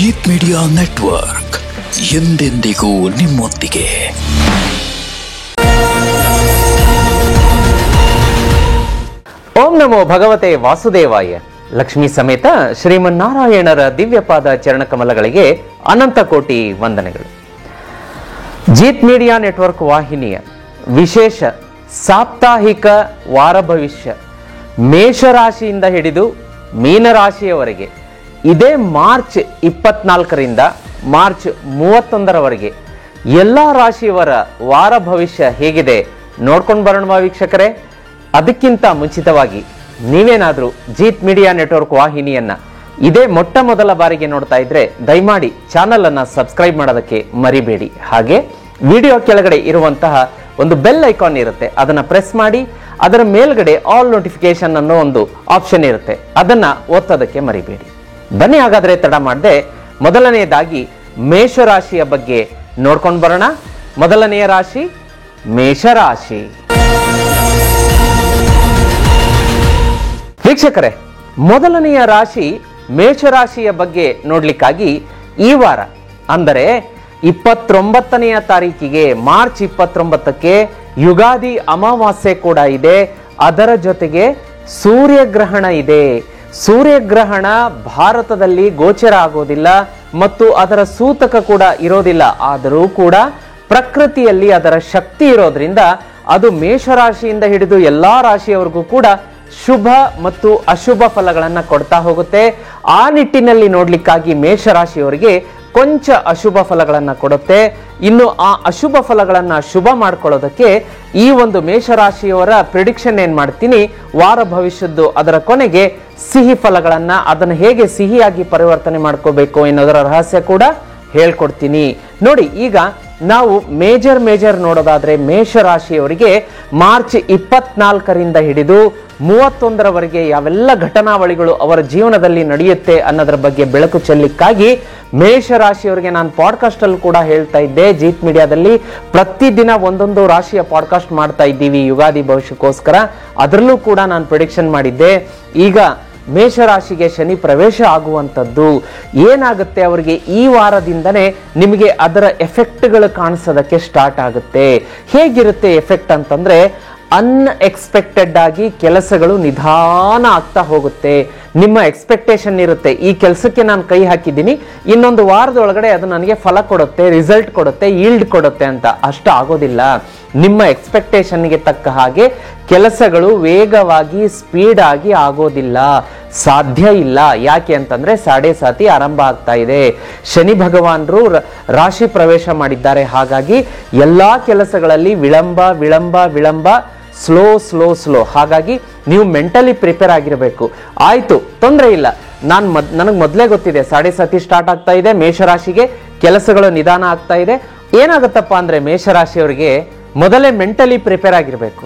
Jeet media network ಎಂದೆಂದಿಗೂ ನಿಮ್ಮೊಂದಿಗೆ. ಓಂ ನಮೋ ಭಗವತೆ ವಾಸುದೇವಾಯ. ಲಕ್ಷ್ಮೀ ಸಮೇತ ಶ್ರೀಮನ್ನಾರಾಯಣರ ದಿವ್ಯಪಾದ ಚರಣಕಮಲಗಳಿಗೆ ಅನಂತ ಕೋಟಿ ವಂದನೆಗಳು. ಜೀತ್ ಮೀಡಿಯಾ ನೆಟ್ವರ್ಕ್ ವಾಹಿನಿಯ ವಿಶೇಷ ಸಾಪ್ತಾಹಿಕ ವಾರ ಭವಿಷ್ಯ ಮೇಷರಾಶಿಯಿಂದ ಹಿಡಿದು ಮೀನರಾಶಿಯವರೆಗೆ ಇದೇ ಮಾರ್ಚ್ 24ರಿಂದ ಮಾರ್ಚ್ 31ರವರೆಗೆ ಎಲ್ಲ ರಾಶಿಯವರ ವಾರ ಭವಿಷ್ಯ ಹೇಗಿದೆ ನೋಡ್ಕೊಂಡು ಬರೋಣ ವೀಕ್ಷಕರೇ. ಅದಕ್ಕಿಂತ ಮುಂಚಿತವಾಗಿ ನೀವೇನಾದರೂ ಜೀತ್ ಮೀಡಿಯಾ ನೆಟ್ವರ್ಕ್ ವಾಹಿನಿಯನ್ನ ಇದೇ ಮೊಟ್ಟ ಮೊದಲ ಬಾರಿಗೆ ನೋಡ್ತಾ ಇದ್ರೆ ದಯಮಾಡಿ ಚಾನಲ್ ಅನ್ನ ಸಬ್ಸ್ಕ್ರೈಬ್ ಮಾಡೋದಕ್ಕೆ ಮರಿಬೇಡಿ. ಹಾಗೆ ವಿಡಿಯೋ ಕೆಳಗಡೆ ಇರುವಂತಹ ಒಂದು ಬೆಲ್ ಐಕಾನ್ ಇರುತ್ತೆ, ಅದನ್ನ ಪ್ರೆಸ್ ಮಾಡಿ. ಅದರ ಮೇಲ್ಗಡೆ ಆಲ್ ನೋಟಿಫಿಕೇಶನ್ ಅನ್ನೋ ಒಂದು ಆಪ್ಷನ್ ಇರುತ್ತೆ, ಅದನ್ನ ಒತ್ತೋದಕ್ಕೆ ಮರಿಬೇಡಿ. ಬನ್ನಿ ಹಾಗಾದ್ರೆ ತಡ ಮಾಡದೆ ಮೊದಲನೆಯದಾಗಿ ಮೇಷರಾಶಿಯ ಬಗ್ಗೆ ನೋಡ್ಕೊಂಡು ಬರೋಣ. ಮೊದಲನೆಯ ರಾಶಿ ಮೇಷರಾಶಿ. ವೀಕ್ಷಕರೇ, ಮೊದಲನೆಯ ರಾಶಿ ಮೇಷರಾಶಿಯ ಬಗ್ಗೆ ನೋಡ್ಲಿಕ್ಕಾಗಿ ಈ ವಾರ ಅಂದರೆ 29ನೆಯ ತಾರೀಕಿಗೆ ಮಾರ್ಚ್ 29ಕ್ಕೆ ಯುಗಾದಿ ಅಮಾವಾಸ್ಯೆ ಕೂಡ ಇದೆ. ಅದರ ಜೊತೆಗೆ ಸೂರ್ಯಗ್ರಹಣ ಇದೆ. ಸೂರ್ಯಗ್ರಹಣ ಭಾರತದಲ್ಲಿ ಗೋಚರ ಆಗೋದಿಲ್ಲ ಮತ್ತು ಅದರ ಸೂತಕ ಕೂಡ ಇರೋದಿಲ್ಲ. ಆದರೂ ಕೂಡ ಪ್ರಕೃತಿಯಲ್ಲಿ ಅದರ ಶಕ್ತಿ ಇರೋದ್ರಿಂದ ಅದು ಮೇಷರಾಶಿಯಿಂದ ಹಿಡಿದು ಎಲ್ಲಾ ರಾಶಿಯವರೆಗೂ ಕೂಡ ಶುಭ ಮತ್ತು ಅಶುಭ ಫಲಗಳನ್ನ ಕೊಡ್ತಾ ಹೋಗುತ್ತೆ. ಆ ನಿಟ್ಟಿನಲ್ಲಿ ನೋಡ್ಲಿಕ್ಕಾಗಿ ಮೇಷರಾಶಿಯವರಿಗೆ ಕೊಂಚ ಅಶುಭ ಫಲಗಳನ್ನ ಕೊಡುತ್ತೆ. ಇನ್ನು ಆ ಅಶುಭ ಫಲಗಳನ್ನ ಶುಭ ಮಾಡ್ಕೊಳ್ಳೋದಕ್ಕೆ ಈ ಒಂದು ಮೇಷರಾಶಿಯವರ ಪ್ರಿಡಿಕ್ಷನ್ ಏನ್ ಮಾಡ್ತೀನಿ, ವಾರ ಭವಿಷ್ಯದ್ದು ಅದರ ಕೊನೆಗೆ ಸಿಹಿ ಫಲಗಳನ್ನ ಅದನ್ನ ಹೇಗೆ ಸಿಹಿಯಾಗಿ ಪರಿವರ್ತನೆ ಮಾಡ್ಕೋಬೇಕು ಎನ್ನುವುದರ ರಹಸ್ಯ ಕೂಡ ಹೇಳ್ಕೊಡ್ತೀನಿ. ನೋಡಿ, ಈಗ ನಾವು ಮೇಜರ್ ನೋಡೋದಾದ್ರೆ ಮೇಷರಾಶಿಯವರಿಗೆ ಮಾರ್ಚ್ 24ರಿಂದ ಹಿಡಿದು 31ರವರೆಗೆ ಯಾವೆಲ್ಲ ಘಟನಾವಳಿಗಳು ಅವರ ಜೀವನದಲ್ಲಿ ನಡೆಯುತ್ತೆ ಅನ್ನೋದ್ರ ಬಗ್ಗೆ ಬೆಳಕು ಚೆಲ್ಲಿಕ್ಕಾಗಿ ಮೇಷರಾಶಿಯವರಿಗೆ ನಾನು ಪಾಡ್ಕಾಸ್ಟ್ ಅಲ್ಲಿ ಕೂಡ ಹೇಳ್ತಾ ಇದ್ದೆ. ಜೀತ್ ಮೀಡಿಯಾದಲ್ಲಿ ಪ್ರತಿದಿನ ಒಂದೊಂದು ರಾಶಿಯ ಪಾಡ್ಕಾಸ್ಟ್ ಮಾಡ್ತಾ ಇದ್ದೀವಿ ಯುಗಾದಿ ಭವಿಷ್ಯಕ್ಕೋಸ್ಕರ. ಅದರಲ್ಲೂ ಕೂಡ ನಾನು ಪ್ರಿಡಿಕ್ಷನ್ ಮಾಡಿದ್ದೆ. ಈಗ ಮೇಷರಾಶಿಗೆ ಶನಿ ಪ್ರವೇಶ ಆಗುವಂಥದ್ದು ಏನಾಗುತ್ತೆ, ಅವರಿಗೆ ಈ ವಾರದಿಂದನೇ ನಿಮಗೆ ಅದರ ಎಫೆಕ್ಟ್ಗಳು ಕಾಣಿಸೋದಕ್ಕೆ ಸ್ಟಾರ್ಟ್ ಆಗುತ್ತೆ. ಹೇಗಿರುತ್ತೆ ಎಫೆಕ್ಟ್ ಅಂತಂದ್ರೆ, ಅನ್ಎಕ್ಸ್ಪೆಕ್ಟೆಡ್ ಆಗಿ ಕೆಲಸಗಳು ನಿಧಾನ ಆಗ್ತಾ ಹೋಗುತ್ತೆ. ನಿಮ್ಮ ಎಕ್ಸ್ಪೆಕ್ಟೇಷನ್ ಇರುತ್ತೆ, ಈ ಕೆಲಸಕ್ಕೆ ನಾನು ಕೈ ಹಾಕಿದ್ದೀನಿ, ಇನ್ನೊಂದು ವಾರದೊಳಗಡೆ ಅದು ನನಗೆ ಫಲ ಕೊಡುತ್ತೆ, ರಿಸಲ್ಟ್ ಕೊಡುತ್ತೆ, ಈಲ್ಡ್ ಕೊಡುತ್ತೆ ಅಂತ. ಅಷ್ಟು ಆಗೋದಿಲ್ಲ. ನಿಮ್ಮ ಎಕ್ಸ್ಪೆಕ್ಟೇಷನ್ಗೆ ತಕ್ಕ ಹಾಗೆ ಕೆಲಸಗಳು ವೇಗವಾಗಿ ಸ್ಪೀಡ್ ಆಗಿ ಆಗೋದಿಲ್ಲ, ಸಾಧ್ಯ ಇಲ್ಲ. ಯಾಕೆ ಅಂತಂದ್ರೆ ಸಾಡೆ ಸಾತಿ ಆರಂಭ ಆಗ್ತಾ ಇದೆ. ಶನಿ ಭಗವಾನರು ರಾಶಿ ಪ್ರವೇಶ ಮಾಡಿದ್ದಾರೆ. ಹಾಗಾಗಿ ಎಲ್ಲಾ ಕೆಲಸಗಳಲ್ಲಿ ವಿಳಂಬ, ಸ್ಲೋ. ಹಾಗಾಗಿ ನೀವು ಮೆಂಟಲಿ ಪ್ರಿಪೇರ್ ಆಗಿರಬೇಕು. ಆಯ್ತು, ತೊಂದರೆ ಇಲ್ಲ, ನನಗೆ ಮೊದಲೇ ಗೊತ್ತಿದೆ ಸಾಡೆ ಸಾತಿ ಸ್ಟಾರ್ಟ್ ಆಗ್ತಾ ಇದೆ, ಮೇಷರಾಶಿಗೆ ಕೆಲಸಗಳು ನಿಧಾನ ಆಗ್ತಾ ಇದೆ. ಏನಾಗುತ್ತಪ್ಪ ಅಂದ್ರೆ ಮೇಷರಾಶಿಯವರಿಗೆ ಮೊದಲೇ ಮೆಂಟಲಿ ಪ್ರಿಪೇರ್ ಆಗಿರಬೇಕು.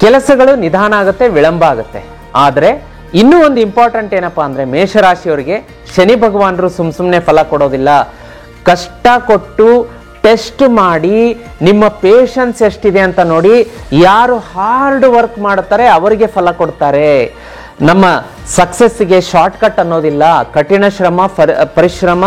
ಕೆಲಸಗಳು ನಿಧಾನ ಆಗುತ್ತೆ, ವಿಳಂಬ ಆಗುತ್ತೆ. ಆದ್ರೆ ಇನ್ನೂ ಒಂದು ಇಂಪಾರ್ಟೆಂಟ್ ಏನಪ್ಪಾ ಅಂದ್ರೆ ಮೇಷರಾಶಿಯವರಿಗೆ ಶನಿ ಭಗವಾನರು ಸುಮ್ಮನೆ ಫಲ ಕೊಡೋದಿಲ್ಲ. ಕಷ್ಟ ಕೊಟ್ಟು ಟೆಸ್ಟ್ ಮಾಡಿ ನಿಮ್ಮ ಪೇಷನ್ಸ್ ಎಷ್ಟಿದೆ ಅಂತ ನೋಡಿ. ಯಾರು ಹಾರ್ಡ್ ವರ್ಕ್ ಮಾಡ್ತಾರೆ ಅವರಿಗೆ ಫಲ ಕೊಡ್ತಾರೆ. ನಮ್ಮ ಸಕ್ಸಸ್ಗೆ ಶಾರ್ಟ್ ಕಟ್ ಅನ್ನೋದಿಲ್ಲ. ಕಠಿಣ ಶ್ರಮ ಪರಿಶ್ರಮ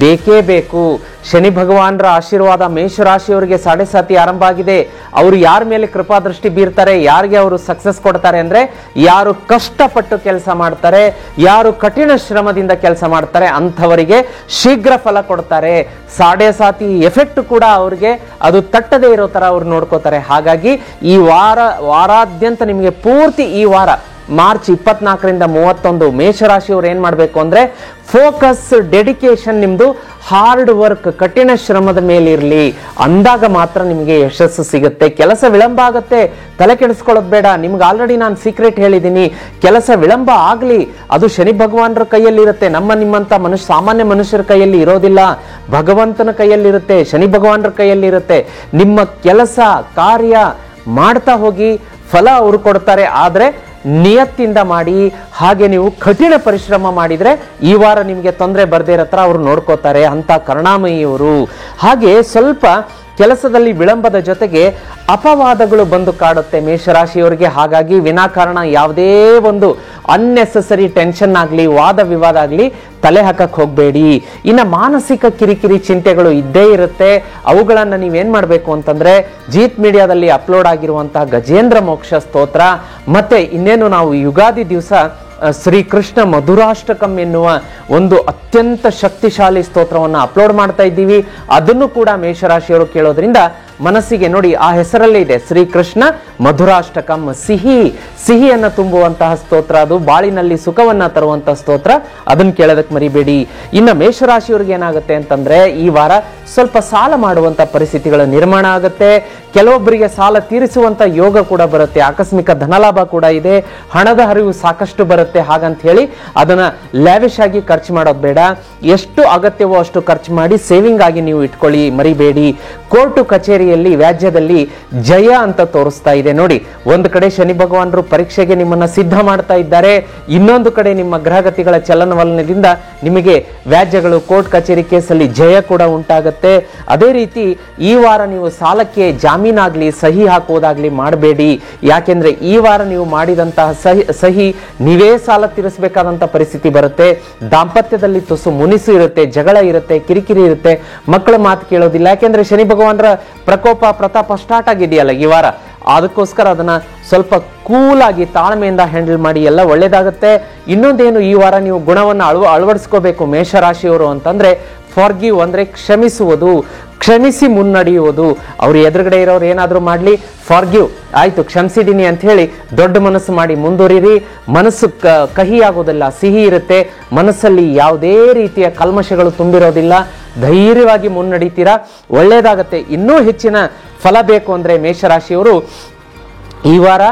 ಬೇಕೇ ಬೇಕು. ಶನಿ ಭಗವಾನರ ಆಶೀರ್ವಾದ ಮೇಷರಾಶಿಯವರಿಗೆ ಸಾಡೆ ಸಾತಿ ಆರಂಭ ಆಗಿದೆ. ಅವರು ಯಾರ ಮೇಲೆ ಕೃಪಾ ದೃಷ್ಟಿ ಬೀರ್ತಾರೆ, ಯಾರಿಗೆ ಅವರು ಸಕ್ಸಸ್ ಕೊಡ್ತಾರೆ ಅಂದ್ರೆ ಯಾರು ಕಷ್ಟಪಟ್ಟು ಕೆಲಸ ಮಾಡ್ತಾರೆ, ಯಾರು ಕಠಿಣ ಶ್ರಮದಿಂದ ಕೆಲಸ ಮಾಡ್ತಾರೆ ಅಂಥವರಿಗೆ ಶೀಘ್ರ ಫಲ ಕೊಡ್ತಾರೆ. ಸಾಡೆ ಸಾತಿ ಎಫೆಕ್ಟ್ ಕೂಡ ಅವ್ರಿಗೆ ಅದು ತಟ್ಟದೇ ಇರೋ ತರ ಅವ್ರು ನೋಡ್ಕೋತಾರೆ. ಹಾಗಾಗಿ ಈ ವಾರಾದ್ಯಂತ ನಿಮಗೆ ಪೂರ್ತಿ ಈ ವಾರ ಮಾರ್ಚ್ 24ರಿಂದ 31 ಮೇಷರಾಶಿಯವರು ಏನ್ ಮಾಡ್ಬೇಕು ಅಂದ್ರೆ ಫೋಕಸ್, ಡೆಡಿಕೇಶನ್ ನಿಮ್ದು ಹಾರ್ಡ್ ವರ್ಕ್, ಕಠಿಣ ಶ್ರಮದ ಮೇಲಿರ್ಲಿ. ಅಂದಾಗ ಮಾತ್ರ ನಿಮಗೆ ಯಶಸ್ಸು ಸಿಗುತ್ತೆ. ಕೆಲಸ ವಿಳಂಬ ಆಗುತ್ತೆ, ತಲೆ ಕೆಡಿಸ್ಕೊಳ್ಳೋದು ಬೇಡ. ನಿಮ್ಗೆ ಆಲ್ರೆಡಿ ನಾನು ಸೀಕ್ರೆಟ್ ಹೇಳಿದ್ದೀನಿ. ಕೆಲಸ ವಿಳಂಬ ಆಗ್ಲಿ, ಅದು ಶನಿ ಭಗವಾನರ ಕೈಯಲ್ಲಿರುತ್ತೆ. ನಿಮ್ಮಂತ ಸಾಮಾನ್ಯ ಮನುಷ್ಯರ ಕೈಯಲ್ಲಿ ಇರೋದಿಲ್ಲ, ಭಗವಂತನ ಕೈಯಲ್ಲಿರುತ್ತೆ, ಶನಿ ಭಗವಾನರ ಕೈಯಲ್ಲಿರುತ್ತೆ. ನಿಮ್ಮ ಕೆಲಸ ಕಾರ್ಯ ಮಾಡ್ತಾ ಹೋಗಿ, ಫಲ ಅವರು ಕೊಡ್ತಾರೆ. ಆದ್ರೆ ನಿಯತ್ತಿಂದ ಮಾಡಿ, ಹಾಗೆ ನೀವು ಕಠಿಣ ಪರಿಶ್ರಮ ಮಾಡಿದ್ರೆ ಈ ವಾರ ನಿಮಗೆ ತೊಂದರೆ ಬರ್ದೇ ಇರೋ ತರ ಅವ್ರು ನೋಡ್ಕೋತಾರೆ. ಅಂತ ಕರುಣಾಮಯಿಯವರು. ಹಾಗೆ ಸ್ವಲ್ಪ ಕೆಲಸದಲ್ಲಿ ವಿಳಂಬದ ಜೊತೆಗೆ ಅಪವಾದಗಳು ಬಂದು ಕಾಡುತ್ತೆ ಮೇಷರಾಶಿಯವರಿಗೆ. ಹಾಗಾಗಿ ವಿನಾಕಾರಣ ಯಾವುದೇ ಒಂದು ಅನ್ನೆಸೆಸರಿ ಟೆನ್ಷನ್ ಆಗಲಿ, ವಾದ ವಿವಾದ ಆಗಲಿ ತಲೆ ಹಾಕಕ್ಕೆ ಹೋಗಬೇಡಿ. ಇನ್ನು ಮಾನಸಿಕ ಕಿರಿಕಿರಿ ಚಿಂತೆಗಳು ಇದ್ದೇ ಇರುತ್ತೆ. ಅವುಗಳನ್ನು ನೀವೇನ್ ಮಾಡಬೇಕು ಅಂತಂದ್ರೆ ಜೀತ್ ಮೀಡಿಯಾದಲ್ಲಿ ಅಪ್ಲೋಡ್ ಆಗಿರುವಂತಹ ಗಜೇಂದ್ರ ಮೋಕ್ಷ ಸ್ತೋತ್ರ, ಮತ್ತೆ ಇನ್ನೇನು ನಾವು ಯುಗಾದಿ ದಿವಸ ಶ್ರೀಕೃಷ್ಣ ಮಧುರಾಷ್ಟಕಂ ಎನ್ನುವ ಒಂದು ಅತ್ಯಂತ ಶಕ್ತಿಶಾಲಿ ಸ್ತೋತ್ರವನ್ನು ಅಪ್ಲೋಡ್ ಮಾಡ್ತಾ ಇದ್ದೀವಿ. ಅದನ್ನು ಕೂಡ ಮೇಷರಾಶಿಯವರು ಕೇಳೋದ್ರಿಂದ ಮನಸ್ಸಿಗೆ ನೋಡಿ, ಆ ಹೆಸರಲ್ಲೇ ಇದೆ ಶ್ರೀಕೃಷ್ಣ ಮಧುರಾಷ್ಟಕಂ, ಸಿಹಿಯನ್ನು ತುಂಬುವಂತಹ ಸ್ತೋತ್ರ, ಅದು ಬಾಳಿನಲ್ಲಿ ಸುಖವನ್ನ ತರುವಂತಹ ಸ್ತೋತ್ರ. ಅದನ್ನ ಕೇಳೋದಕ್ಕೆ ಮರಿಬೇಡಿ. ಇನ್ನು ಮೇಷರಾಶಿಯವ್ರಿಗೆ ಏನಾಗುತ್ತೆ ಅಂತಂದ್ರೆ ಈ ವಾರ ಸ್ವಲ್ಪ ಸಾಲ ಮಾಡುವಂತ ಪರಿಸ್ಥಿತಿಗಳ ನಿರ್ಮಾಣ ಆಗುತ್ತೆ. ಕೆಲವೊಬ್ಬರಿಗೆ ಸಾಲ ತೀರಿಸುವಂತ ಯೋಗ ಕೂಡ ಬರುತ್ತೆ. ಆಕಸ್ಮಿಕ ಧನಲಾಭ ಕೂಡ ಇದೆ. ಹಣದ ಹರಿವು ಸಾಕಷ್ಟು ಬರುತ್ತೆ. ಹಾಗಂತ ಹೇಳಿ ಅದನ್ನ ಲ್ಯಾವಿಶ್ ಆಗಿ ಖರ್ಚು ಮಾಡೋದು ಬೇಡ. ಎಷ್ಟು ಅಗತ್ಯವೋ ಅಷ್ಟು ಖರ್ಚು ಮಾಡಿ ಸೇವಿಂಗ್ ಆಗಿ ನೀವು ಇಟ್ಕೊಳ್ಳಿ, ಮರಿಬೇಡಿ. ಕೋರ್ಟು ಕಚೇರಿಯಲ್ಲಿ ವ್ಯಾಜ್ಯದಲ್ಲಿ ಜಯ ಅಂತ ತೋರಿಸ್ತಾ ಇದೆ ನೋಡಿ. ಒಂದು ಕಡೆ ಶನಿ ಭಗವಾನರು ಪರೀಕ್ಷೆಗೆ ನಿಮ್ಮನ್ನ ಸಿದ್ಧ ಮಾಡ್ತಾ ಇದ್ದಾರೆ, ಇನ್ನೊಂದು ಕಡೆ ನಿಮ್ಮ ಗ್ರಹಗತಿಗಳ ಚಲನವಲನದಿಂದ ನಿಮಗೆ ವ್ಯಾಜ್ಯಗಳು, ಕೋರ್ಟ್ ಕಚೇರಿ ಕೇಸಲ್ಲಿ ಜಯ ಕೂಡ ಉಂಟಾಗುತ್ತೆ. ಅದೇ ರೀತಿ ಈ ವಾರ ನೀವು ಸಾಲಕ್ಕೆ ಜಾಮೀನಾಗ್ಲಿ ಸಹಿ ಹಾಕುವುದಾಗ್ಲಿ ಮಾಡಬೇಡಿ. ಯಾಕೆಂದ್ರೆ ಈ ವಾರ ನೀವು ಮಾಡಿದಂತಹ ಸಹಿ ನೀವೇ ಸಾಲ ತೀರಿಸಬೇಕಾದಂತ ಪರಿಸ್ಥಿತಿ ಬರುತ್ತೆ. ದಾಂಪತ್ಯದಲ್ಲಿ ತುಸು ಮುನಿಸು ಇರುತ್ತೆ, ಜಗಳ ಇರುತ್ತೆ, ಕಿರಿಕಿರಿ ಇರುತ್ತೆ, ಮಕ್ಕಳ ಮಾತು ಕೇಳೋದಿಲ್ಲ. ಯಾಕೆಂದ್ರೆ ಶನಿ ಭಗವಾನರ ಪ್ರಕೋಪ ಪ್ರತಾಪ ಸ್ಟಾರ್ಟ್ ಆಗಿದೆಯಲ್ಲ ಈ ವಾರ. ಅದಕ್ಕೋಸ್ಕರ ಅದನ್ನ ಸ್ವಲ್ಪ ಕೂಲ್ ಆಗಿ ತಾಳ್ಮೆಯಿಂದ ಹ್ಯಾಂಡಲ್ ಮಾಡಿ, ಎಲ್ಲ ಒಳ್ಳೇದಾಗುತ್ತೆ. ಇನ್ನೊಂದೇನು, ಈ ವಾರ ನೀವು ಗುಣವನ್ನು ಅಳವಡಿಸ್ಕೋಬೇಕು ಮೇಷರಾಶಿಯವರು ಅಂತಂದ್ರೆ ಫಾರ್ಗಿವ್ ಅಂದ್ರೆ ಕ್ಷಮಿಸುವುದು, ಕ್ಷಮಿಸಿ ಮುನ್ನಡೆಯುವುದು. ಅವ್ರು ಎದುರುಗಡೆ ಇರೋರು ಏನಾದರೂ ಮಾಡಲಿ, ಫಾರ್ಗಿವ್ ಆಯ್ತು ಕ್ಷಮಿಸಿದೀನಿ ಅಂತ ಹೇಳಿ ದೊಡ್ಡ ಮನಸ್ಸು ಮಾಡಿ ಮುಂದುವರಿರಿ. ಮನಸ್ಸು ಕಹಿ ಆಗೋದಿಲ್ಲ, ಸಿಹಿ ಇರುತ್ತೆ. ಮನಸ್ಸಲ್ಲಿ ಯಾವುದೇ ರೀತಿಯ ಕಲ್ಮಶಗಳು ತುಂಬಿರೋದಿಲ್ಲ. ಧೈರ್ಯವಾಗಿ ಮುನ್ನಡೀತೀರಾ, ಒಳ್ಳೇದಾಗತ್ತೆ. ಇನ್ನೂ ಹೆಚ್ಚಿನ ಫಲ ಬೇಕು ಅಂದ್ರೆ ಮೇಷರಾಶಿಯವರು ಈ ವಾರ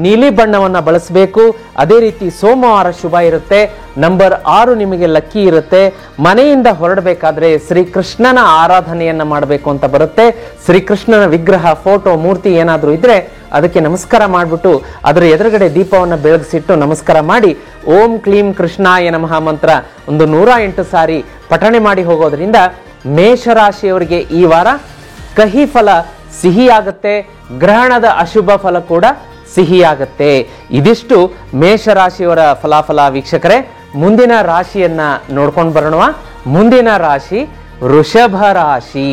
ನೀಲಿ ಬಣ್ಣವನ್ನ ಬಳಸಬೇಕು. ಅದೇ ರೀತಿ ಸೋಮವಾರ ಶುಭ ಇರುತ್ತೆ. ನಂಬರ್ 6 ನಿಮಗೆ ಲಕ್ಕಿ ಇರುತ್ತೆ. ಮನೆಯಿಂದ ಹೊರಡಬೇಕಾದ್ರೆ ಶ್ರೀಕೃಷ್ಣನ ಆರಾಧನೆಯನ್ನ ಮಾಡಬೇಕು ಅಂತ ಬರುತ್ತೆ. ಶ್ರೀಕೃಷ್ಣನ ವಿಗ್ರಹ, ಫೋಟೋ, ಮೂರ್ತಿ ಏನಾದ್ರೂ ಇದ್ರೆ ಅದಕ್ಕೆ ನಮಸ್ಕಾರ ಮಾಡಿಬಿಟ್ಟು ಅದರ ಎದುರುಗಡೆ ದೀಪವನ್ನು ಬೆಳಗಿಸಿಟ್ಟು ನಮಸ್ಕಾರ ಮಾಡಿ ಓಂ ಕ್ಲೀಂ ಕೃಷ್ಣಾಯ ನಮಃ ಮಂತ್ರ ಒಂದು 108 ಸಾರಿ ಪಠಣೆ ಮಾಡಿ ಹೋಗೋದ್ರಿಂದ ಮೇಷರಾಶಿಯವರಿಗೆ ಈ ವಾರ ಕಹಿ ಫಲ ಸಿಹಿಯಾಗುತ್ತೆ, ಗ್ರಹಣದ ಅಶುಭ ಫಲ ಕೂಡ ಸಿಹಿಯಾಗುತ್ತೆ. ಇದಿಷ್ಟು ಮೇಷರಾಶಿಯವರ ಫಲಾಫಲ ವೀಕ್ಷಕರೇ. ಮುಂದಿನ ರಾಶಿಯನ್ನ ನೋಡ್ಕೊಂಡು ಬರೋಣ. ಮುಂದಿನ ರಾಶಿ ವೃಷಭ ರಾಶಿ.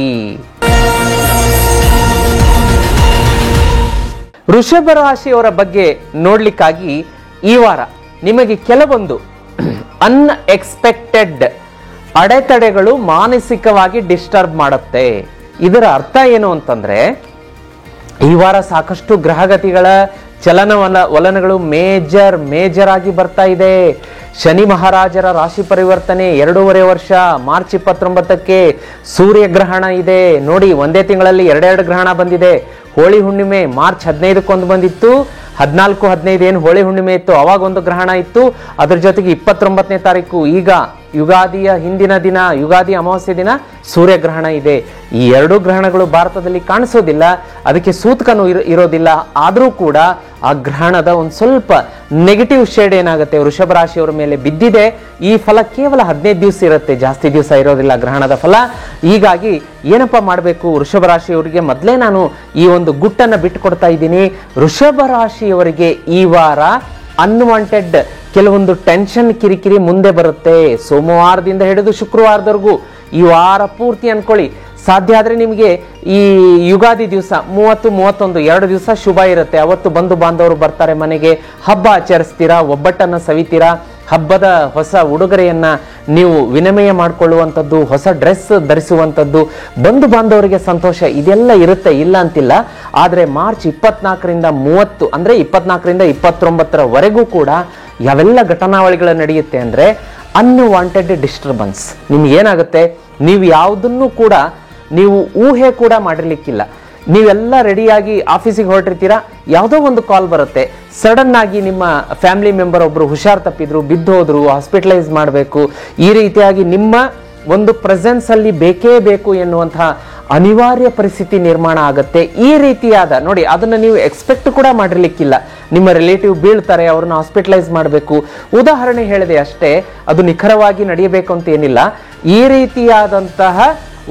ವೃಷಭ ರಾಶಿಯವರ ಬಗ್ಗೆ ನೋಡ್ಲಿಕ್ಕಾಗಿ ಈ ವಾರ ನಿಮಗೆ ಕೆಲವೊಂದು ಅನ್ಎಕ್ಸ್ಪೆಕ್ಟೆಡ್ ಅಡೆತಡೆಗಳು ಮಾನಸಿಕವಾಗಿ ಡಿಸ್ಟರ್ಬ್ ಮಾಡುತ್ತೆ. ಇದರ ಅರ್ಥ ಏನು ಅಂತಂದ್ರೆ ಈ ವಾರ ಸಾಕಷ್ಟು ಗ್ರಹಗತಿಗಳ ಚಲನವಲನಗಳು ಮೇಜರ್ ಆಗಿ ಬರ್ತಾ ಇದೆ. ಶನಿ ಮಹಾರಾಜರ ರಾಶಿ ಪರಿವರ್ತನೆ 2.5 ವರ್ಷ, ಮಾರ್ಚ್ 29ಕ್ಕೆ ಸೂರ್ಯಗ್ರಹಣ ಇದೆ ನೋಡಿ. ಒಂದೇ ತಿಂಗಳಲ್ಲಿ 2 ಗ್ರಹಣ ಬಂದಿದೆ. ಹೋಳಿ ಹುಣ್ಣಿಮೆ ಮಾರ್ಚ್ 15ಕ್ಕೆ ಬಂದಿತ್ತು. 14, 15 ಏನು ಹೋಳಿ ಹುಣ್ಣಿಮೆ ಇತ್ತು, ಅವಾಗ ಒಂದು ಗ್ರಹಣ ಇತ್ತು. ಅದ್ರ ಜೊತೆಗೆ 29ನೇ ತಾರೀಕು ಈಗ ಯುಗಾದಿಯ ಹಿಂದಿನ ದಿನ, ಯುಗಾದಿ ಅಮಾವಾಸ್ಯೆ ದಿನ ಸೂರ್ಯಗ್ರಹಣ ಇದೆ. ಈ 2 ಗ್ರಹಣಗಳು ಭಾರತದಲ್ಲಿ ಕಾಣಿಸೋದಿಲ್ಲ, ಅದಕ್ಕೆ ಸೂತಕನೂ ಇರೋದಿಲ್ಲ. ಆದರೂ ಕೂಡ ಆ ಗ್ರಹಣದ ಒಂದು ಸ್ವಲ್ಪ ನೆಗೆಟಿವ್ ಶೇಡ್ ಏನಾಗುತ್ತೆ ವೃಷಭ ರಾಶಿಯವರ ಮೇಲೆ ಬಿದ್ದಿದೆ. ಈ ಫಲ ಕೇವಲ 15 ದಿವಸ ಇರುತ್ತೆ, ಜಾಸ್ತಿ ದಿವಸ ಇರೋದಿಲ್ಲ ಗ್ರಹಣದ ಫಲ. ಹೀಗಾಗಿ ಏನಪ್ಪಾ ಮಾಡಬೇಕು ವೃಷಭ ರಾಶಿಯವರಿಗೆ, ಮೊದಲೇ ನಾನು ಈ ಒಂದು ಗುಟ್ಟನ್ನು ಬಿಟ್ಟು ಕೊಡ್ತಾ ಇದ್ದೀನಿ. ವೃಷಭ ರಾಶಿಯವರಿಗೆ ಈ ವಾರ ಅನ್ವಾಂಟೆಡ್ ಕೆಲವೊಂದು ಟೆನ್ಷನ್, ಕಿರಿಕಿರಿ ಮುಂದೆ ಬರುತ್ತೆ. ಸೋಮವಾರದಿಂದ ಹಿಡಿದು ಶುಕ್ರವಾರದವರೆಗೂ ಈ ವಾರ ಪೂರ್ತಿ ಅನ್ಕೊಳ್ಳಿ. ಸಾಧ್ಯ ಆದ್ರೆ ನಿಮಗೆ ಈ ಯುಗಾದಿ ದಿವಸ 30, 31 2 ದಿವಸ ಶುಭ ಇರುತ್ತೆ. ಅವತ್ತು ಬಂಧು ಬಾಂಧವರು ಬರ್ತಾರೆ ಮನೆಗೆ, ಹಬ್ಬ ಆಚರಿಸ್ತೀರಾ, ಒಬ್ಬಟ್ಟನ್ನ ಸವಿತೀರಾ. ಹಬ್ಬದ ಹೊಸ ಉಡುಗೊರೆಯನ್ನ ನೀವು ವಿನಿಮಯ ಮಾಡಿಕೊಳ್ಳುವಂಥದ್ದು, ಹೊಸ ಡ್ರೆಸ್ ಧರಿಸುವಂಥದ್ದು, ಬಂಧು ಬಾಂಧವರಿಗೆ ಸಂತೋಷ, ಇದೆಲ್ಲ ಇರುತ್ತೆ, ಇಲ್ಲ ಅಂತಿಲ್ಲ. ಆದರೆ ಮಾರ್ಚ್ 24ರಿಂದ 30 ಅಂದ್ರೆ 24ರಿಂದ 29ರವರೆಗೂ ಕೂಡ ಯಾವೆಲ್ಲ ಘಟನಾವಳಿಗಳು ನಡೆಯುತ್ತೆ ಅಂದ್ರೆ ಅನ್ವಾಂಟೆಡ್ ಡಿಸ್ಟರ್ಬೆನ್ಸ್. ನಿಮ್ಗೆ ಏನಾಗುತ್ತೆ, ನೀವು ಯಾವುದನ್ನು ಕೂಡ ನೀವು ಊಹೆ ಕೂಡ ಮಾಡಿರ್ಲಿಕ್ಕಿಲ್ಲ. ನೀವೆಲ್ಲ ರೆಡಿಯಾಗಿ ಆಫೀಸಿಗೆ ಹೊರಟಿರ್ತೀರಾ, ಯಾವುದೋ ಒಂದು ಕಾಲ್ ಬರುತ್ತೆ, ಸಡನ್ ಆಗಿ ನಿಮ್ಮ ಫ್ಯಾಮಿಲಿ ಮೆಂಬರ್ ಒಬ್ರು ಹುಷಾರ್ ತಪ್ಪಿದ್ರು, ಬಿದ್ದು ಹೋದ್ರು, ಹಾಸ್ಪಿಟಲೈಸ್ ಮಾಡಬೇಕು. ಈ ರೀತಿಯಾಗಿ ನಿಮ್ಮ ಒಂದು ಪ್ರೆಸೆನ್ಸ್ ಅಲ್ಲಿ ಬೇಕೇ ಬೇಕು ಎನ್ನುವಂತಹ ಅನಿವಾರ್ಯ ಪರಿಸ್ಥಿತಿ ನಿರ್ಮಾಣ ಆಗುತ್ತೆ. ಈ ರೀತಿಯಾದ ನೋಡಿ, ಅದನ್ನ ನೀವು ಎಕ್ಸ್ಪೆಕ್ಟ್ ಕೂಡ ಮಾಡಿರ್ಲಿಕ್ಕಿಲ್ಲ. ನಿಮ್ಮ ರಿಲೇಟಿವ್ ಬೀಳ್ತಾರೆ, ಅವ್ರನ್ನ ಹಾಸ್ಪಿಟಲೈಸ್ ಮಾಡಬೇಕು, ಉದಾಹರಣೆ ಹೇಳಿದೆ ಅಷ್ಟೇ, ಅದು ನಿಖರವಾಗಿ ನಡೆಯಬೇಕು ಅಂತ ಏನಿಲ್ಲ. ಈ ರೀತಿಯಾದಂತಹ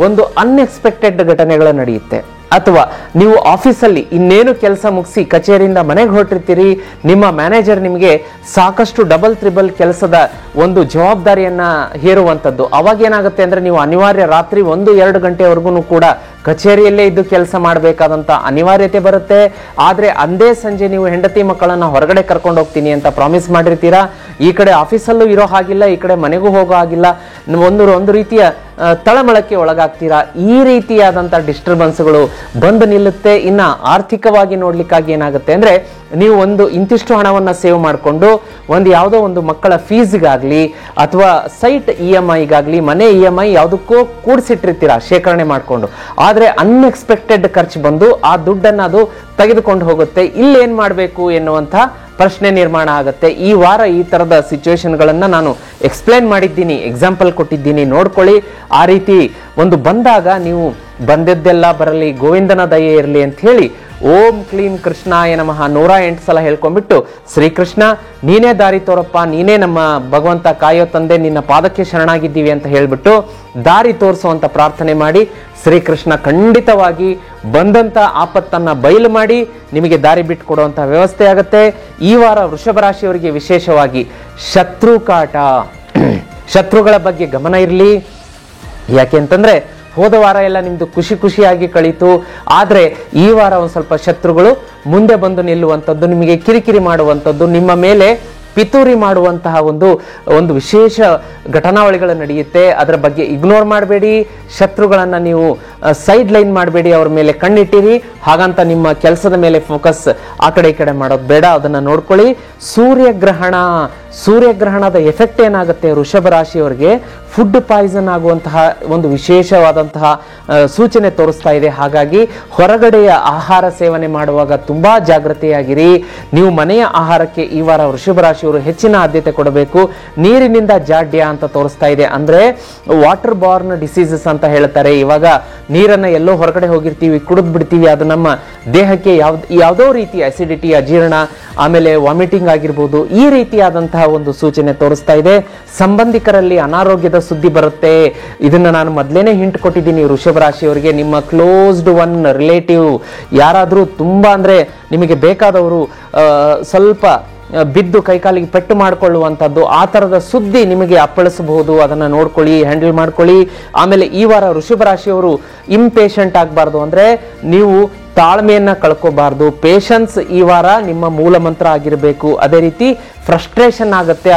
ಒಂದು ಅನ್ಎಕ್ಸ್ಪೆಕ್ಟೆಡ್ ಘಟನೆಗಳು ನಡೆಯುತ್ತೆ. ಅಥವಾ ನೀವು ಆಫೀಸಲ್ಲಿ ಇನ್ನೇನು ಕೆಲಸ ಮುಗಿಸಿ ಕಚೇರಿಯಿಂದ ಮನೆಗೆ ಹೊರಟಿರ್ತೀರಿ, ನಿಮ್ಮ ಮ್ಯಾನೇಜರ್ ನಿಮಗೆ ಸಾಕಷ್ಟು ಡಬಲ್ ತ್ರಿಬಲ್ ಕೆಲಸದ ಒಂದು ಜವಾಬ್ದಾರಿಯನ್ನ ಹೇರುವಂಥದ್ದು. ಅವಾಗ ಏನಾಗುತ್ತೆ ಅಂದ್ರೆ ನೀವು ಅನಿವಾರ್ಯ ರಾತ್ರಿ 1-2 ಗಂಟೆವರೆಗೂ ಕೂಡ ಕಚೇರಿಯಲ್ಲೇ ಇದ್ದು ಕೆಲಸ ಮಾಡಬೇಕಾದಂತ ಅನಿವಾರ್ಯತೆ ಬರುತ್ತೆ. ಆದ್ರೆ ಅಂದೇ ಸಂಜೆ ನೀವು ಹೆಂಡತಿ ಮಕ್ಕಳನ್ನ ಹೊರಗಡೆ ಕರ್ಕೊಂಡು ಹೋಗ್ತೀನಿ ಅಂತ ಪ್ರಾಮಿಸ್ ಮಾಡಿರ್ತೀರಾ. ಈ ಕಡೆ ಆಫೀಸಲ್ಲೂ ಇರೋ ಹಾಗಿಲ್ಲ, ಈ ಕಡೆ ಮನೆಗೂ ಹೋಗೋ ಹಾಗಿಲ್ಲ, ಒಂದು ರೀತಿಯ ತಳಮಳಕ್ಕೆ ಒಳಗಾಗ್ತೀರಾ. ಈ ರೀತಿಯಾದಂಥ ಡಿಸ್ಟರ್ಬೆನ್ಸ್ಗಳು ಬಂದು ನಿಲ್ಲುತ್ತೆ. ಇನ್ನ ಆರ್ಥಿಕವಾಗಿ ನೋಡ್ಲಿಕ್ಕಾಗಿ ಏನಾಗುತ್ತೆ ಅಂದ್ರೆ ನೀವು ಇಂತಿಷ್ಟು ಹಣವನ್ನ ಸೇವ್ ಮಾಡಿಕೊಂಡು ಯಾವುದೋ ಒಂದು ಮಕ್ಕಳ ಫೀಸ್ಗಾಗ್ಲಿ ಅಥವಾ ಸೈಟ್ EMIಗಾಗ್ಲಿ, ಮನೆ EMI ಯಾವುದಕ್ಕೂ ಕೂಡಿಸಿಟ್ಟಿರ್ತೀರಾ ಶೇಖರಣೆ ಮಾಡಿಕೊಂಡು. ಆದ್ರೆ ಅನ್ಎಕ್ಸ್ಪೆಕ್ಟೆಡ್ ಖರ್ಚು ಬಂದು ಆ ದುಡ್ಡನ್ನು ಅದು ತೆಗೆದುಕೊಂಡು ಹೋಗುತ್ತೆ. ಇಲ್ಲೇನ್ ಮಾಡಬೇಕು ಎನ್ನುವಂಥ ಪ್ರಶ್ನೆ ನಿರ್ಮಾಣ ಆಗುತ್ತೆ. ಈ ವಾರ ಈ ತರದ ಸಿಚುವೇಶನ್ಗಳನ್ನ ನಾನು ಎಕ್ಸ್ಪ್ಲೇನ್ ಮಾಡಿದ್ದೀನಿ, ಎಕ್ಸಾಂಪಲ್ ಕೊಟ್ಟಿದ್ದೀನಿ, ನೋಡ್ಕೊಳ್ಳಿ. ಆ ರೀತಿ ಬಂದಾಗ ನೀವು ಬಂದದ್ದೆಲ್ಲ ಬರಲಿ, ಗೋವಿಂದನ ದಯೆ ಇರಲಿ ಅಂತ ಹೇಳಿ ಓಂ ಕ್ಲೀಂ ಕೃಷ್ಣಾಯ ನಮಃ 108 ಸಲ ಹೇಳ್ಕೊಂಡ್ಬಿಟ್ಟು, ಶ್ರೀಕೃಷ್ಣ ನೀನೇ ದಾರಿ ತೋರಪ್ಪ, ನೀನೇ ನಮ್ಮ ಭಗವಂತ ಕಾಯೋ ತಂದೆ, ನಿನ್ನ ಪಾದಕ್ಕೆ ಶರಣಾಗಿದ್ದೀವಿ ಅಂತ ಹೇಳ್ಬಿಟ್ಟು ದಾರಿ ತೋರಿಸುವಂತ ಪ್ರಾರ್ಥನೆ ಮಾಡಿ, ಶ್ರೀಕೃಷ್ಣ ಖಂಡಿತವಾಗಿ ಬಂದಂತ ಆಪತ್ತನ್ನ ಬಯಲು ಮಾಡಿ ನಿಮಗೆ ದಾರಿ ಬಿಟ್ಟು ಕೊಡುವಂತ ವ್ಯವಸ್ಥೆ ಆಗುತ್ತೆ. ಈ ವಾರ ವೃಷಭ ರಾಶಿಯವರಿಗೆ ವಿಶೇಷವಾಗಿ ಶತ್ರು ಕಾಟ, ಶತ್ರುಗಳ ಬಗ್ಗೆ ಗಮನ ಇರಲಿ. ಯಾಕೆ ಅಂತಂದ್ರೆ ಹೋದ ವಾರ ಎಲ್ಲ ನಿಮ್ದು ಖುಷಿಯಾಗಿ ಕಳೀತು. ಆದ್ರೆ ಈ ವಾರ ಒಂದು ಸ್ವಲ್ಪ ಶತ್ರುಗಳು ಮುಂದೆ ಬಂದು ನಿಲ್ಲುವಂಥದ್ದು, ನಿಮಗೆ ಕಿರಿಕಿರಿ ಮಾಡುವಂಥದ್ದು, ನಿಮ್ಮ ಮೇಲೆ ಪಿತೂರಿ ಮಾಡುವಂತಹ ಒಂದು ವಿಶೇಷ ಘಟನಾವಳಿಗಳು ನಡೆಯುತ್ತೆ. ಅದರ ಬಗ್ಗೆ ಇಗ್ನೋರ್ ಮಾಡಬೇಡಿ. ಶತ್ರುಗಳನ್ನ ನೀವು ಸೈಡ್ ಲೈನ್ ಮಾಡಬೇಡಿ, ಅವ್ರ ಮೇಲೆ ಕಣ್ಣಿಟ್ಟಿರಿ. ಹಾಗಂತ ನಿಮ್ಮ ಕೆಲಸದ ಮೇಲೆ ಫೋಕಸ್ ಆ ಕಡೆ ಈ ಕಡೆ ಮಾಡೋದು ಬೇಡ, ಅದನ್ನ ನೋಡ್ಕೊಳ್ಳಿ. ಸೂರ್ಯಗ್ರಹಣದ ಎಫೆಕ್ಟ್ ಏನಾಗುತ್ತೆ ವೃಷಭ ರಾಶಿಯವರಿಗೆ, ಫುಡ್ ಪಾಯ್ಸನ್ ಆಗುವಂತಹ ಒಂದು ವಿಶೇಷವಾದಂತಹ ಸೂಚನೆ ತೋರಿಸ್ತಾ ಇದೆ. ಹಾಗಾಗಿ ಹೊರಗಡೆಯ ಆಹಾರ ಸೇವನೆ ಮಾಡುವಾಗ ತುಂಬಾ ಜಾಗೃತೆಯಾಗಿರಿ. ನೀವು ಮನೆಯ ಆಹಾರಕ್ಕೆ ಈ ವಾರ ವೃಷಭ ರಾಶಿಯವರು ಹೆಚ್ಚಿನ ಆದ್ಯತೆ ಕೊಡಬೇಕು. ನೀರಿನಿಂದ ಜಾಡ್ಯ ಅಂತ ತೋರಿಸ್ತಾ ಇದೆ, ಅಂದ್ರೆ ವಾಟರ್ ಬಾರ್ನ್ ಡಿಸೀಸಸ್ ಅಂತ ಹೇಳ್ತಾರೆ. ಇವಾಗ ನೀರನ್ನ ಎಲ್ಲೋ ಹೊರಗಡೆ ಹೋಗಿರ್ತೀವಿ, ಕುಡಿದ್ ಬಿಡ್ತೀವಿ, ಅದು ನಮ್ಮ ದೇಹಕ್ಕೆ ಯಾವುದೋ ರೀತಿ ಅಸಿಡಿಟಿ, ಅಜೀರ್ಣ, ಆಮೇಲೆ ವಾಮಿಟಿಂಗ್ ಆಗಿರ್ಬೋದು, ಈ ರೀತಿಯಾದಂತಹ ಒಂದು ಸೂಚನೆ ತೋರಿಸ್ತಾ ಇದೆ. ಸಂಬಂಧಿಕರಲ್ಲಿ ಅನಾರೋಗ್ಯದ ಸುದ್ದಿ ಬರುತ್ತೆ. ಇದನ್ನ ನಾನು ಮೊದಲೇನೆ ಹಿಂಟ್ ಕೊಟ್ಟಿದ್ದೀನಿ ವೃಷಭ ರಾಶಿಯವರಿಗೆ. ನಿಮ್ಮ ಕ್ಲೋಸ್ಡ್ ಒನ್ ರಿಲೇಟಿವ್ ಯಾರಾದ್ರೂ ತುಂಬಾ ಅಂದ್ರೆ ನಿಮಗೆ ಬೇಕಾದವರು ಸ್ವಲ್ಪ ಬಿದ್ದು ಕೈಕಾಲಿಗೆ ಪೆಟ್ಟು ಮಾಡಿಕೊಳ್ಳುವಂಥದ್ದು, ಆ ಥರದ ಸುದ್ದಿ ನಿಮಗೆ ಅಪ್ಪಳಿಸಬಹುದು. ಅದನ್ನು ನೋಡ್ಕೊಳ್ಳಿ, ಹ್ಯಾಂಡಲ್ ಮಾಡ್ಕೊಳ್ಳಿ. ಆಮೇಲೆ ಈ ವಾರ ವೃಷಭ ರಾಶಿಯವರು ಇಂಪೇಷಂಟ್ ಆಗಬಾರ್ದು, ಅಂದರೆ ನೀವು ತಾಳ್ಮೆಯನ್ನ ಕಳ್ಕೋಬಾರ್ದು. ಪೇಷನ್ಸ್ ಈ ವಾರ ನಿಮ್ಮ ಮೂಲ ಮಂತ್ರ ಆಗಿರಬೇಕು. ಅದೇ ರೀತಿ ಫ್ರಸ್ಟ್ರೇಷನ್ ಆಗುತ್ತೆ,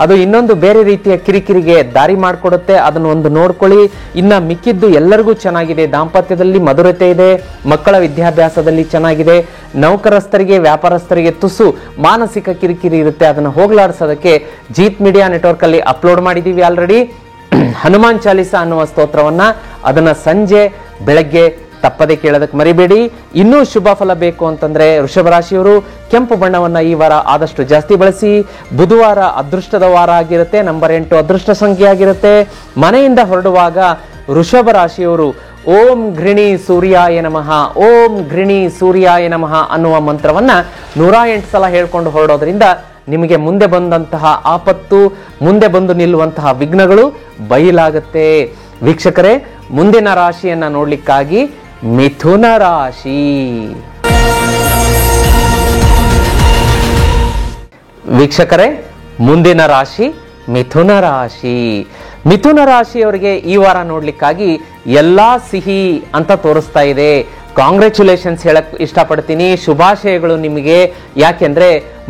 ಅದು ಇನ್ನೊಂದು ಬೇರೆ ರೀತಿಯ ಕಿರಿಕಿರಿಗೆ ದಾರಿ ಮಾಡಿಕೊಡುತ್ತೆ. ಅದನ್ನು ನೋಡ್ಕೊಳ್ಳಿ. ಇನ್ನ ಮಿಕ್ಕಿದ್ದು ಎಲ್ಲರಿಗೂ ಚೆನ್ನಾಗಿದೆ. ದಾಂಪತ್ಯದಲ್ಲಿ ಮಧುರತೆ ಇದೆ, ಮಕ್ಕಳ ವಿದ್ಯಾಭ್ಯಾಸದಲ್ಲಿ ಚೆನ್ನಾಗಿದೆ, ನೌಕರಸ್ಥರಿಗೆ ವ್ಯಾಪಾರಸ್ಥರಿಗೆ ತುಸು ಮಾನಸಿಕ ಕಿರಿಕಿರಿ ಇರುತ್ತೆ. ಅದನ್ನು ಹೋಗ್ಲಾಡಿಸೋದಕ್ಕೆ ಜೀತ್ ಮೀಡಿಯಾ ನೆಟ್ವರ್ಕ್ ಅಲ್ಲಿ ಅಪ್ಲೋಡ್ ಮಾಡಿದೀವಿ ಆಲ್ರೆಡಿ. ಹನುಮಾನ್ ಚಾಲಿಸ ಅನ್ನುವ ಸ್ತೋತ್ರವನ್ನ ಅದನ್ನ ಸಂಜೆ ಬೆಳಗ್ಗೆ ತಪ್ಪದೆ ಕೇಳೋದಕ್ಕೆ ಮರಿಬೇಡಿ. ಇನ್ನೂ ಶುಭ ಫಲ ಬೇಕು ಅಂತಂದ್ರೆ ವೃಷಭ ರಾಶಿಯವರು ಕೆಂಪು ಬಣ್ಣವನ್ನ ಈ ವಾರ ಆದಷ್ಟು ಜಾಸ್ತಿ ಬಳಸಿ. ಬುಧವಾರ ಅದೃಷ್ಟದ ವಾರ ಆಗಿರುತ್ತೆ, ನಂಬರ್ 8 ಅದೃಷ್ಟ ಸಂಖ್ಯೆ ಆಗಿರುತ್ತೆ. ಮನೆಯಿಂದ ಹೊರಡುವಾಗ ವೃಷಭ ರಾಶಿಯವರು ಓಂ ಘೃಣಿ ಸೂರ್ಯಾಯ ನಮಃ, ಓಂ ಘೃಣಿ ಸೂರ್ಯಾಯ ನಮಃ ಅನ್ನುವ ಮಂತ್ರವನ್ನ 108 ಸಲ ಹೇಳ್ಕೊಂಡು ಹೊರಡೋದ್ರಿಂದ ನಿಮಗೆ ಮುಂದೆ ಬಂದಂತಹ ಆಪತ್ತು, ಮುಂದೆ ಬಂದು ನಿಲ್ಲುವಂತಹ ವಿಘ್ನಗಳು ಬಯಲಾಗುತ್ತೆ. ವೀಕ್ಷಕರೇ, ಮುಂದಿನ ರಾಶಿಯನ್ನ ನೋಡ್ಲಿಕ್ಕಾಗಿ ಮಿಥುನ ರಾಶಿ. ವೀಕ್ಷಕರೇ, ಮುಂದಿನ ರಾಶಿ ಮಿಥುನ ರಾಶಿ. ಮಿಥುನ ರಾಶಿಯವರಿಗೆ ಈ ವಾರ ನೋಡ್ಲಿಕ್ಕಾಗಿ ಎಲ್ಲಾ ಸಿಹಿ ಅಂತ ತೋರಿಸ್ತಾ ಇದೆ. ಕಾಂಗ್ರ್ಯಾಚುಲೇಷನ್ಸ್ ಹೇಳಕ್ ಇಷ್ಟಪಡ್ತೀನಿ, ಶುಭಾಶಯಗಳು ನಿಮಗೆ. ಯಾಕೆಂದ್ರೆ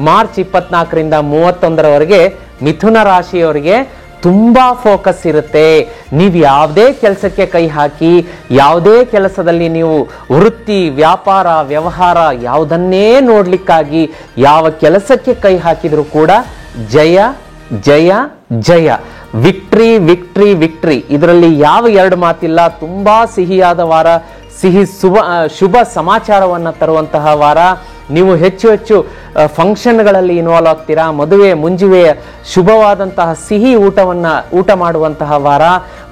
ಮಾರ್ಚ್ 24ರಿಂದ 31ರವರೆಗೆ ಮಿಥುನ ರಾಶಿಯವರಿಗೆ ತುಂಬಾ ಫೋಕಸ್ ಇರುತ್ತೆ. ನೀವು ಯಾವುದೇ ಕೆಲಸಕ್ಕೆ ಕೈ ಹಾಕಿ, ಯಾವುದೇ ಕೆಲಸದಲ್ಲಿ ನೀವು ವೃತ್ತಿ, ವ್ಯಾಪಾರ, ವ್ಯವಹಾರ ಯಾವುದನ್ನೇ ನೋಡ್ಲಿಕ್ಕಾಗಿ ಯಾವ ಕೆಲಸಕ್ಕೆ ಕೈ ಹಾಕಿದ್ರು ಕೂಡ ಜಯ ಜಯ ಜಯ, ವಿಕ್ಟ್ರಿ ವಿಕ್ಟ್ರಿ ವಿಕ್ಟ್ರಿ, ಇದರಲ್ಲಿ ಯಾವ ಎರಡು ಮಾತಿಲ್ಲ. ತುಂಬಾ ಸಿಹಿಯಾದ ವಾರ, ಶುಭ ಸಮಾಚಾರವನ್ನು ತರುವಂತಹ ವಾರ. ನೀವು ಹೆಚ್ಚು ಹೆಚ್ಚು ಫಂಕ್ಷನ್ಗಳಲ್ಲಿ ಇನ್ವಾಲ್ವ್ ಆಗ್ತೀರಾ. ಮದುವೆ ಮುಂಜಿವೆಯ ಶುಭವಾದಂತಹ ಸಿಹಿ ಊಟ ಮಾಡುವಂತಹ ವಾರ.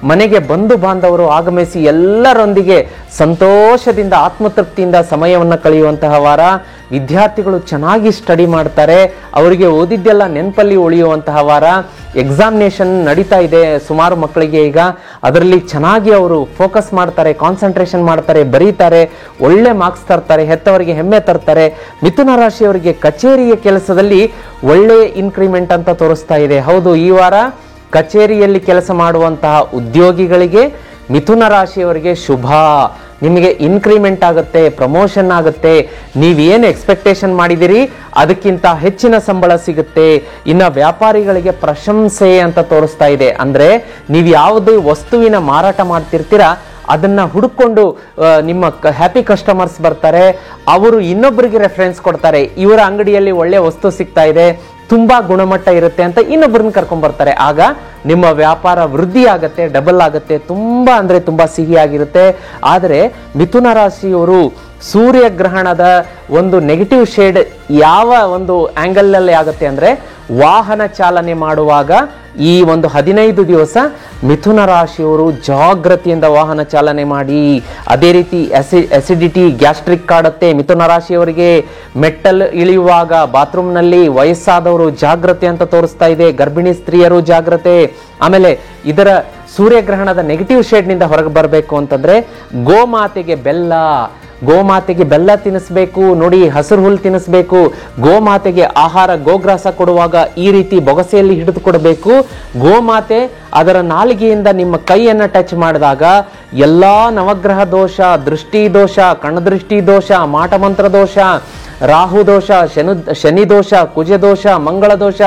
ಮನೆಗೆ ಬಂಧು ಬಾಂಧವರು ಆಗಮಿಸಿ ಎಲ್ಲರೊಂದಿಗೆ ಸಂತೋಷದಿಂದ ಆತ್ಮತೃಪ್ತಿಯಿಂದ ಸಮಯವನ್ನು ಕಳೆಯುವಂತಹ ವಾರ. ವಿದ್ಯಾರ್ಥಿಗಳು ಚೆನ್ನಾಗಿ ಸ್ಟಡಿ ಮಾಡ್ತಾರೆ, ಅವರಿಗೆ ಓದಿದ್ದೆಲ್ಲ ನೆನಪಲ್ಲಿ ಉಳಿಯುವಂತಹ ವಾರ. ಎಕ್ಸಾಮಿನೇಷನ್ ನಡೀತಾ ಇದೆ ಸುಮಾರು ಮಕ್ಕಳಿಗೆ ಈಗ, ಅದರಲ್ಲಿ ಚೆನ್ನಾಗಿ ಅವರು ಫೋಕಸ್ ಮಾಡ್ತಾರೆ, ಕಾನ್ಸಂಟ್ರೇಷನ್ ಮಾಡ್ತಾರೆ, ಬರೀತಾರೆ, ಒಳ್ಳೆ ಮಾರ್ಕ್ಸ್ ತರ್ತಾರೆ, ಹೆತ್ತವರಿಗೆ ಹೆಮ್ಮೆ ತರ್ತಾರೆ. ಮಿಥುನ ರಾಶಿಯವರಿಗೆ ಕಚೇರಿಯ ಕೆಲಸದಲ್ಲಿ ಒಳ್ಳೆ ಇನ್ಕ್ರಿಮೆಂಟ್ ಅಂತ ತೋರಿಸ್ತಾ ಇದೆ. ಹೌದು, ಈ ವಾರ ಕಚೇರಿಯಲ್ಲಿ ಕೆಲಸ ಮಾಡುವಂತಹ ಉದ್ಯೋಗಿಗಳಿಗೆ ಮಿಥುನ ರಾಶಿಯವರಿಗೆ ಶುಭ. ನಿಮಗೆ ಇನ್ಕ್ರಿಮೆಂಟ್ ಆಗುತ್ತೆ, ಪ್ರಮೋಷನ್ ಆಗುತ್ತೆ, ನೀವೇನು ಎಕ್ಸ್ಪೆಕ್ಟೇಷನ್ ಮಾಡಿದಿರಿ ಅದಕ್ಕಿಂತ ಹೆಚ್ಚಿನ ಸಂಬಳ ಸಿಗುತ್ತೆ. ಇನ್ನು ವ್ಯಾಪಾರಿಗಳಿಗೆ ಪ್ರಶಂಸೆ ಅಂತ ತೋರಿಸ್ತಾ ಇದೆ. ಅಂದ್ರೆ ನೀವು ಯಾವುದೇ ವಸ್ತುವಿನ ಮಾರಾಟ ಮಾಡ್ತಿರ್ತೀರಾ ಅದನ್ನ ಹುಡುಕೊಂಡು ನಿಮ್ಮ ಹ್ಯಾಪಿ ಕಸ್ಟಮರ್ಸ್ ಬರ್ತಾರೆ, ಅವರು ಇನ್ನೊಬ್ಬರಿಗೆ ರೆಫರೆನ್ಸ್ ಕೊಡ್ತಾರೆ, ಇವರ ಅಂಗಡಿಯಲ್ಲಿ ಒಳ್ಳೆ ವಸ್ತು ಸಿಗ್ತಾ ಇದೆ, ತುಂಬಾ ಗುಣಮಟ್ಟ ಇರುತ್ತೆ ಅಂತ ಇನ್ನೊಬ್ಬರನ್ನ ಕರ್ಕೊಂಡ್ ಬರ್ತಾರೆ. ಆಗ ನಿಮ್ಮ ವ್ಯಾಪಾರ ವೃದ್ಧಿ ಆಗತ್ತೆ, ಡಬಲ್ ಆಗತ್ತೆ, ತುಂಬಾ ಅಂದ್ರೆ ತುಂಬಾ ಸಿಹಿಯಾಗಿರುತ್ತೆ. ಆದರೆ ಮಿಥುನ ರಾಶಿಯವರು ಸೂರ್ಯಗ್ರಹಣದ ಒಂದು ನೆಗೆಟಿವ್ ಶೇಡ್ ಯಾವ ಒಂದು ಆಂಗಲ್ ನಲ್ಲಿ ಆಗುತ್ತೆ ಅಂದ್ರೆ ವಾಹನ ಚಾಲನೆ ಮಾಡುವಾಗ ಈ ಒಂದು 15 ದಿವಸ ಮಿಥುನ ರಾಶಿಯವರು ಜಾಗೃತಿಯಿಂದ ವಾಹನ ಚಾಲನೆ ಮಾಡಿ. ಅದೇ ರೀತಿ ಅಸಿಡಿಟಿ, ಗ್ಯಾಸ್ಟ್ರಿಕ್ ಕಾಡುತ್ತೆ ಮಿಥುನ ರಾಶಿಯವರಿಗೆ. ಮೆಟ್ಟಲ್ ಇಳಿಯುವಾಗ ಬಾತ್ರೂಮ್ನಲ್ಲಿ ವಯಸ್ಸಾದವರು ಜಾಗೃತಿ ಅಂತ ತೋರಿಸ್ತಾ ಇದೆ. ಗರ್ಭಿಣಿ ಸ್ತ್ರೀಯರು ಜಾಗ್ರತೆ. ಆಮೇಲೆ ಇದರ ಸೂರ್ಯಗ್ರಹಣದ ನೆಗೆಟಿವ್ ಶೇಡ್ನಿಂದ ಹೊರಗೆ ಬರಬೇಕು ಅಂತಂದ್ರೆ ಗೋಮಾತೆಗೆ ಬೆಲ್ಲ ತಿನ್ನಿಸ್ಬೇಕು. ನೋಡಿ, ಹಸಿರು ಹುಲ್ಲು ತಿನ್ನಿಸ್ಬೇಕು. ಗೋಮಾತೆಗೆ ಆಹಾರ ಗೋಗ್ರಾಸ ಕೊಡುವಾಗ ಈ ರೀತಿ ಬೊಗಸೆಯಲ್ಲಿ ಹಿಡಿದು ಕೊಡಬೇಕು. ಗೋಮಾತೆ ಅದರ ನಾಲಿಗೆಯಿಂದ ನಿಮ್ಮ ಕೈಯನ್ನ ಟಚ್ ಮಾಡಿದಾಗ ಎಲ್ಲಾ ನವಗ್ರಹ ದೋಷ, ದೃಷ್ಟಿ ದೋಷ, ಕಣದೃಷ್ಟಿ ದೋಷ, ಮಾಟಮಂತ್ರ ದೋಷ, ರಾಹು ದೋಷ, ಶನಿ ದೋಷ, ಕುಜ ದೋಷ, ಮಂಗಳ ದೋಷ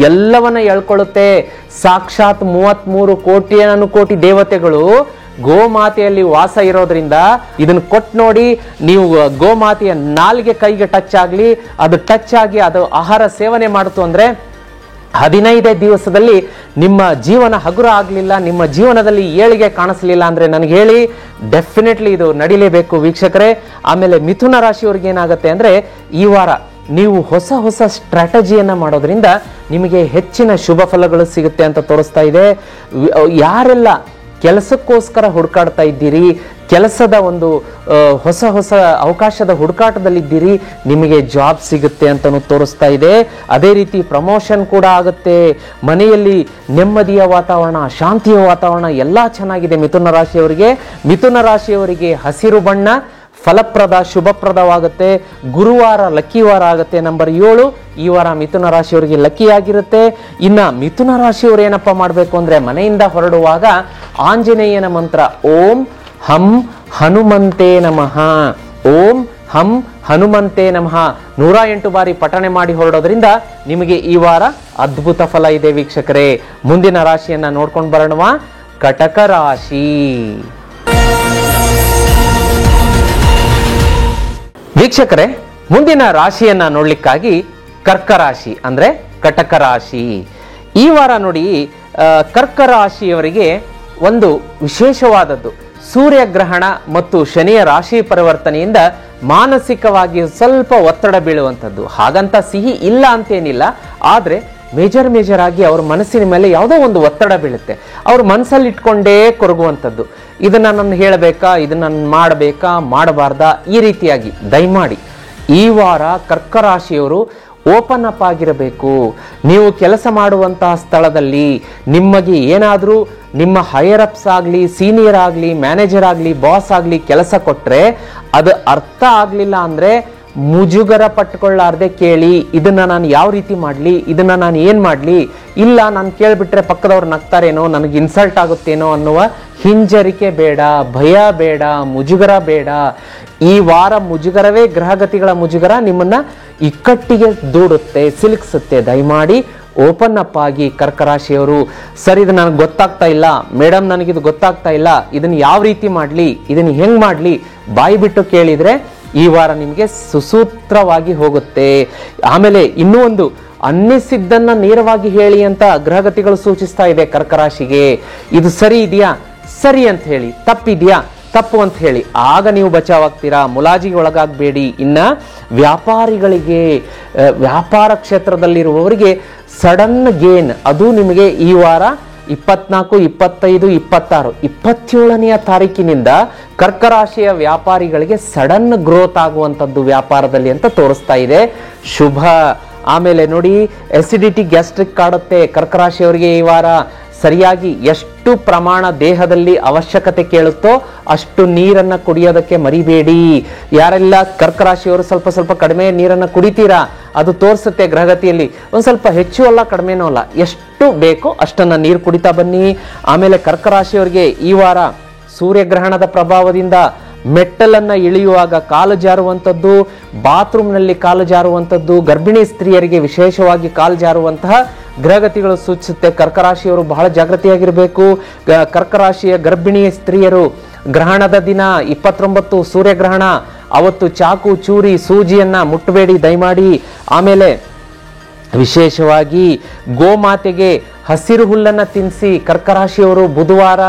ಎಲ್ಲವನ್ನ ಎಳ್ಕೊಳ್ಳುತ್ತೆ. ಸಾಕ್ಷಾತ್ 33 ಕೋಟಿ ದೇವತೆಗಳು ಗೋಮಾತೆಯಲ್ಲಿ ವಾಸ ಇರೋದ್ರಿಂದ ಇದನ್ನ ಕೊಟ್ಟು ನೋಡಿ. ನೀವು ಗೋಮಾತೆಯ ನಾಲಿಗೆ ಕೈಗೆ ಟಚ್ ಆಗ್ಲಿ, ಅದು ಟಚ್ ಆಗಿ ಅದು ಆಹಾರ ಸೇವನೆ ಮಾಡ್ತು ಅಂದ್ರೆ 15 ದಿವಸದಲ್ಲಿ ನಿಮ್ಮ ಜೀವನ ಹಗುರ ಆಗ್ಲಿಲ್ಲ, ನಿಮ್ಮ ಜೀವನದಲ್ಲಿ ಏಳಿಗೆ ಕಾಣಿಸ್ಲಿಲ್ಲ ಅಂದ್ರೆ ನನಗೆ ಹೇಳಿ, ಡೆಫಿನೆಟ್ಲಿ ಇದು ನಡಿಲೇಬೇಕು ವೀಕ್ಷಕರೇ. ಆಮೇಲೆ ಮಿಥುನ ರಾಶಿಯವ್ರಿಗೆ ಏನಾಗುತ್ತೆ ಅಂದ್ರೆ ಈ ವಾರ ನೀವು ಹೊಸ ಸ್ಟ್ರಾಟಜಿಯನ್ನ ಮಾಡೋದ್ರಿಂದ ನಿಮಗೆ ಹೆಚ್ಚಿನ ಶುಭ ಫಲಗಳು ಸಿಗುತ್ತೆ ಅಂತ ತೋರಿಸ್ತಾ ಇದೆ. ಯಾರೆಲ್ಲ ಕೆಲಸಕ್ಕೋಸ್ಕರ ಹುಡುಕಾಡ್ತಾ ಇದ್ದೀರಿ, ಕೆಲಸದ ಒಂದು ಹೊಸ ಅವಕಾಶದ ಹುಡುಕಾಟದಲ್ಲಿದ್ದೀರಿ, ನಿಮಗೆ ಜಾಬ್ ಸಿಗುತ್ತೆ ಅಂತಲೂ ತೋರಿಸ್ತಾ ಇದೆ. ಅದೇ ರೀತಿ ಪ್ರಮೋಷನ್ ಕೂಡ ಆಗುತ್ತೆ. ಮನೆಯಲ್ಲಿ ನೆಮ್ಮದಿಯ ವಾತಾವರಣ, ಶಾಂತಿಯ ವಾತಾವರಣ ಎಲ್ಲ ಚೆನ್ನಾಗಿದೆ ಮಿಥುನ ರಾಶಿಯವರಿಗೆ. ಮಿಥುನ ರಾಶಿಯವರಿಗೆ ಹಸಿರು ಬಣ್ಣ ಫಲಪ್ರದ, ಶುಭಪ್ರದವಾಗುತ್ತೆ. ಗುರುವಾರ ಲಕ್ಕಿ ವಾರ ಆಗುತ್ತೆ. ನಂಬರ್ 7 ಈ ವಾರ ಮಿಥುನ ರಾಶಿಯವರಿಗೆ ಲಕ್ಕಿ ಆಗಿರುತ್ತೆ. ಇನ್ನ ಮಿಥುನ ರಾಶಿಯವರು ಏನಪ್ಪ ಮಾಡಬೇಕು ಅಂದ್ರೆ ಮನೆಯಿಂದ ಹೊರಡುವಾಗ ಆಂಜನೇಯನ ಮಂತ್ರ ಓಂ ಹಂ ಹನುಮಂತೆ ನಮಃ, ಓಂ ಹಂ ಹನುಮಂತೆ ನಮಃ 108 ಬಾರಿ ಪಠಣೆ ಮಾಡಿ ಹೊರಡೋದ್ರಿಂದ ನಿಮಗೆ ಈ ವಾರ ಅದ್ಭುತ ಫಲ ಇದೆ ವೀಕ್ಷಕರೇ. ಮುಂದಿನ ರಾಶಿಯನ್ನ ನೋಡ್ಕೊಂಡು ಬರೋಣ. ಕಟಕ ರಾಶಿ. ವೀಕ್ಷಕರೇ, ಮುಂದಿನ ರಾಶಿಯನ್ನ ನೋಡ್ಲಿಕ್ಕಾಗಿ ಕರ್ಕ ರಾಶಿ ಅಂದ್ರೆ ಕಟಕ ರಾಶಿ. ಈ ವಾರ ನೋಡಿ, ಕರ್ಕ ರಾಶಿಯವರಿಗೆ ಒಂದು ವಿಶೇಷವಾದದ್ದು, ಸೂರ್ಯಗ್ರಹಣ ಮತ್ತು ಶನಿಯ ರಾಶಿ ಪರಿವರ್ತನೆಯಿಂದ ಮಾನಸಿಕವಾಗಿ ಸ್ವಲ್ಪ ಒತ್ತಡ ಬೀಳುವಂಥದ್ದು. ಹಾಗಂತ ಸಿಹಿ ಇಲ್ಲ ಅಂತೇನಿಲ್ಲ, ಆದ್ರೆ ಮೇಜರ್ ಆಗಿ ಅವ್ರ ಮನಸ್ಸಿನ ಮೇಲೆ ಯಾವುದೋ ಒಂದು ಒತ್ತಡ ಬೀಳುತ್ತೆ. ಅವ್ರ ಮನಸ್ಸಲ್ಲಿ ಇಟ್ಕೊಂಡೇ ಕೊರಗುವಂಥದ್ದು. ಇದನ್ನ ನಾನು ಹೇಳಬೇಕಾ, ಇದನ್ನ ನಾನು ಮಾಡಬೇಕಾ, ಮಾಡಬಾರ್ದಾ, ಈ ರೀತಿಯಾಗಿ ದಯಮಾಡಿ ಈ ವಾರ ಕರ್ಕ ರಾಶಿಯವರು ಓಪನ್ ಅಪ್ ಆಗಿರಬೇಕು. ನೀವು ಕೆಲಸ ಮಾಡುವಂತಹ ಸ್ಥಳದಲ್ಲಿ ನಿಮಗೆ ಏನಾದರೂ ನಿಮ್ಮ ಹೈಯರ್ ಅಪ್ಸ್ ಆಗಲಿ, ಸೀನಿಯರ್ ಆಗಲಿ, ಮ್ಯಾನೇಜರ್ ಆಗಲಿ, ಬಾಸ್ ಆಗಲಿ ಕೆಲಸ ಕೊಟ್ಟರೆ ಅದು ಅರ್ಥ ಆಗಲಿಲ್ಲ ಅಂದರೆ ಮುಜುಗರ ಪಟ್ಕೊಳ್ಳಾರ್ದೆ ಕೇಳಿ, ಇದನ್ನ ನಾನು ಯಾವ ರೀತಿ ಮಾಡಲಿ, ಇದನ್ನ ನಾನು ಏನು ಮಾಡಲಿ, ಇಲ್ಲ ನಾನು ಕೇಳಿಬಿಟ್ರೆ ಪಕ್ಕದವ್ರು ನಗ್ತಾರೇನೋ, ನನಗೆ ಇನ್ಸಲ್ಟ್ ಆಗುತ್ತೇನೋ ಅನ್ನುವ ಹಿಂಜರಿಕೆ ಬೇಡ, ಭಯ ಬೇಡ, ಮುಜುಗರ ಬೇಡ. ಈ ವಾರ ಮುಜುಗರವೇ, ಗ್ರಹಗತಿಗಳ ಮುಜುಗರ ನಿಮ್ಮನ್ನ ಇಕ್ಕಟ್ಟಿಗೆ ದೂಡುತ್ತೆ, ಸಿಲುಕಿಸುತ್ತೆ. ದಯಮಾಡಿ ಓಪನ್ ಅಪ್ ಆಗಿ ಕರ್ಕ ರಾಶಿಯವರು. ಸರ್, ಇದು ನನಗೆ ಗೊತ್ತಾಗ್ತಾ ಇಲ್ಲ ಮೇಡಮ್, ನನಗಿದು ಗೊತ್ತಾಗ್ತಾ ಇಲ್ಲ, ಇದನ್ನ ಯಾವ ರೀತಿ ಮಾಡಲಿ, ಇದನ್ನ ಹೆಂಗ್ ಮಾಡಲಿ, ಬಾಯಿ ಬಿಟ್ಟು ಕೇಳಿದ್ರೆ ಈ ವಾರ ನಿಮಗೆ ಸುಸೂತ್ರವಾಗಿ ಹೋಗುತ್ತೆ. ಆಮೇಲೆ ಇನ್ನೂ ಒಂದು, ಅನ್ನಿಸಿದ್ದನ್ನ ನೇರವಾಗಿ ಹೇಳಿ ಅಂತ ಗ್ರಹಗತಿಗಳು ಸೂಚಿಸ್ತಾ ಇದೆ ಕರ್ಕ ರಾಶಿಗೆ. ಇದು ಸರಿ ಇದೆಯಾ, ಸರಿ ಅಂತ ಹೇಳಿ, ತಪ್ಪಿದ್ಯಾ ತಪ್ಪು ಅಂತ ಹೇಳಿ ಆಗ ನೀವು ಬಚಾವಾಗ್ತೀರಾ, ಮುಲಾಜಿಗೆ ಒಳಗಾಗಬೇಡಿ. ಇನ್ನ ವ್ಯಾಪಾರಿಗಳಿಗೆ, ವ್ಯಾಪಾರ ಕ್ಷೇತ್ರದಲ್ಲಿರುವವರಿಗೆ ಸಡನ್ ಗೇನ್, ಅದು ನಿಮಗೆ ಈ ವಾರ 24, 25, 26, 27ನೇ ತಾರೀಕಿನಿಂದ ಕರ್ಕ ರಾಶಿಯ ವ್ಯಾಪಾರಿಗಳಿಗೆ ಸಡನ್ ಗ್ರೋತ್ ಆಗುವಂಥದ್ದು ವ್ಯಾಪಾರದಲ್ಲಿ ಅಂತ ತೋರಿಸ್ತಾ ಇದೆ. ಶುಭ. ಆಮೇಲೆ ನೋಡಿ, ಎಸಿಡಿಟಿ, ಗ್ಯಾಸ್ಟ್ರಿಕ್ ಕಾಡುತ್ತೆ ಕರ್ಕ ರಾಶಿಯವರಿಗೆ ಈ ವಾರ. ಸರಿಯಾಗಿ ಎಷ್ಟು ಪ್ರಮಾಣ ದೇಹದಲ್ಲಿ ಅವಶ್ಯಕತೆ ಕೇಳುತ್ತೋ ಅಷ್ಟು ನೀರನ್ನು ಕುಡಿಯೋದಕ್ಕೆ ಮರಿಬೇಡಿ. ಯಾರೆಲ್ಲ ಕರ್ಕ ರಾಶಿಯವರು ಸ್ವಲ್ಪ ಕಡಿಮೆ ನೀರನ್ನು ಕುಡಿತೀರಾ, ಅದು ತೋರಿಸುತ್ತೆ ಗ್ರಹಗತಿಯಲ್ಲಿ. ಒಂದು ಸ್ವಲ್ಪ ಹೆಚ್ಚು ಅಲ್ಲ ಕಡಿಮೆನೂ ಅಲ್ಲ, ಎಷ್ಟು ಬೇಕೋ ಅಷ್ಟನ್ನು ನೀರು ಕುಡಿತಾ ಬನ್ನಿ. ಆಮೇಲೆ ಕರ್ಕ ರಾಶಿಯವರಿಗೆ ಈ ವಾರ ಸೂರ್ಯಗ್ರಹಣದ ಪ್ರಭಾವದಿಂದ ಮೆಟ್ಟಲನ್ನು ಇಳಿಯುವಾಗ ಕಾಲು ಜಾರುವಂಥದ್ದು, ಬಾತ್ರೂಮ್ನಲ್ಲಿ ಕಾಲು ಜಾರುವಂಥದ್ದು, ಗರ್ಭಿಣಿ ಸ್ತ್ರೀಯರಿಗೆ ವಿಶೇಷವಾಗಿ ಕಾಲು ಜಾರುವಂತಹ ಗ್ರಹಗತಿಗಳು ಸೂಚಿಸುತ್ತೆ. ಕರ್ಕರಾಶಿಯವರು ಬಹಳ ಜಾಗೃತಿಯಾಗಿರಬೇಕು. ಕರ್ಕರಾಶಿಯ ಗರ್ಭಿಣಿ ಸ್ತ್ರೀಯರು ಗ್ರಹಣದ ದಿನ 29 ಸೂರ್ಯಗ್ರಹಣ, ಅವತ್ತು ಚಾಕು ಚೂರಿ ಸೂಜಿಯನ್ನ ಮುಟ್ಟಬೇಡಿ ದಯಮಾಡಿ. ಆಮೇಲೆ ವಿಶೇಷವಾಗಿ ಗೋಮಾತೆಗೆ ಹಸಿರು ಹುಲ್ಲನ್ನು ತಿನ್ನಿಸಿ. ಕರ್ಕರಾಶಿಯವರು ಬುಧವಾರ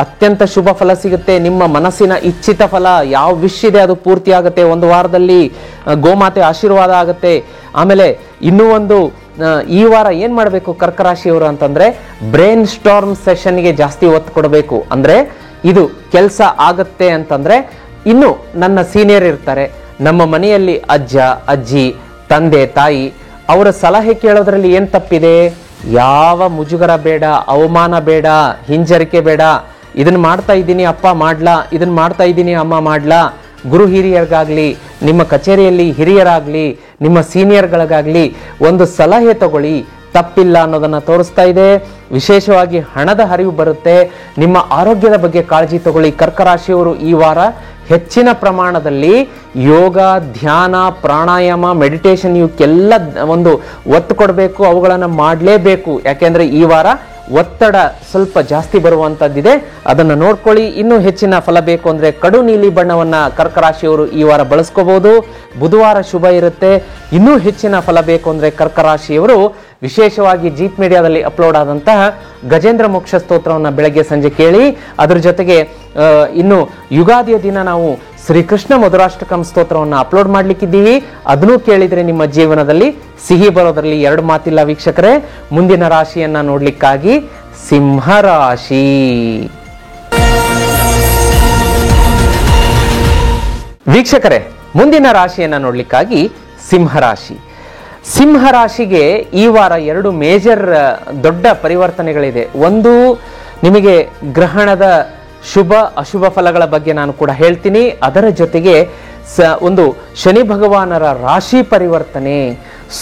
ಅತ್ಯಂತ ಶುಭ ಫಲ ಸಿಗುತ್ತೆ. ನಿಮ್ಮ ಮನಸ್ಸಿನ ಇಚ್ಛಿತ ಫಲ ಯಾವ ವಿಶ್ ಇದೆ ಅದು ಪೂರ್ತಿ ಆಗುತ್ತೆ. ಒಂದು ವಾರದಲ್ಲಿ ಗೋಮಾತೆ ಆಶೀರ್ವಾದ ಆಗುತ್ತೆ. ಆಮೇಲೆ ಇನ್ನೂ ಒಂದು, ಈ ವಾರ ಏನ್ ಮಾಡಬೇಕು ಕರ್ಕರಾಶಿಯವರು ಅಂತಂದ್ರೆ, ಬ್ರೈನ್ ಸ್ಟಾರ್ಮ್ ಸೆಷನ್ಗೆ ಜಾಸ್ತಿ ಒತ್ತು ಕೊಡಬೇಕು. ಅಂದ್ರೆ ಇದು ಕೆಲಸ ಆಗತ್ತೆ ಅಂತಂದ್ರೆ, ಇನ್ನು ನನ್ನ ಸೀನಿಯರ್ ಇರ್ತಾರೆ, ನಮ್ಮ ಮನೆಯಲ್ಲಿ ಅಜ್ಜ ಅಜ್ಜಿ ತಂದೆ ತಾಯಿ, ಅವರ ಸಲಹೆ ಕೇಳೋದ್ರಲ್ಲಿ ಏನ್ ತಪ್ಪಿದೆ? ಯಾವ ಮುಜುಗರ ಬೇಡ, ಅವಮಾನ ಬೇಡ, ಹಿಂಜರಿಕೆ ಬೇಡ. ಇದನ್ನ ಮಾಡ್ತಾ ಇದ್ದೀನಿ ಅಪ್ಪ ಮಾಡ್ಲಾ, ಇದನ್ನ ಮಾಡ್ತಾ ಇದ್ದೀನಿ ಅಮ್ಮ ಮಾಡ್ಲಾ. ಗುರು ಹಿರಿಯರಿಗಾಗ್ಲಿ, ನಿಮ್ಮ ಕಚೇರಿಯಲ್ಲಿ ಹಿರಿಯರಾಗ್ಲಿ, ನಿಮ್ಮ ಸೀನಿಯರ್ಗಳಿಗಾಗ್ಲಿ ಒಂದು ಸಲಹೆ ತಗೊಳ್ಳಿ, ತಪ್ಪಿಲ್ಲ ಅನ್ನೋದನ್ನ ತೋರಿಸ್ತಾ ಇದೆ. ವಿಶೇಷವಾಗಿ ಹಣದ ಹರಿವು ಬರುತ್ತೆ. ನಿಮ್ಮ ಆರೋಗ್ಯದ ಬಗ್ಗೆ ಕಾಳಜಿ ತಗೊಳ್ಳಿ. ಕರ್ಕರಾಶಿಯವರು ಈ ವಾರ ಹೆಚ್ಚಿನ ಪ್ರಮಾಣದಲ್ಲಿ ಯೋಗ, ಧ್ಯಾನ, ಪ್ರಾಣಾಯಾಮ, ಮೆಡಿಟೇಷನ್ ಇವಕ್ಕೆಲ್ಲ ಒಂದು ಒತ್ತು ಕೊಡಬೇಕು. ಅವುಗಳನ್ನು ಮಾಡಲೇಬೇಕು. ಯಾಕೆಂದ್ರೆ ಈ ವಾರ ಒತ್ತಡ ಸ್ವಲ್ಪ ಜಾಸ್ತಿ ಬರುವಂತದ್ದಿದೆ, ಅದನ್ನು ನೋಡ್ಕೊಳ್ಳಿ. ಇನ್ನೂ ಹೆಚ್ಚಿನ ಫಲ ಬೇಕು ಅಂದ್ರೆ ಕಡು ನೀಲಿ ಬಣ್ಣವನ್ನ ಕರ್ಕರಾಶಿಯವರು ಈ ವಾರ ಬಳಸ್ಕೋಬಹುದು. ಬುಧವಾರ ಶುಭ ಇರುತ್ತೆ. ಇನ್ನೂ ಹೆಚ್ಚಿನ ಫಲ ಬೇಕು ಅಂದ್ರೆ ಕರ್ಕರಾಶಿಯವರು ವಿಶೇಷವಾಗಿ ಜೀತ್ ಮೀಡಿಯಾದಲ್ಲಿ ಅಪ್ಲೋಡ್ ಆದಂತಹ ಗಜೇಂದ್ರ ಮೋಕ್ಷ ಸ್ತೋತ್ರವನ್ನು ಬೆಳಗ್ಗೆ ಸಂಜೆ ಕೇಳಿ. ಅದ್ರ ಜೊತೆಗೆ ಇನ್ನು ಯುಗಾದಿಯ ದಿನ ನಾವು ಶ್ರೀಕೃಷ್ಣ ಮಧುರಾಷ್ಟಕಂ ಸ್ತೋತ್ರವನ್ನು ಅಪ್ಲೋಡ್ ಮಾಡ್ಲಿಕ್ಕಿದ್ದೀವಿ. ಅದನ್ನು ಕೇಳಿದ್ರೆ ನಿಮ್ಮ ಜೀವನದಲ್ಲಿ ಸಿಹಿ ಬರೋದ್ರಲ್ಲಿ ಎರಡು ಮಾತಿಲ್ಲ ವೀಕ್ಷಕರೇ. ಮುಂದಿನ ರಾಶಿಯನ್ನ ನೋಡ್ಲಿಕ್ಕಾಗಿ ಸಿಂಹರಾಶಿ. ವೀಕ್ಷಕರೇ, ಮುಂದಿನ ರಾಶಿಯನ್ನ ನೋಡ್ಲಿಕ್ಕಾಗಿ ಸಿಂಹರಾಶಿ. ಸಿಂಹರಾಶಿಗೆ ಈ ವಾರ ಎರಡು ಮೇಜರ್ ದೊಡ್ಡ ಪರಿವರ್ತನೆಗಳಿದೆ. ಒಂದು, ನಿಮಗೆ ಗ್ರಹಣದ ಶುಭ ಅಶುಭ ಫಲಗಳ ಬಗ್ಗೆ ನಾನು ಕೂಡ ಹೇಳ್ತೀನಿ. ಅದರ ಜೊತೆಗೆ ಒಂದು ಶನಿ ಭಗವಾನರ ರಾಶಿ ಪರಿವರ್ತನೆ.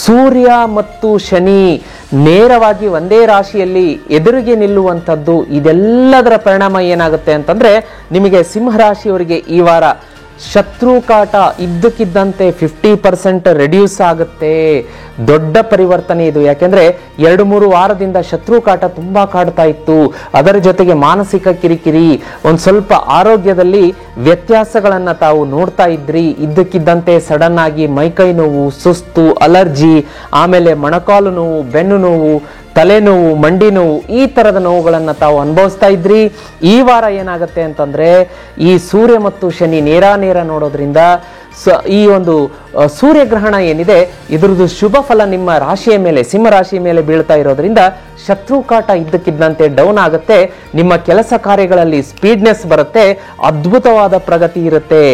ಸೂರ್ಯ ಮತ್ತು ಶನಿ ನೇರವಾಗಿ ಒಂದೇ ರಾಶಿಯಲ್ಲಿ ಎದುರಿಗೆ ನಿಲ್ಲುವಂಥದ್ದು. ಇದೆಲ್ಲದರ ಪರಿಣಾಮ ಏನಾಗುತ್ತೆ ಅಂತಂದ್ರೆ, ನಿಮಗೆ ಸಿಂಹರಾಶಿಯವರಿಗೆ ಈ ವಾರ ಶತ್ರುಕಾಟ ಇದ್ದಕ್ಕಿದ್ದಂತೆ 50% ರೆಡ್ಯೂಸ್ ಆಗುತ್ತೆ. ದೊಡ್ಡ ಪರಿವರ್ತನೆ ಇದು. ಯಾಕೆಂದ್ರೆ 2-3 ವಾರದಿಂದ ಶತ್ರುಕಾಟ ತುಂಬಾ ಕಾಡ್ತಾ ಇತ್ತು. ಅದರ ಜೊತೆಗೆ ಮಾನಸಿಕ ಕಿರಿಕಿರಿ, ಒಂದು ಸ್ವಲ್ಪ ಆರೋಗ್ಯದಲ್ಲಿ ವ್ಯತ್ಯಾಸಗಳನ್ನ ತಾವು ನೋಡ್ತಾ ಇದ್ರಿ. ಇದ್ದಕ್ಕಿದ್ದಂತೆ ಸಡನ್ ಆಗಿ ಮೈಕೈ ನೋವು, ಸುಸ್ತು, ಅಲರ್ಜಿ, ಆಮೇಲೆ ಮೊಣಕಾಲು ನೋವು, ಬೆನ್ನು ನೋವು, ತಲೆನೋವು, ಮಂಡಿ ನೋವು, ಈ ತರದ ನೋವುಗಳನ್ನ ತಾವು ಅನುಭವಿಸ್ತಾ ಇದ್ರಿ. ಈ ವಾರ ಏನಾಗುತ್ತೆ ಅಂತಂದ್ರೆ, ಈ ಸೂರ್ಯ ಮತ್ತು ಶನಿ ನೇರ ನೋಡೋದ್ರಿಂದ ಈ ಒಂದು ಸೂರ್ಯಗ್ರಹಣ ಏನಿದೆ ಇದರದ್ದು ಶುಭ ಫಲ ನಿಮ್ಮ ರಾಶಿಯ ಮೇಲೆ, ಸಿಂಹ ರಾಶಿಯ ಮೇಲೆ ಬೀಳ್ತಾ ಇರೋದ್ರಿಂದ ಶತ್ರುಕಾಟ ಇದ್ದಕ್ಕಿದ್ದಂತೆ ಡೌನ್ ಆಗುತ್ತೆ. ನಿಮ್ಮ ಕೆಲಸ ಕಾರ್ಯಗಳಲ್ಲಿ ಸ್ಪೀಡ್ನೆಸ್ ಬರುತ್ತೆ. ಅದ್ಭುತವಾದ ಪ್ರಗತಿ ಇರುತ್ತೆ.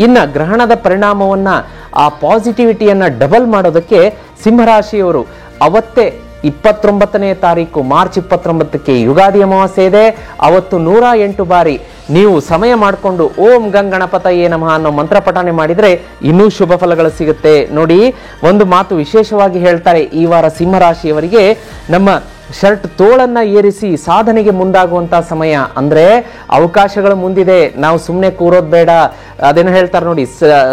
ಇನ್ನ ಗ್ರಹಣದ ಪರಿಣಾಮವನ್ನ, ಆ ಪಾಸಿಟಿವಿಟಿಯನ್ನ ಡಬಲ್ ಮಾಡೋದಕ್ಕೆ ಸಿಂಹರಾಶಿಯವರು ಅವತ್ತೇ 29ನೇ ತಾರೀಕು ಮಾರ್ಚ್ 29ಕ್ಕೆ ಯುಗಾದಿ ಅಮಾವಾಸ್ಯೆ ಇದೆ. ಅವತ್ತು 108 ಬಾರಿ ನೀವು ಸಮಯ ಮಾಡಿಕೊಂಡು ಓಂ ಗಣಪತಯೇ ನಮಃ ಅನ್ನೋ ಮಂತ್ರ ಪಠನೆ ಮಾಡಿದ್ರೆ ಇನ್ನೂ ಶುಭ ಫಲಗಳು ಸಿಗುತ್ತೆ. ನೋಡಿ, ಒಂದು ಮಾತು ವಿಶೇಷವಾಗಿ ಹೇಳ್ತಾರೆ ಈ ವಾರ ಸಿಂಹರಾಶಿಯವರಿಗೆ, ನಮ್ಮ ಶರ್ಟ್ ತೋಳನ್ನ ಏರಿಸಿ ಸಾಧನೆಗೆ ಮುಂದಾಗುವಂತ ಸಮಯ. ಅಂದ್ರೆ ಅವಕಾಶಗಳು ಮುಂದಿದೆ, ನಾವು ಸುಮ್ಮನೆ ಕೂರೋದು ಬೇಡ. ಅದೇನು ಹೇಳ್ತಾರೆ ನೋಡಿ,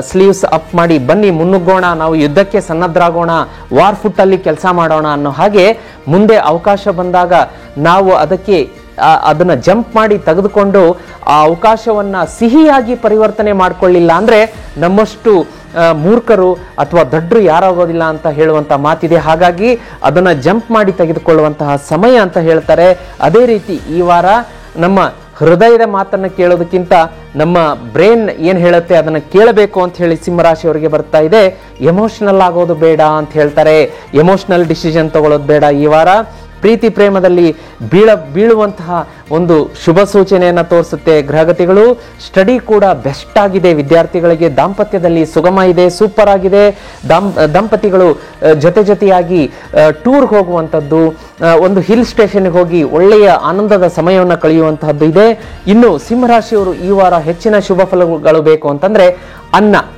ಸ್ಲೀವ್ಸ್ ಅಪ್ ಮಾಡಿ ಬನ್ನಿ ಮುನ್ನುಗ್ಗೋಣ, ನಾವು ಯುದ್ಧಕ್ಕೆ ಸನ್ನದ್ಧರಾಗೋಣ, ವಾರ್ ಫುಟ್ ಅಲ್ಲಿ ಕೆಲಸ ಮಾಡೋಣ ಅನ್ನೋ ಹಾಗೆ ಮುಂದೆ ಅವಕಾಶ ಬಂದಾಗ ನಾವು ಅದನ್ನ ಜಂಪ್ ಮಾಡಿ ತೆಗೆದುಕೊಂಡು ಆ ಅವಕಾಶವನ್ನ ಸಿಹಿಯಾಗಿ ಪರಿವರ್ತನೆ ಮಾಡ್ಕೊಳ್ಳಿಲ್ಲ ಅಂದ್ರೆ ನಮ್ಮಷ್ಟು ಮೂರ್ಖರು ಅಥವಾ ದಡ್ರು ಯಾರಾಗೋದಿಲ್ಲ ಅಂತ ಹೇಳುವಂತ ಮಾತಿದೆ. ಹಾಗಾಗಿ ಅದನ್ನ ಜಂಪ್ ಮಾಡಿ ತೆಗೆದುಕೊಳ್ಳುವಂತಹ ಸಮಯ ಅಂತ ಹೇಳ್ತಾರೆ. ಅದೇ ರೀತಿ ಈ ವಾರ ನಮ್ಮ ಹೃದಯದ ಮಾತನ್ನ ಕೇಳೋದಕ್ಕಿಂತ ನಮ್ಮ ಬ್ರೈನ್ ಏನ್ ಹೇಳುತ್ತೆ ಅದನ್ನ ಕೇಳಬೇಕು ಅಂತ ಹೇಳಿ ಸಿಂಹರಾಶಿಯವರಿಗೆ ಬರ್ತಾ ಇದೆ. ಎಮೋಷನಲ್ ಆಗೋದು ಬೇಡ ಅಂತ ಹೇಳ್ತಾರೆ. ಎಮೋಷನಲ್ ಡಿಸಿಷನ್ ತಗೊಳ್ಳೋದು ಬೇಡ ಈ ವಾರ. ಪ್ರೀತಿ ಪ್ರೇಮದಲ್ಲಿ ಬೀಳುವಂತಹ ಒಂದು ಶುಭ ಸೂಚನೆಯನ್ನ ತೋರಿಸುತ್ತೆ ಗ್ರಹಗತಿಗಳು. ಸ್ಟಡಿ ಕೂಡ ಬೆಸ್ಟ್ ಆಗಿದೆ ವಿದ್ಯಾರ್ಥಿಗಳಿಗೆ. ದಾಂಪತ್ಯದಲ್ಲಿ ಸುಗಮ ಇದೆ, ಸೂಪರ್ ಆಗಿದೆ. ದಂಪತಿಗಳು ಜೊತೆಯಾಗಿ ಟೂರ್ಗೆ ಹೋಗುವಂಥದ್ದು, ಒಂದು ಹಿಲ್ ಸ್ಟೇಷನ್ಗೆ ಹೋಗಿ ಒಳ್ಳೆಯ ಆನಂದದ ಸಮಯವನ್ನು ಕಳೆಯುವಂತಹದ್ದು ಇದೆ. ಇನ್ನು ಸಿಂಹರಾಶಿಯವರು ಈ ವಾರ ಹೆಚ್ಚಿನ ಶುಭ ಫಲಗಳು ಬೇಕು ಅಂತಂದ್ರೆ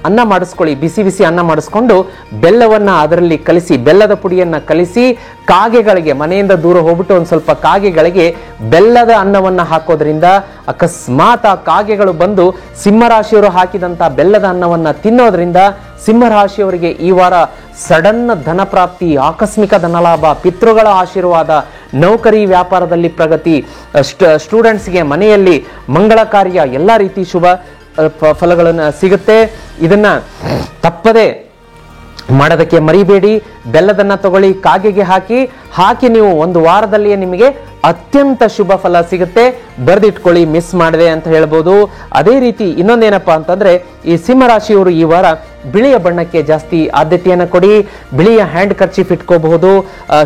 ಅನ್ನ ಮಾಡಿಸ್ಕೊಳ್ಳಿ. ಬಿಸಿ ಅನ್ನ ಮಾಡಿಸ್ಕೊಂಡು ಬೆಲ್ಲವನ್ನ ಅದರಲ್ಲಿ ಕಲಿಸಿ, ಬೆಲ್ಲದ ಪುಡಿಯನ್ನ ಕಲಿಸಿ ಕಾಗೆಗಳಿಗೆ, ಮನೆಯಿಂದ ದೂರ ಹೋಗ್ಬಿಟ್ಟು ಒಂದು ಸ್ವಲ್ಪ ಕಾಗೆಗಳಿಗೆ ಬೆಲ್ಲದ ಅನ್ನವನ್ನ ಹಾಕೋದ್ರಿಂದ ಅಕಸ್ಮಾತ್ ಆ ಕಾಗೆಗಳು ಬಂದು ಸಿಂಹರಾಶಿಯವರು ಹಾಕಿದಂತ ಬೆಲ್ಲದ ಅನ್ನವನ್ನ ತಿನ್ನೋದ್ರಿಂದ ಸಿಂಹರಾಶಿಯವರಿಗೆ ಈ ವಾರ ಸಡನ್ ಧನ ಪ್ರಾಪ್ತಿ, ಆಕಸ್ಮಿಕ ಧನಲಾಭ, ಪಿತೃಗಳ ಆಶೀರ್ವಾದ, ನೌಕರಿ ವ್ಯಾಪಾರದಲ್ಲಿ ಪ್ರಗತಿ, ಸ್ಟೂಡೆಂಟ್ಸ್ಗೆ ಮನೆಯಲ್ಲಿ ಮಂಗಳ ಕಾರ್ಯ, ಎಲ್ಲ ರೀತಿ ಶುಭ ಫಲಗಳನ್ನು ಸಿಗುತ್ತೆ. ಇದನ್ನ ತಪ್ಪದೆ ಮಾಡೋದಕ್ಕೆ ಮರಿಬೇಡಿ. ಬೆಲ್ಲದನ್ನ ತಗೊಳ್ಳಿ, ಕಾಗೆಗೆ ಹಾಕಿ ನೀವು ಒಂದು ವಾರದಲ್ಲಿಯೇ ನಿಮಗೆ ಅತ್ಯಂತ ಶುಭ ಫಲ ಸಿಗುತ್ತೆ. ಬರೆದಿಟ್ಕೊಳ್ಳಿ, ಮಿಸ್ ಮಾಡಿದೆ ಅಂತ ಹೇಳ್ಬೋದು. ಅದೇ ರೀತಿ ಇನ್ನೊಂದೇನಪ್ಪಾ ಅಂತಂದ್ರೆ ಈ ಸಿಂಹರಾಶಿಯವರು ಈ ವಾರ ಬಿಳಿಯ ಬಣ್ಣಕ್ಕೆ ಜಾಸ್ತಿ ಆದ್ಯತೆಯನ್ನು ಕೊಡಿ. ಬಿಳಿಯ ಹ್ಯಾಂಡ್ ಕರ್ಚೀಫ್ ಇಟ್ಕೋಬಹುದು.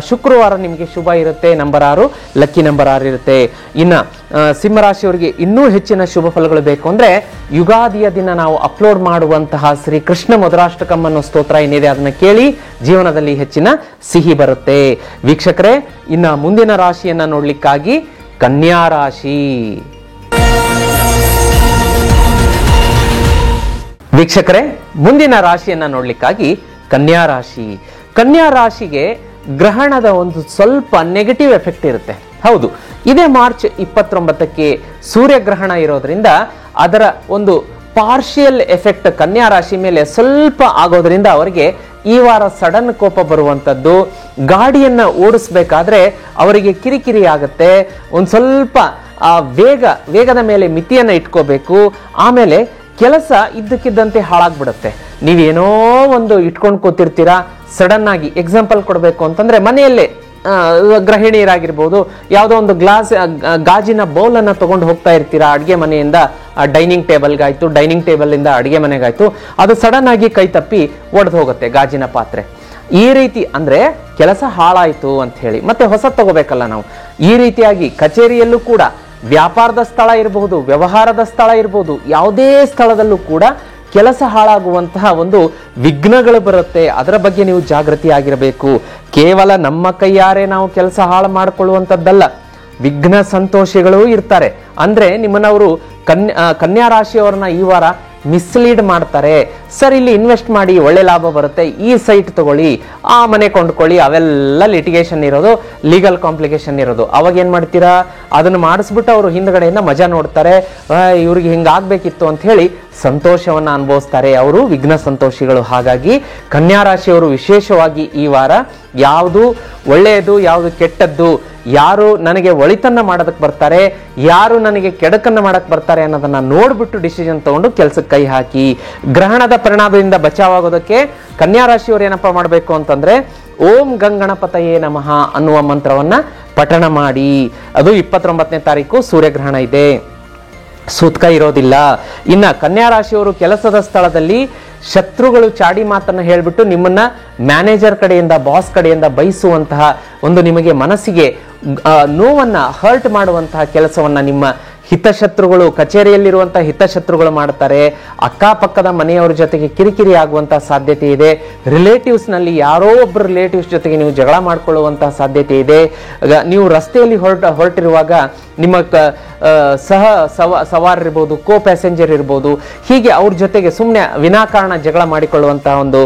ಶುಕ್ರವಾರ ನಿಮಗೆ ಶುಭ ಇರುತ್ತೆ. ನಂಬರ್ 6 ಲಕ್ಕಿ ನಂಬರ್ 6 ಇರುತ್ತೆ. ಇನ್ನ ಸಿಂಹರಾಶಿಯವರಿಗೆ ಇನ್ನೂ ಹೆಚ್ಚಿನ ಶುಭ ಫಲಗಳು ಬೇಕು ಅಂದ್ರೆ ಯುಗಾದಿಯ ದಿನ ನಾವು ಅಪ್ಲೋಡ್ ಮಾಡುವಂತಹ ಶ್ರೀ ಕೃಷ್ಣ ಮಧುರಾಷ್ಟಕಂ ಅನ್ನೋ ಸ್ತೋತ್ರ ಏನಿದೆ ಅದನ್ನ ಕೇಳಿ, ಜೀವನದಲ್ಲಿ ಹೆಚ್ಚಿನ ಸಿಹಿ ಬರುತ್ತೆ. ವೀಕ್ಷಕರೇ, ಇನ್ನ ಮುಂದಿನ ರಾಶಿಯನ್ನ ನೋಡ್ಲಿಕ್ಕಾಗಿ ಕನ್ಯಾ ರಾಶಿ. ವೀಕ್ಷಕರೇ, ಮುಂದಿನ ರಾಶಿಯನ್ನ ನೋಡ್ಲಿಕ್ಕಾಗಿ ಕನ್ಯಾ ರಾಶಿ. ಕನ್ಯಾ ರಾಶಿಗೆ ಗ್ರಹಣದ ಒಂದು ಸ್ವಲ್ಪ ನೆಗೆಟಿವ್ ಎಫೆಕ್ಟ್ ಇರುತ್ತೆ. ಹೌದು, ಇದೇ ಮಾರ್ಚ್ 29ಕ್ಕೆ ಸೂರ್ಯಗ್ರಹಣ ಇರೋದ್ರಿಂದ ಅದರ ಒಂದು ಪಾರ್ಷಿಯಲ್ ಎಫೆಕ್ಟ್ ಕನ್ಯಾ ರಾಶಿ ಮೇಲೆ ಸ್ವಲ್ಪ ಆಗೋದ್ರಿಂದ ಅವರಿಗೆ ಈ ವಾರ ಸಡನ್ ಕೋಪ ಬರುವಂಥದ್ದು. ಗಾಡಿಯನ್ನ ಓಡಿಸ್ಬೇಕಾದ್ರೆ ಅವರಿಗೆ ಕಿರಿಕಿರಿ ಆಗುತ್ತೆ. ಒಂದು ಸ್ವಲ್ಪ ವೇಗದ ಮೇಲೆ ಮಿತಿಯನ್ನ ಇಟ್ಕೋಬೇಕು. ಆಮೇಲೆ ಕೆಲಸ ಇದ್ದಕ್ಕಿದ್ದಂತೆ ಹಾಳಾಗ್ಬಿಡುತ್ತೆ. ನೀವೇನೋ ಒಂದು ಇಟ್ಕೊಂಡು ಕೂತಿರ್ತೀರಾ, ಸಡನ್ ಆಗಿ ಎಕ್ಸಾಂಪಲ್ ಕೊಡಬೇಕು ಅಂತಂದ್ರೆ ಮನೆಯಲ್ಲೇ ಗೃಹಿಣಿಯರಾಗಿರ್ಬೋದು, ಯಾವುದೋ ಒಂದು ಗಾಜಿನ ಬೌಲ್ ಅನ್ನ ತಗೊಂಡು ಹೋಗ್ತಾ ಇರ್ತೀರಾ ಅಡುಗೆ ಮನೆಯಿಂದ ಡೈನಿಂಗ್ ಟೇಬಲ್ಗಾಯ್ತು, ಡೈನಿಂಗ್ ಟೇಬಲ್ ಇಂದ ಅಡುಗೆ ಮನೆಗಾಯ್ತು, ಅದು ಸಡನ್ ಆಗಿ ಕೈ ತಪ್ಪಿ ಒಡೆದು ಹೋಗುತ್ತೆ ಗಾಜಿನ ಪಾತ್ರೆ. ಈ ರೀತಿ ಅಂದ್ರೆ ಕೆಲಸ ಹಾಳಾಯ್ತು ಅಂತ ಹೇಳಿ ಮತ್ತೆ ಹೊಸ ತಗೋಬೇಕಲ್ಲ ನಾವು. ಈ ರೀತಿಯಾಗಿ ಕಚೇರಿಯಲ್ಲೂ ಕೂಡ, ವ್ಯಾಪಾರದ ಸ್ಥಳ ಇರಬಹುದು, ವ್ಯವಹಾರದ ಸ್ಥಳ ಇರಬಹುದು, ಯಾವುದೇ ಸ್ಥಳದಲ್ಲೂ ಕೂಡ ಕೆಲಸ ಹಾಳಾಗುವಂತಹ ಒಂದು ವಿಘ್ನಗಳು ಬರುತ್ತೆ. ಅದರ ಬಗ್ಗೆ ನೀವು ಜಾಗೃತಿ ಆಗಿರಬೇಕು. ಕೇವಲ ನಮ್ಮ ಕೈಯಾರೆ ನಾವು ಕೆಲಸ ಹಾಳು ಮಾಡಿಕೊಳ್ಳುವಂಥದ್ದಲ್ಲ, ವಿಘ್ನ ಸಂತೋಷಿಗಳು ಇರ್ತಾರೆ. ಅಂದ್ರೆ ನಿಮ್ಮನ್ನವರು ಕನ್ಯಾ ರಾಶಿಯವರನ್ನ ಈ ವಾರ ಮಿಸ್ಲೀಡ್ ಮಾಡ್ತಾರೆ. ಸರ್, ಇಲ್ಲಿ ಇನ್ವೆಸ್ಟ್ ಮಾಡಿ ಒಳ್ಳೆ ಲಾಭ ಬರುತ್ತೆ, ಈ ಸೈಟ್ ತಗೊಳ್ಳಿ, ಆ ಮನೆ ಕೊಂಡ್ಕೊಳ್ಳಿ, ಅವೆಲ್ಲ ಲಿಟಿಗೇಷನ್ ಇರೋದು, ಲೀಗಲ್ ಕಾಂಪ್ಲಿಕೇಶನ್ ಇರೋದು. ಅವಾಗ ಏನ್ ಮಾಡ್ತೀರಾ, ಅದನ್ನು ಮಾಡಿಸ್ಬಿಟ್ಟು ಅವರು ಹಿಂದ್ಗಡೆಯಿಂದ ಮಜಾ ನೋಡ್ತಾರೆ. ಇವ್ರಿಗೆ ಹಿಂಗಾಗ್ಬೇಕಿತ್ತು ಅಂತ ಹೇಳಿ ಸಂತೋಷವನ್ನ ಅನುಭವಿಸ್ತಾರೆ. ಅವರು ವಿಘ್ನ ಸಂತೋಷಿಗಳು. ಹಾಗಾಗಿ ಕನ್ಯಾ ರಾಶಿಯವರು ವಿಶೇಷವಾಗಿ ಈ ವಾರ ಯಾವುದು ಒಳ್ಳೆಯದು, ಯಾವುದು ಕೆಟ್ಟದ್ದು, ಯಾರು ನನಗೆ ಒಳಿತನ್ನ ಮಾಡೋದಕ್ಕೆ ಬರ್ತಾರೆ, ಯಾರು ನನಗೆ ಕೆಡಕನ್ನ ಮಾಡಕ್ ಬರ್ತಾರೆ ಅನ್ನೋದನ್ನ ನೋಡ್ಬಿಟ್ಟು ಡಿಸಿಷನ್ ತಗೊಂಡು ಕೆಲಸಕ್ಕೆ ಕೈ ಹಾಕಿ. ಗ್ರಹಣದ ಪರಿಣಾಮದಿಂದ ಬಚಾವಾಗೋದಕ್ಕೆ ಕನ್ಯಾ ರಾಶಿಯವರು ಏನಪ್ಪಾ ಮಾಡಬೇಕು ಅಂತಂದ್ರೆ ಓಂ ಗಂಗಣಪತಯೇ ನಮಃ ಅನ್ನುವ ಮಂತ್ರವನ್ನ ಪಠಣ ಮಾಡಿ. ಅದು 29ನೇ ತಾರೀಕು ಸೂರ್ಯಗ್ರಹಣ ಇದೆ, ಸೂತ್ಕ ಇರೋದಿಲ್ಲ. ಇನ್ನ ಕನ್ಯಾ ರಾಶಿಯವರು ಕೆಲಸದ ಸ್ಥಳದಲ್ಲಿ ಶತ್ರುಗಳು ಚಾಡಿ ಮಾತನ್ನು ಹೇಳ್ಬಿಟ್ಟು ನಿಮ್ಮನ್ನ ಮ್ಯಾನೇಜರ್ ಕಡೆಯಿಂದ, ಬಾಸ್ ಕಡೆಯಿಂದ ಬಯಸುವಂತಹ ಒಂದು ನಿಮಗೆ ಮನಸ್ಸಿಗೆ ನೋವನ್ನ ಹರ್ಟ್ ಮಾಡುವಂತಹ ಕೆಲಸವನ್ನ ನಿಮ್ಮ ಹಿತಶತ್ರುಗಳು, ಕಚೇರಿಯಲ್ಲಿರುವಂತಹ ಹಿತಶತ್ರುಗಳು ಮಾಡ್ತಾರೆ. ಅಕ್ಕಪಕ್ಕದ ಮನೆಯವರ ಜೊತೆಗೆ ಕಿರಿಕಿರಿ ಆಗುವಂತಹ ಸಾಧ್ಯತೆ ಇದೆ. ರಿಲೇಟಿವ್ಸ್ ನಲ್ಲಿ ಯಾರೋ ಒಬ್ಬರು ರಿಲೇಟಿವ್ಸ್ ಜೊತೆಗೆ ನೀವು ಜಗಳ ಮಾಡ್ಕೊಳ್ಳುವಂತಹ ಸಾಧ್ಯತೆ ಇದೆ. ನೀವು ರಸ್ತೆಯಲ್ಲಿ ಹೊರಟಿರುವಾಗ ನಿಮ್ಮ ಸವಾರರಿರ್ಬೋದು, ಕೋ ಪ್ಯಾಸೆಂಜರ್ ಇರ್ಬೋದು, ಹೀಗೆ ಅವ್ರ ಜೊತೆಗೆ ಸುಮ್ಮನೆ ವಿನಾಕಾರಣ ಜಗಳ ಮಾಡಿಕೊಳ್ಳುವಂತಹ ಒಂದು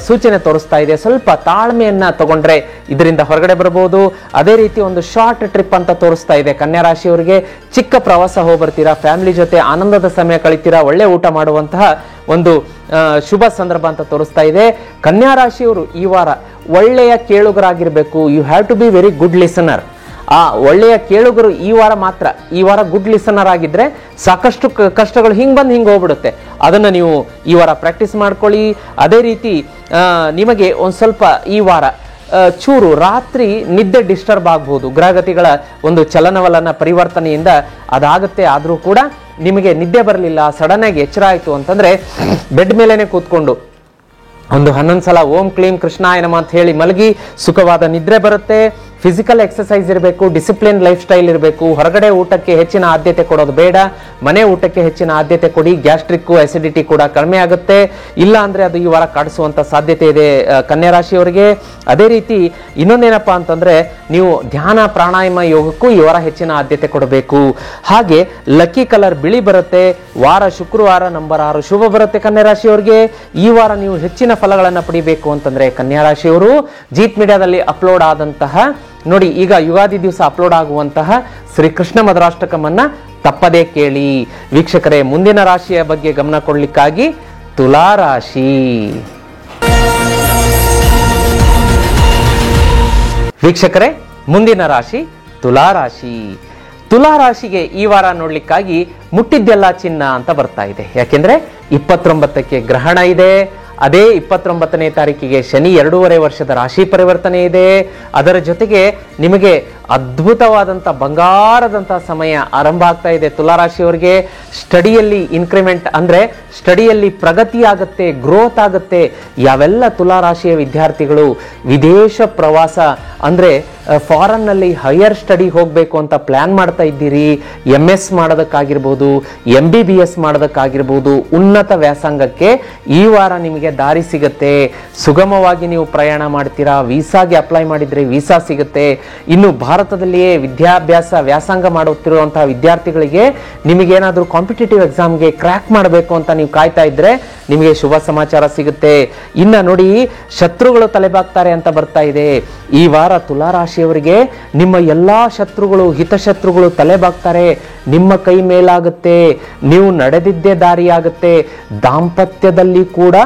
ಸೂಚನೆ ತೋರಿಸ್ತಾ ಇದೆ. ಸ್ವಲ್ಪ ತಾಳ್ಮೆಯನ್ನ ತಗೊಂಡ್ರೆ ಇದರಿಂದ ಹೊರಗಡೆ ಬರಬಹುದು. ಅದೇ ರೀತಿ ಒಂದು ಶಾರ್ಟ್ ಟ್ರಿಪ್ ಅಂತ ತೋರಿಸ್ತಾ ಇದೆ ಕನ್ಯಾ ರಾಶಿಯವರಿಗೆ. ಚಿಕ್ಕ ಪ್ರವಾಸ ಹೋಗಿ ಬರ್ತೀರಾ, ಫ್ಯಾಮಿಲಿ ಜೊತೆ ಆನಂದದ ಸಮಯ ಕಳಿತೀರಾ, ಒಳ್ಳೆ ಊಟ ಮಾಡುವಂತಹ ಒಂದು ಶುಭ ಸಂದರ್ಭ ಅಂತ ತೋರಿಸ್ತಾ ಇದೆ. ಕನ್ಯಾ ರಾಶಿಯವರು ಈ ವಾರ ಒಳ್ಳೆಯ ಕೇಳುಗರಾಗಿರ್ಬೇಕು. You have to be very good listener. ಒಳ್ಳೆಯ ಕೇಳುಗರು ಈ ವಾರ ಮಾತ್ರ. ಈ ವಾರ ಗುಡ್ ಲಿಸನರ್ ಆಗಿದ್ರೆ ಸಾಕಷ್ಟು ಕಷ್ಟಗಳು ಹಿಂಗ್ ಹೋಗ್ಬಿಡುತ್ತೆ. ಅದನ್ನ ನೀವು ಈ ವಾರ ಪ್ರಾಕ್ಟೀಸ್ ಮಾಡ್ಕೊಳ್ಳಿ. ಅದೇ ರೀತಿ ನಿಮಗೆ ಒಂದ್ ಸ್ವಲ್ಪ ಈ ವಾರ ಚೂರು ರಾತ್ರಿ ನಿದ್ದೆ ಡಿಸ್ಟರ್ಬ್ ಆಗ್ಬೋದು, ಗ್ರಹಗತಿಗಳ ಒಂದು ಚಲನವಲನ ಪರಿವರ್ತನೆಯಿಂದ ಅದಾಗುತ್ತೆ. ಆದರೂ ಕೂಡ ನಿಮಗೆ ನಿದ್ದೆ ಬರಲಿಲ್ಲ, ಸಡನ್ ಆಗಿ ಎಚ್ಚರ ಆಯಿತು ಅಂತಂದ್ರೆ ಬೆಡ್ ಮೇಲೆನೆ ಕೂತ್ಕೊಂಡು ಒಂದು 11 ಸಲ ಓಂ ಕ್ಲೀಂ ಕೃಷ್ಣಾಯ ನಮಃ ಅಂತ ಹೇಳಿ ಮಲಗಿ ಸುಖವಾದ ನಿದ್ರೆ ಬರುತ್ತೆ. ಫಿಸಿಕಲ್ ಎಕ್ಸಸೈಸ್ ಇರಬೇಕು, ಡಿಸಿಪ್ಲಿನ್ ಲೈಫ್ ಸ್ಟೈಲ್ ಇರಬೇಕು. ಹೊರಗಡೆ ಊಟಕ್ಕೆ ಹೆಚ್ಚಿನ ಆದ್ಯತೆ ಕೊಡೋದು ಬೇಡ, ಮನೆ ಊಟಕ್ಕೆ ಹೆಚ್ಚಿನ ಆದ್ಯತೆ ಕೊಡಿ. ಗ್ಯಾಸ್ಟ್ರಿಕ್ ಅಸಿಡಿಟಿ ಕೂಡ ಕಡಿಮೆ ಆಗುತ್ತೆ. ಇಲ್ಲ ಅಂದ್ರೆ ಅದು ಈ ವಾರ ಕಾಡಿಸುವಂತ ಸಾಧ್ಯತೆ ಇದೆ ಕನ್ಯಾ ರಾಶಿಯವರಿಗೆ. ಅದೇ ರೀತಿ ಇನ್ನೊಂದೇನಪ್ಪಾ ಅಂತಂದ್ರೆ ನೀವು ಧ್ಯಾನ ಪ್ರಾಣಾಯಾಮ ಯೋಗಕ್ಕೂ ಈ ವಾರ ಹೆಚ್ಚಿನ ಆದ್ಯತೆ ಕೊಡಬೇಕು. ಹಾಗೆ ಲಕ್ಕಿ ಕಲರ್ ಬಿಳಿ ಬರುತ್ತೆ. ವಾರ ಶುಕ್ರವಾರ ನಂಬರ್ 6 ಶುಭ ಬರುತ್ತೆ ಕನ್ಯಾ ರಾಶಿಯವರಿಗೆ. ಈ ವಾರ ನೀವು ಹೆಚ್ಚಿನ ಫಲಗಳನ್ನ ಪಡಿಬೇಕು ಅಂತಂದ್ರೆ ಕನ್ಯಾ ರಾಶಿಯವರು ಜೀತ್ ಮೀಡಿಯಾದಲ್ಲಿ ಅಪ್ಲೋಡ್ ಆದಂತಹ ನೋಡಿ, ಈಗ ಯುಗಾದಿ ದಿವಸ ಅಪ್ಲೋಡ್ ಆಗುವಂತಹ ಶ್ರೀಕೃಷ್ಣ ಮಧುರಾಷ್ಟಕಮನ್ನ ತಪ್ಪದೇ ಕೇಳಿ. ವೀಕ್ಷಕರೇ, ಮುಂದಿನ ರಾಶಿಯ ಬಗ್ಗೆ ಗಮನ ಕೊಡ್ಲಿಕ್ಕಾಗಿ ತುಲಾ ರಾಶಿ. ವೀಕ್ಷಕರೇ, ಮುಂದಿನ ರಾಶಿ ತುಲಾ ರಾಶಿ. ತುಲಾ ರಾಶಿಗೆ ಈ ವಾರ ನೋಡ್ಲಿಕ್ಕಾಗಿ ಮುಟ್ಟಿದ್ದೆಲ್ಲ ಚಿನ್ನ ಅಂತ ಬರ್ತಾ ಇದೆ. ಯಾಕೆಂದ್ರೆ 29ಕ್ಕೆ ಗ್ರಹಣ ಇದೆ. ಅದೇ 29ನೇ ತಾರೀಕಿಗೆ ಶನಿ 2.5 ವರ್ಷದ ರಾಶಿ ಪರಿವರ್ತನೆ ಇದೆ. ಅದರ ಜೊತೆಗೆ ನಿಮಗೆ ಅದ್ಭುತವಾದಂಥ ಬಂಗಾರದಂಥ ಸಮಯ ಆರಂಭ ಆಗ್ತಾ ಇದೆ ತುಲಾ ರಾಶಿಯವರಿಗೆ. ಸ್ಟಡಿಯಲ್ಲಿ ಇನ್ಕ್ರಿಮೆಂಟ್ ಅಂದ್ರೆ ಸ್ಟಡಿಯಲ್ಲಿ ಪ್ರಗತಿ ಆಗುತ್ತೆ, ಗ್ರೋತ್ ಆಗುತ್ತೆ. ಯಾವೆಲ್ಲ ತುಲಾ ರಾಶಿಯ ವಿದ್ಯಾರ್ಥಿಗಳು ವಿದೇಶ ಪ್ರವಾಸ ಅಂದ್ರೆ ಫಾರಿನ್ ನಲ್ಲಿ ಹೈಯರ್ ಸ್ಟಡಿ ಹೋಗಬೇಕು ಅಂತ ಪ್ಲಾನ್ ಮಾಡ್ತಾ ಇದ್ದೀರಿ, MS ಮಾಡೋದಕ್ಕಾಗಿರ್ಬೋದು, MBBS ಮಾಡೋದಕ್ಕಾಗಿರ್ಬೋದು, ಉನ್ನತ ವ್ಯಾಸಂಗಕ್ಕೆ ಈ ವಾರ ನಿಮಗೆ ದಾರಿ ಸಿಗುತ್ತೆ. ಸುಗಮವಾಗಿ ನೀವು ಪ್ರಯಾಣ ಮಾಡ್ತೀರಾ. ವೀಸಾಗೆ ಅಪ್ಲೈ ಮಾಡಿದ್ರೆ ವೀಸಾ ಸಿಗುತ್ತೆ. ಇನ್ನು ಭಾರತದಲ್ಲಿಯೇ ವಿದ್ಯಾಭ್ಯಾಸ ವ್ಯಾಸಂಗ ಮಾಡುತ್ತಿರುವಂತಹ ವಿದ್ಯಾರ್ಥಿಗಳಿಗೆ ನಿಮಗೇನಾದ್ರೂ ಕಾಂಪಿಟೇಟಿವ್ ಎಕ್ಸಾಮ್ಗೆ ಕ್ರ್ಯಾಕ್ ಮಾಡಬೇಕು ಅಂತ ನೀವು ಕಾಯ್ತಾ ಇದ್ರೆ ನಿಮಗೆ ಶುಭ ಸಮಾಚಾರ ಸಿಗುತ್ತೆ. ಇನ್ನ ನೋಡಿ, ಶತ್ರುಗಳು ತಲೆಬಾಗ್ತಾರೆ ಅಂತ ಬರ್ತಾ ಇದೆ. ಈ ವಾರ ತುಲಾ ರಾಶಿಯವರಿಗೆ ನಿಮ್ಮ ಎಲ್ಲಾ ಶತ್ರುಗಳು, ಹಿತಶತ್ರುಗಳು ತಲೆಬಾಗ್ತಾರೆ. ನಿಮ್ಮ ಕೈ ಮೇಲಾಗುತ್ತೆ. ನೀವು ನಡೆದಿದ್ದೇ ದಾರಿಯಾಗುತ್ತೆ. ದಾಂಪತ್ಯದಲ್ಲಿ ಕೂಡ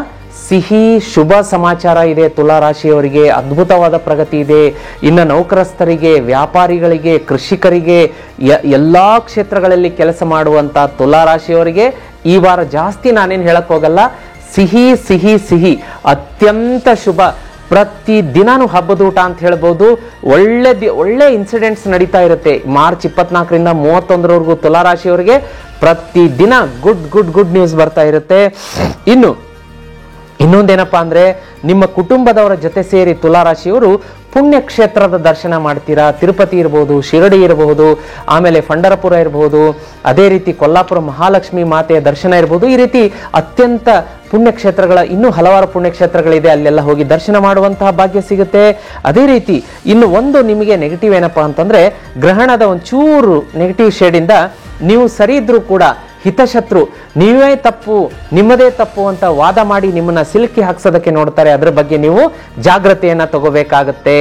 ಸಿಹಿ ಶುಭ ಸಮಾಚಾರ ಇದೆ ತುಲಾ ರಾಶಿಯವರಿಗೆ. ಅದ್ಭುತವಾದ ಪ್ರಗತಿ ಇದೆ. ಇನ್ನು ನೌಕರಸ್ಥರಿಗೆ, ವ್ಯಾಪಾರಿಗಳಿಗೆ, ಕೃಷಿಕರಿಗೆ, ಎಲ್ಲಾ ಕ್ಷೇತ್ರಗಳಲ್ಲಿ ಕೆಲಸ ಮಾಡುವಂತ ತುಲಾ ರಾಶಿಯವರಿಗೆ ಈ ವಾರ ಜಾಸ್ತಿ ನಾನೇನು ಹೇಳಕ್ ಹೋಗಲ್ಲ. ಸಿಹಿ ಸಿಹಿ ಸಿಹಿ, ಅತ್ಯಂತ ಶುಭ. ಪ್ರತಿ ದಿನಾನು ಹಬ್ಬದ ಊಟ ಅಂತ ಹೇಳ್ಬೋದು. ಒಳ್ಳೆ ಇನ್ಸಿಡೆಂಟ್ಸ್ ನಡೀತಾ ಇರುತ್ತೆ. ಮಾರ್ಚ್ 24ರಿಂದ 31ರವರೆಗೂ ತುಲಾ ರಾಶಿಯವರಿಗೆ ಪ್ರತಿ ದಿನ ಗುಡ್ ನ್ಯೂಸ್ ಬರ್ತಾ ಇರುತ್ತೆ. ಇನ್ನೊಂದೇನಪ್ಪಾ ಅಂದ್ರೆ ನಿಮ್ಮ ಕುಟುಂಬದವರ ಜೊತೆ ಸೇರಿ ತುಲಾ ರಾಶಿಯವರು ಪುಣ್ಯಕ್ಷೇತ್ರದ ದರ್ಶನ ಮಾಡ್ತೀರಾ. ತಿರುಪತಿ ಇರಬಹುದು, ಶಿರಡಿ ಇರಬಹುದು, ಆಮೇಲೆ ಪಂಢರಪುರ ಇರಬಹುದು, ಅದೇ ರೀತಿ ಕೊಲ್ಲಾಪುರ ಮಹಾಲಕ್ಷ್ಮಿ ಮಾತೆಯ ದರ್ಶನ ಇರಬಹುದು. ಈ ರೀತಿ ಅತ್ಯಂತ ಪುಣ್ಯಕ್ಷೇತ್ರಗಳ ಇನ್ನೂ ಹಲವಾರು ಪುಣ್ಯಕ್ಷೇತ್ರಗಳಿದೆ. ಅಲ್ಲೆಲ್ಲ ಹೋಗಿ ದರ್ಶನ ಮಾಡುವಂತಹ ಭಾಗ್ಯ ಸಿಗುತ್ತೆ. ಅದೇ ರೀತಿ ಇನ್ನು ಒಂದು ನಿಮಗೆ ನೆಗೆಟಿವ್ ಏನಪ್ಪಾ ಅಂತಂದ್ರೆ ಗ್ರಹಣದ ಒಂಚೂರು ನೆಗೆಟಿವ್ ಶೇಡಿಂದ ನೀವು ಸರಿ ಇದ್ರೂ ಕೂಡ ಹಿತಶತ್ರು ನೀವೇ ತಪ್ಪು, ನಿಮ್ಮದೇ ತಪ್ಪು ಅಂತ ವಾದ ಮಾಡಿ ನಿಮ್ಮನ್ನ ಸಿಲುಕಿ ಹಾಕ್ಸೋದಕ್ಕೆ ನೋಡ್ತಾರೆ. ಅದರ ಬಗ್ಗೆ ನೀವು ಜಾಗ್ರತೆಯನ್ನ ತಗೋಬೇಕಾಗತ್ತೆ.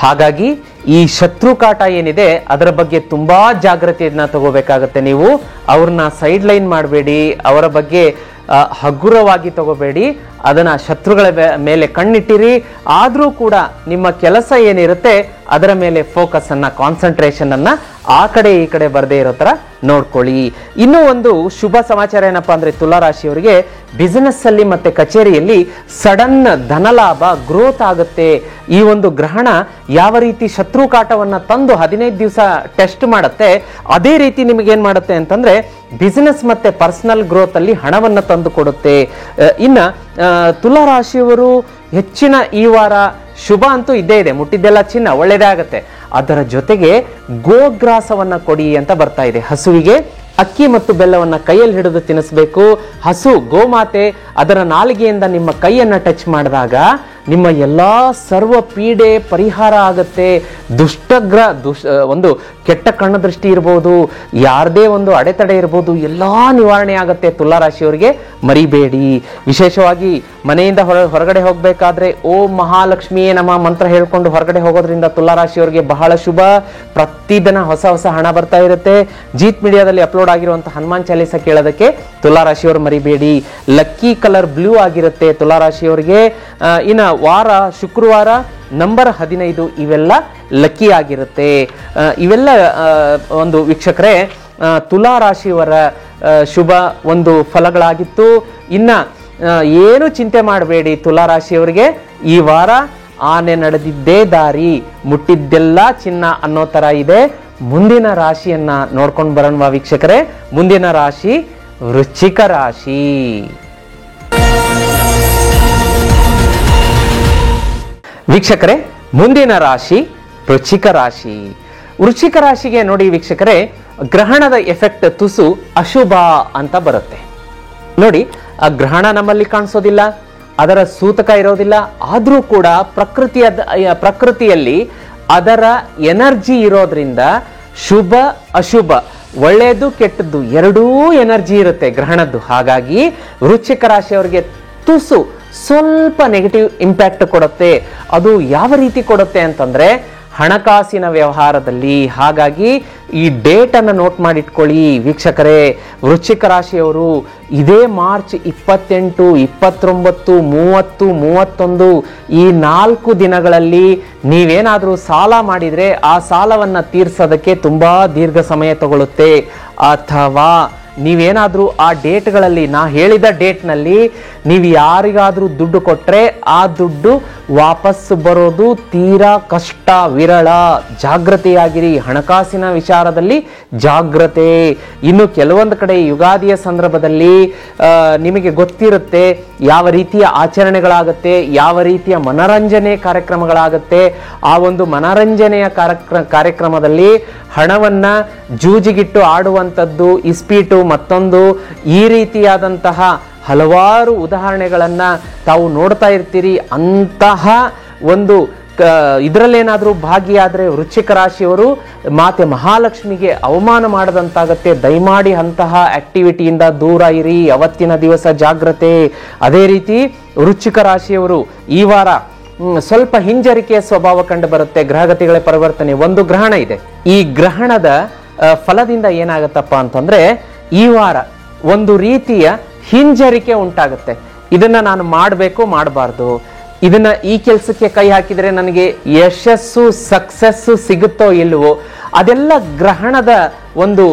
ಹಾಗಾಗಿ ಈ ಶತ್ರು ಕಾಟ ಏನಿದೆ ಅದರ ಬಗ್ಗೆ ತುಂಬಾ ಜಾಗ್ರತೆಯನ್ನ ತಗೋಬೇಕಾಗತ್ತೆ. ನೀವು ಅವ್ರನ್ನ ಸೈಡ್ ಲೈನ್ ಮಾಡಬೇಡಿ, ಅವರ ಬಗ್ಗೆ ಹಗುರವಾಗಿ ತಗೋಬೇಡಿ. ಅದನ್ನ ಶತ್ರುಗಳ ಮೇಲೆ ಕಣ್ಣಿಟ್ಟಿರಿ. ಆದ್ರೂ ಕೂಡ ನಿಮ್ಮ ಕೆಲಸ ಏನಿರುತ್ತೆ ಅದರ ಮೇಲೆ ಫೋಕಸ್ ಅನ್ನ, ಕಾನ್ಸಂಟ್ರೇಷನ್ ಅನ್ನ ಆ ಕಡೆ ಈ ಕಡೆ ಬರದೇ ಇರೋ ತರ ನೋಡ್ಕೊಳ್ಳಿ. ಇನ್ನೂ ಒಂದು ಶುಭ ಸಮಾಚಾರ ಏನಪ್ಪಾ ಅಂದ್ರೆ ತುಲಾ ರಾಶಿಯವರಿಗೆ ಬಿಸಿನೆಸ್ ಅಲ್ಲಿ ಮತ್ತೆ ಕಚೇರಿಯಲ್ಲಿ ಸಡನ್ ಧನಲಾಭ, ಗ್ರೋತ್ ಆಗುತ್ತೆ. ಈ ಒಂದು ಗ್ರಹಣ ಯಾವ ರೀತಿ ಶತ್ರು ಕಾಟವನ್ನ ತಂದು 15 ದಿವಸ ಟೆಸ್ಟ್ ಮಾಡುತ್ತೆ, ಅದೇ ರೀತಿ ನಿಮಗೆ ಏನ್ ಮಾಡುತ್ತೆ ಅಂತಂದ್ರೆ ಬಿಸಿನೆಸ್ ಮತ್ತೆ ಪರ್ಸನಲ್ ಗ್ರೋತ್ ಅಲ್ಲಿ ಹಣವನ್ನ ತಂದು ಕೊಡುತ್ತೆ. ಇನ್ನ ತುಲಾ ರಾಶಿಯವರು ಹೆಚ್ಚಿನ ಈ ವಾರ ಶುಭ ಅಂತೂ ಇದ್ದೇ ಇದೆ. ಮುಟ್ಟಿದ್ದೆಲ್ಲ ಚಿನ್ನ, ಒಳ್ಳೇದೇ ಆಗುತ್ತೆ. ಅದರ ಜೊತೆಗೆ ಗೋಗ್ರಾಸವನ್ನ ಕೊಡಿ ಅಂತ ಬರ್ತಾ ಇದೆ. ಹಸುವಿಗೆ ಅಕ್ಕಿ ಮತ್ತು ಬೆಲ್ಲವನ್ನ ಕೈಯಲ್ಲಿ ಹಿಡಿದು ತಿನ್ನಿಸ್ಬೇಕು. ಹಸು ಗೋಮಾತೆ ಅದರ ನಾಲಿಗೆಯಿಂದ ನಿಮ್ಮ ಕೈಯನ್ನ ಟಚ್ ಮಾಡಿದಾಗ ನಿಮ್ಮ ಎಲ್ಲಾ ಸರ್ವ ಪೀಡೆ ಪರಿಹಾರ ಆಗತ್ತೆ. ಒಂದು ಕೆಟ್ಟ ಕಣ್ಣು ದೃಷ್ಟಿ ಇರ್ಬೋದು, ಯಾರದೇ ಒಂದು ಅಡೆತಡೆ ಇರ್ಬೋದು, ಎಲ್ಲಾ ನಿವಾರಣೆ ಆಗತ್ತೆ ತುಲಾ ರಾಶಿಯವರಿಗೆ. ಮರಿಬೇಡಿ. ವಿಶೇಷವಾಗಿ ಮನೆಯಿಂದ ಹೊರಗಡೆ ಹೋಗ್ಬೇಕಾದ್ರೆ ಓಂ ಮಹಾಲಕ್ಷ್ಮಿಯೇ ನಮಃ ಮಂತ್ರ ಹೇಳ್ಕೊಂಡು ಹೊರಗಡೆ ಹೋಗೋದ್ರಿಂದ ತುಲಾ ರಾಶಿಯವರಿಗೆ ಬಹಳ ಶುಭ. ಪ್ರತಿದಿನ ಹೊಸ ಹಾಣ ಬರ್ತಾ ಇರುತ್ತೆ. ಜೀತ್ ಮೀಡಿಯಾದಲ್ಲಿ ಅಪ್ಲೋಡ್ ಆಗಿರುವಂತಹ ಹನುಮಾನ್ ಚಾಲೀಸ ಕೇಳೋದಕ್ಕೆ ತುಲಾ ರಾಶಿಯವರು ಮರಿಬೇಡಿ. ಲಕ್ಕಿ ಕಲರ್ ಬ್ಲೂ ಆಗಿರುತ್ತೆ ತುಲಾ ರಾಶಿಯವರಿಗೆ. ಇನ್ನ ವಾರ ಶುಕ್ರವಾರ ನಂಬರ್ 15 ಇವೆಲ್ಲ ಲಕ್ಕಿ ಆಗಿರುತ್ತೆ. ಇವೆಲ್ಲ ಒಂದು ವೀಕ್ಷಕರೇ ತುಲಾ ರಾಶಿಯವರ ಶುಭ ಒಂದು ಫಲಗಳಾಗಿತ್ತು. ಇನ್ನ ಏನು ಚಿಂತೆ ಮಾಡಬೇಡಿ ತುಲಾ ರಾಶಿಯವರಿಗೆ. ಈ ವಾರ ಆನೆ ನಡೆದಿದ್ದೇ ದಾರಿ, ಮುಟ್ಟಿದ್ದೆಲ್ಲ ಚಿನ್ನ ಅನ್ನೋ ತರ ಇದೆ. ಮುಂದಿನ ರಾಶಿಯನ್ನ ನೋಡ್ಕೊಂಡು ಬರೋಣ ವೀಕ್ಷಕರೇ. ಮುಂದಿನ ರಾಶಿ ವೃಶ್ಚಿಕ ರಾಶಿ. ವೀಕ್ಷಕರೇ, ಮುಂದಿನ ರಾಶಿ ವೃಶ್ಚಿಕ ರಾಶಿ. ವೃಶ್ಚಿಕ ರಾಶಿಗೆ ನೋಡಿ ವೀಕ್ಷಕರೇ, ಗ್ರಹಣದ ಎಫೆಕ್ಟ್ ತುಸು ಅಶುಭ ಅಂತ ಬರುತ್ತೆ ನೋಡಿ. ಆ ಗ್ರಹಣ ನಮ್ಮಲ್ಲಿ ಕಾಣಿಸೋದಿಲ್ಲ, ಅದರ ಸೂತಕ ಇರೋದಿಲ್ಲ, ಆದ್ರೂ ಕೂಡ ಪ್ರಕೃತಿಯಲ್ಲಿ ಅದರ ಎನರ್ಜಿ ಇರೋದ್ರಿಂದ ಶುಭ ಅಶುಭ, ಒಳ್ಳೆಯದು ಕೆಟ್ಟದ್ದು ಎರಡೂ ಎನರ್ಜಿ ಇರುತ್ತೆ ಗ್ರಹಣದ್ದು. ಹಾಗಾಗಿ ವೃಶ್ಚಿಕ ರಾಶಿಯವರಿಗೆ ತುಸು ಸ್ವಲ್ಪ ನೆಗೆಟಿವ್ ಇಂಪ್ಯಾಕ್ಟ್ ಕೊಡುತ್ತೆ. ಅದು ಯಾವ ರೀತಿ ಕೊಡುತ್ತೆ ಅಂತಂದ್ರೆ ಹಣಕಾಸಿನ ವ್ಯವಹಾರದಲ್ಲಿ. ಹಾಗಾಗಿ ಈ ಡೇಟ್ ಅನ್ನು ನೋಟ್ ಮಾಡಿಟ್ಕೊಳ್ಳಿ ವೀಕ್ಷಕರೇ. ವೃಶ್ಚಿಕ ರಾಶಿಯವರು ಇದೇ ಮಾರ್ಚ್ 28, 29, 30, 31 ಈ 4 ದಿನಗಳಲ್ಲಿ ನೀವೇನಾದರೂ ಸಾಲ ಮಾಡಿದ್ರೆ ಆ ಸಾಲವನ್ನ ತೀರ್ಸೋದಕ್ಕೆ ತುಂಬಾ ದೀರ್ಘ ಸಮಯ ತಗೊಳ್ಳುತ್ತೆ. ಅಥವಾ ನೀವೇನಾದ್ರೂ ಆ ಡೇಟ್ಗಳಲ್ಲಿ, ನಾ ಹೇಳಿದ ಡೇಟ್ನಲ್ಲಿ ನೀವು ಯಾರಿಗಾದ್ರೂ ದುಡ್ಡು ಕೊಟ್ರೆ ಆ ದುಡ್ಡು ವಾಪಸ್ ಬರೋದು ತೀರಾ ಕಷ್ಟ, ವಿರಳ. ಜಾಗೃತೆಯಾಗಿರಿ, ಹಣಕಾಸಿನ ವಿಚಾರದಲ್ಲಿ ಜಾಗ್ರತೆ. ಇನ್ನು ಕೆಲವೊಂದು ಕಡೆ ಯುಗಾದಿಯ ಸಂದರ್ಭದಲ್ಲಿ ನಿಮಗೆ ಗೊತ್ತಿರುತ್ತೆ ಯಾವ ರೀತಿಯ ಆಚರಣೆಗಳಾಗುತ್ತೆ, ಯಾವ ರೀತಿಯ ಮನರಂಜನೆ ಕಾರ್ಯಕ್ರಮಗಳಾಗುತ್ತೆ. ಆ ಒಂದು ಮನರಂಜನೆಯ ಕಾರ್ಯಕ್ರಮದಲ್ಲಿ ಹಣವನ್ನ ಜೂಜಿಗಿಟ್ಟು ಆಡುವಂಥದ್ದು, ಇಸ್ಪೀಟು, ಮತ್ತೊಂದು ಈ ರೀತಿಯಾದಂತಹ ಹಲವಾರು ಉದಾಹರಣೆಗಳನ್ನ ತಾವು ನೋಡ್ತಾ ಇರ್ತೀರಿ. ಅಂತಹ ಒಂದು ಇದರಲ್ಲೇನಾದರೂ ಭಾಗಿಯಾದರೆ ವೃಶ್ಚಿಕ ರಾಶಿಯವರು ಮಾತೆ ಮಹಾಲಕ್ಷ್ಮಿಗೆ ಅವಮಾನ ಮಾಡದಂತಾಗತ್ತೆ. ದಯಮಾಡಿ ಅಂತಹ ಆಕ್ಟಿವಿಟಿಯಿಂದ ದೂರ ಇರಿ, ಅವತ್ತಿನ ದಿವಸ ಜಾಗ್ರತೆ. ಅದೇ ರೀತಿ ವೃಶ್ಚಿಕ ರಾಶಿಯವರು ಈ ವಾರ ಸ್ವಲ್ಪ ಹಿಂಜರಿಕೆಯ ಸ್ವಭಾವ ಕಂಡು ಬರುತ್ತೆ. ಗ್ರಹಗತಿಗಳ ಪರಿವರ್ತನೆ, ಒಂದು ಗ್ರಹಣ ಇದೆ. ಈ ಗ್ರಹಣದ ಫಲದಿಂದ ಏನಾಗತ್ತಪ್ಪ ಅಂತಂದ್ರೆ ಈ ವಾರ ಒಂದು ರೀತಿಯ ಹಿಂಜರಿಕೆ ಉಂಟಾಗುತ್ತೆ. ಇದನ್ನ ನಾನು ಮಾಡಬೇಕು, ಮಾಡಬಾರ್ದು, ಇದನ್ನ ಈ ಕೆಲಸಕ್ಕೆ ಕೈ ಹಾಕಿದ್ರೆ ನನಗೆ ಯಶಸ್ಸು, ಸಕ್ಸಸ್ಸು ಸಿಗುತ್ತೋ ಇಲ್ವೋ, ಅದೆಲ್ಲ ಗ್ರಹಣದ ಒಂದು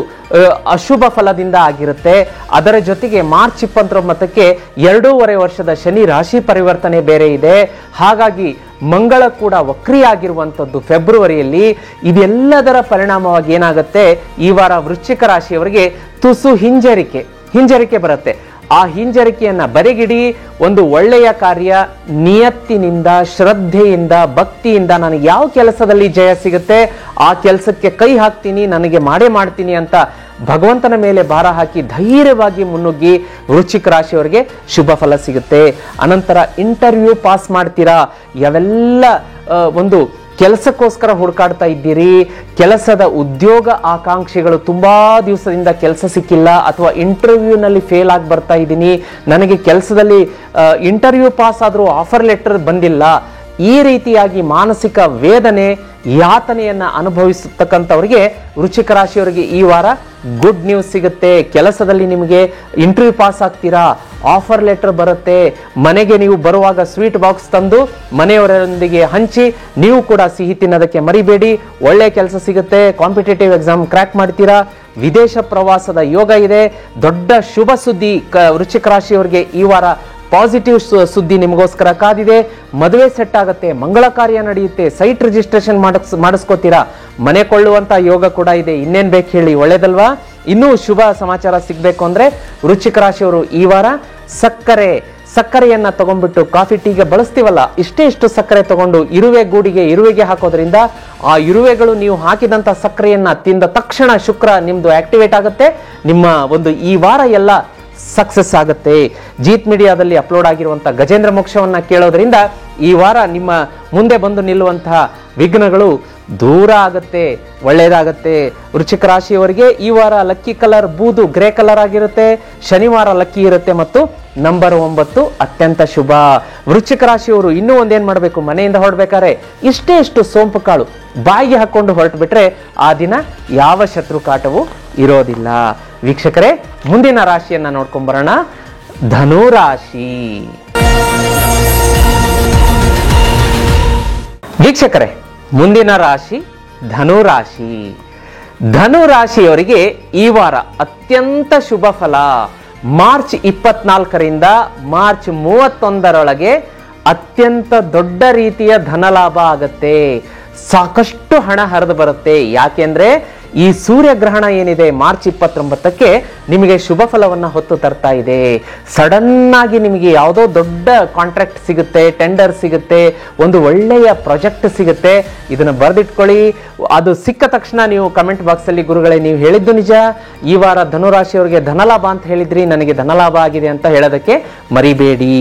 ಅಶುಭ ಫಲದಿಂದ ಆಗಿರುತ್ತೆ. ಅದರ ಜೊತೆಗೆ ಮಾರ್ಚ್ 29ಕ್ಕೆ 2.5 ವರ್ಷದ ಶನಿ ರಾಶಿ ಪರಿವರ್ತನೆ ಬೇರೆ ಇದೆ. ಹಾಗಾಗಿ ಮಂಗಳ ಕೂಡ ವಕ್ರಿಯಾಗಿರುವಂಥದ್ದು ಫೆಬ್ರವರಿಯಲ್ಲಿ. ಇದೆಲ್ಲದರ ಪರಿಣಾಮವಾಗಿ ಏನಾಗುತ್ತೆ, ಈ ವಾರ ವೃಶ್ಚಿಕ ರಾಶಿಯವರಿಗೆ ತುಸು ಹಿಂಜರಿಕೆ ಬರುತ್ತೆ. ಆ ಹಿಂಜರಿಕೆಯನ್ನ ಬರೆಗಿಡಿ. ಒಂದು ಒಳ್ಳೆಯ ಕಾರ್ಯ, ನಿಯತ್ತಿನಿಂದ, ಶ್ರದ್ಧೆಯಿಂದ, ಭಕ್ತಿಯಿಂದ ನನಗೆ ಯಾವ ಕೆಲಸದಲ್ಲಿ ಜಯ ಸಿಗುತ್ತೆ ಆ ಕೆಲಸಕ್ಕೆ ಕೈ ಹಾಕ್ತೀನಿ, ನನಗೆ ಮಾಡೇ ಮಾಡ್ತೀನಿ ಅಂತ ಭಗವಂತನ ಮೇಲೆ ಭಾರ ಹಾಕಿ ಧೈರ್ಯವಾಗಿ ಮುನ್ನುಗ್ಗಿ ವೃಶ್ಚಿಕ ರಾಶಿಯವರಿಗೆ ಶುಭ ಫಲ ಸಿಗುತ್ತೆ. ಅನಂತರ ಇಂಟರ್ವ್ಯೂ ಪಾಸ್ ಮಾಡ್ತೀರಾ. ಯಾವೆಲ್ಲ ಒಂದು ಕೆಲಸಕ್ಕೋಸ್ಕರ ಹುಡುಕಾಡ್ತಾ ಇದ್ದೀರಿ, ಕೆಲಸದ ಉದ್ಯೋಗ ಆಕಾಂಕ್ಷಿಗಳು ತುಂಬಾ ದಿವಸದಿಂದ ಕೆಲಸ ಸಿಕ್ಕಿಲ್ಲ, ಅಥವಾ ಇಂಟರ್ವ್ಯೂನಲ್ಲಿ ಫೇಲ್ ಆಗಿ ಬರ್ತಾ ಇದ್ದೀನಿ, ನನಗೆ ಕೆಲಸದಲ್ಲಿ ಇಂಟರ್ವ್ಯೂ ಪಾಸ್ ಆದರೂ ಆಫರ್ ಲೆಟರ್ ಬಂದಿಲ್ಲ, ಈ ರೀತಿಯಾಗಿ ಮಾನಸಿಕ ವೇದನೆ, ಯಾತನೆಯನ್ನ ಅನುಭವಿಸತಕ್ಕಂಥವ್ರಿಗೆ ವೃಶ್ಚಿಕ ರಾಶಿಯವರಿಗೆ ಈ ವಾರ ಗುಡ್ ನ್ಯೂಸ್ ಸಿಗುತ್ತೆ. ಕೆಲಸದಲ್ಲಿ ನಿಮಗೆ ಇಂಟರ್ವ್ಯೂ ಪಾಸ್ ಆಗ್ತೀರಾ, ಆಫರ್ ಲೆಟರ್ ಬರುತ್ತೆ. ಮನೆಗೆ ನೀವು ಬರುವಾಗ ಸ್ವೀಟ್ ಬಾಕ್ಸ್ ತಂದು ಮನೆಯವರೊಂದಿಗೆ ಹಂಚಿ ನೀವು ಕೂಡ ಸಿಹಿ ತಿನ್ನೋದಕ್ಕೆ ಮರಿಬೇಡಿ. ಒಳ್ಳೆ ಕೆಲಸ ಸಿಗುತ್ತೆ. ಕಾಂಪಿಟೇಟಿವ್ ಎಕ್ಸಾಮ್ ಕ್ರ್ಯಾಕ್ ಮಾಡ್ತೀರಾ. ವಿದೇಶ ಪ್ರವಾಸದ ಯೋಗ ಇದೆ. ದೊಡ್ಡ ಶುಭ ಸುದ್ದಿ ವೃಶ್ಚಿಕ ರಾಶಿಯವರಿಗೆ ಈ ವಾರ ಪಾಸಿಟಿವ್ ಸುದ್ದಿ ನಿಮಗೋಸ್ಕರ ಕಾದಿದೆ. ಮದುವೆ ಸೆಟ್ ಆಗುತ್ತೆ, ಮಂಗಳ ಕಾರ್ಯ ನಡೆಯುತ್ತೆ, ಸೈಟ್ ರಿಜಿಸ್ಟ್ರೇಷನ್ ಮಾಡಿಸ್ಕೋತೀರಾ, ಮನೆ ಕೊಳ್ಳುವಂತ ಯೋಗ ಕೂಡ ಇದೆ. ಇನ್ನೇನ್ ಬೇಕು ಹೇಳಿ, ಒಳ್ಳೇದಲ್ವಾ? ಇನ್ನೂ ಶುಭ ಸಮಾಚಾರ ಸಿಗ್ಬೇಕು ಅಂದ್ರೆ ವೃಶ್ಚಿಕ ರಾಶಿಯವರು ಈ ವಾರ ಸಕ್ಕರೆಯನ್ನ ತಗೊಂಡ್ಬಿಟ್ಟು ಕಾಫಿ ಟೀಗೆ ಬಳಸ್ತೀವಲ್ಲ, ಇಷ್ಟು ಸಕ್ಕರೆ ತಗೊಂಡು ಇರುವೆಗೆ ಹಾಕೋದ್ರಿಂದ ಆ ಇರುವೆಗಳು ನೀವು ಹಾಕಿದಂತ ಸಕ್ಕರೆಯನ್ನ ತಿಂದ ತಕ್ಷಣ ಶುಕ್ರ ನಿಮ್ದು ಆಕ್ಟಿವೇಟ್ ಆಗುತ್ತೆ. ನಿಮ್ಮ ಒಂದು ಈ ವಾರ ಎಲ್ಲ ಸಕ್ಸಸ್ ಆಗುತ್ತೆ. ಜೀತ್ ಮೀಡಿಯಾದಲ್ಲಿ ಅಪ್ಲೋಡ್ ಆಗಿರುವಂತಹ ಗಜೇಂದ್ರ ಮೋಕ್ಷವನ್ನ ಕೇಳೋದ್ರಿಂದ ಈ ವಾರ ನಿಮ್ಮ ಮುಂದೆ ಬಂದು ನಿಲ್ಲುವಂತಹ ವಿಘ್ನಗಳು ದೂರ ಆಗುತ್ತೆ, ಒಳ್ಳೆಯದಾಗತ್ತೆ. ವೃಶ್ಚಿಕ ರಾಶಿಯವರಿಗೆ ಈ ವಾರ ಲಕ್ಕಿ ಕಲರ್ ಬೂದು, ಗ್ರೇ ಕಲರ್ ಆಗಿರುತ್ತೆ. ಶನಿವಾರ ಲಕ್ಕಿ ಇರುತ್ತೆ ಮತ್ತು ನಂಬರ್ 9 ಅತ್ಯಂತ ಶುಭ. ವೃಶ್ಚಿಕ ರಾಶಿಯವರು ಇನ್ನೂ ಒಂದೇನ್ ಮಾಡಬೇಕು, ಮನೆಯಿಂದ ಹೊರಡ್ಬೇಕಾದ್ರೆ ಇಷ್ಟು ಸೋಂಪು ಕಾಳು ಬಾಯಿಗೆ ಹಾಕೊಂಡು ಹೊರಟು ಬಿಟ್ರೆ ಆ ದಿನ ಯಾವ ಶತ್ರು ಕಾಟವೂ ಇರೋದಿಲ್ಲ. ವೀಕ್ಷಕರೇ, ಮುಂದಿನ ರಾಶಿಯನ್ನ ನೋಡ್ಕೊಂಡ್ ಬರೋಣ. ಧನು ರಾಶಿ. ವೀಕ್ಷಕರೇ, ಮುಂದಿನ ರಾಶಿ ಧನು ರಾಶಿ. ಧನು ರಾಶಿಯವರಿಗೆ ಈ ವಾರ ಅತ್ಯಂತ ಶುಭ ಫಲ. ಮಾರ್ಚ್ 24ರಿಂದ ಮಾರ್ಚ್ 31ರೊಳಗೆ ಅತ್ಯಂತ ದೊಡ್ಡ ರೀತಿಯ ಧನಲಾಭ ಆಗತ್ತೆ, ಸಾಕಷ್ಟು ಹಣ ಹರಿದು ಬರುತ್ತೆ. ಯಾಕೆಂದ್ರೆ ಈ ಸೂರ್ಯಗ್ರಹಣ ಏನಿದೆ ಮಾರ್ಚ್ 29ಕ್ಕೆ ನಿಮಗೆ ಶುಭ ಫಲವನ್ನ ಹೊತ್ತು ತರ್ತಾ ಇದೆ. ಸಡನ್ ಆಗಿ ನಿಮಗೆ ಯಾವುದೋ ದೊಡ್ಡ ಕಾಂಟ್ರಾಕ್ಟ್ ಸಿಗುತ್ತೆ, ಟೆಂಡರ್ ಸಿಗುತ್ತೆ, ಒಂದು ಒಳ್ಳೆಯ ಪ್ರಾಜೆಕ್ಟ್ ಸಿಗುತ್ತೆ. ಇದನ್ನ ಬರೆದಿಟ್ಕೊಳ್ಳಿ. ಅದು ಸಿಕ್ಕ ತಕ್ಷಣ ನೀವು ಕಮೆಂಟ್ ಬಾಕ್ಸ್ ಅಲ್ಲಿ ಗುರುಗಳೇ ನೀವು ಹೇಳಿದ್ದು ನಿಜ, ಈ ವಾರ ಧನುರಾಶಿಯವರಿಗೆ ಧನಲಾಭ ಅಂತ ಹೇಳಿದ್ರಿ, ನನಗೆ ಧನಲಾಭ ಆಗಿದೆ ಅಂತ ಹೇಳೋದಕ್ಕೆ ಮರಿಬೇಡಿ.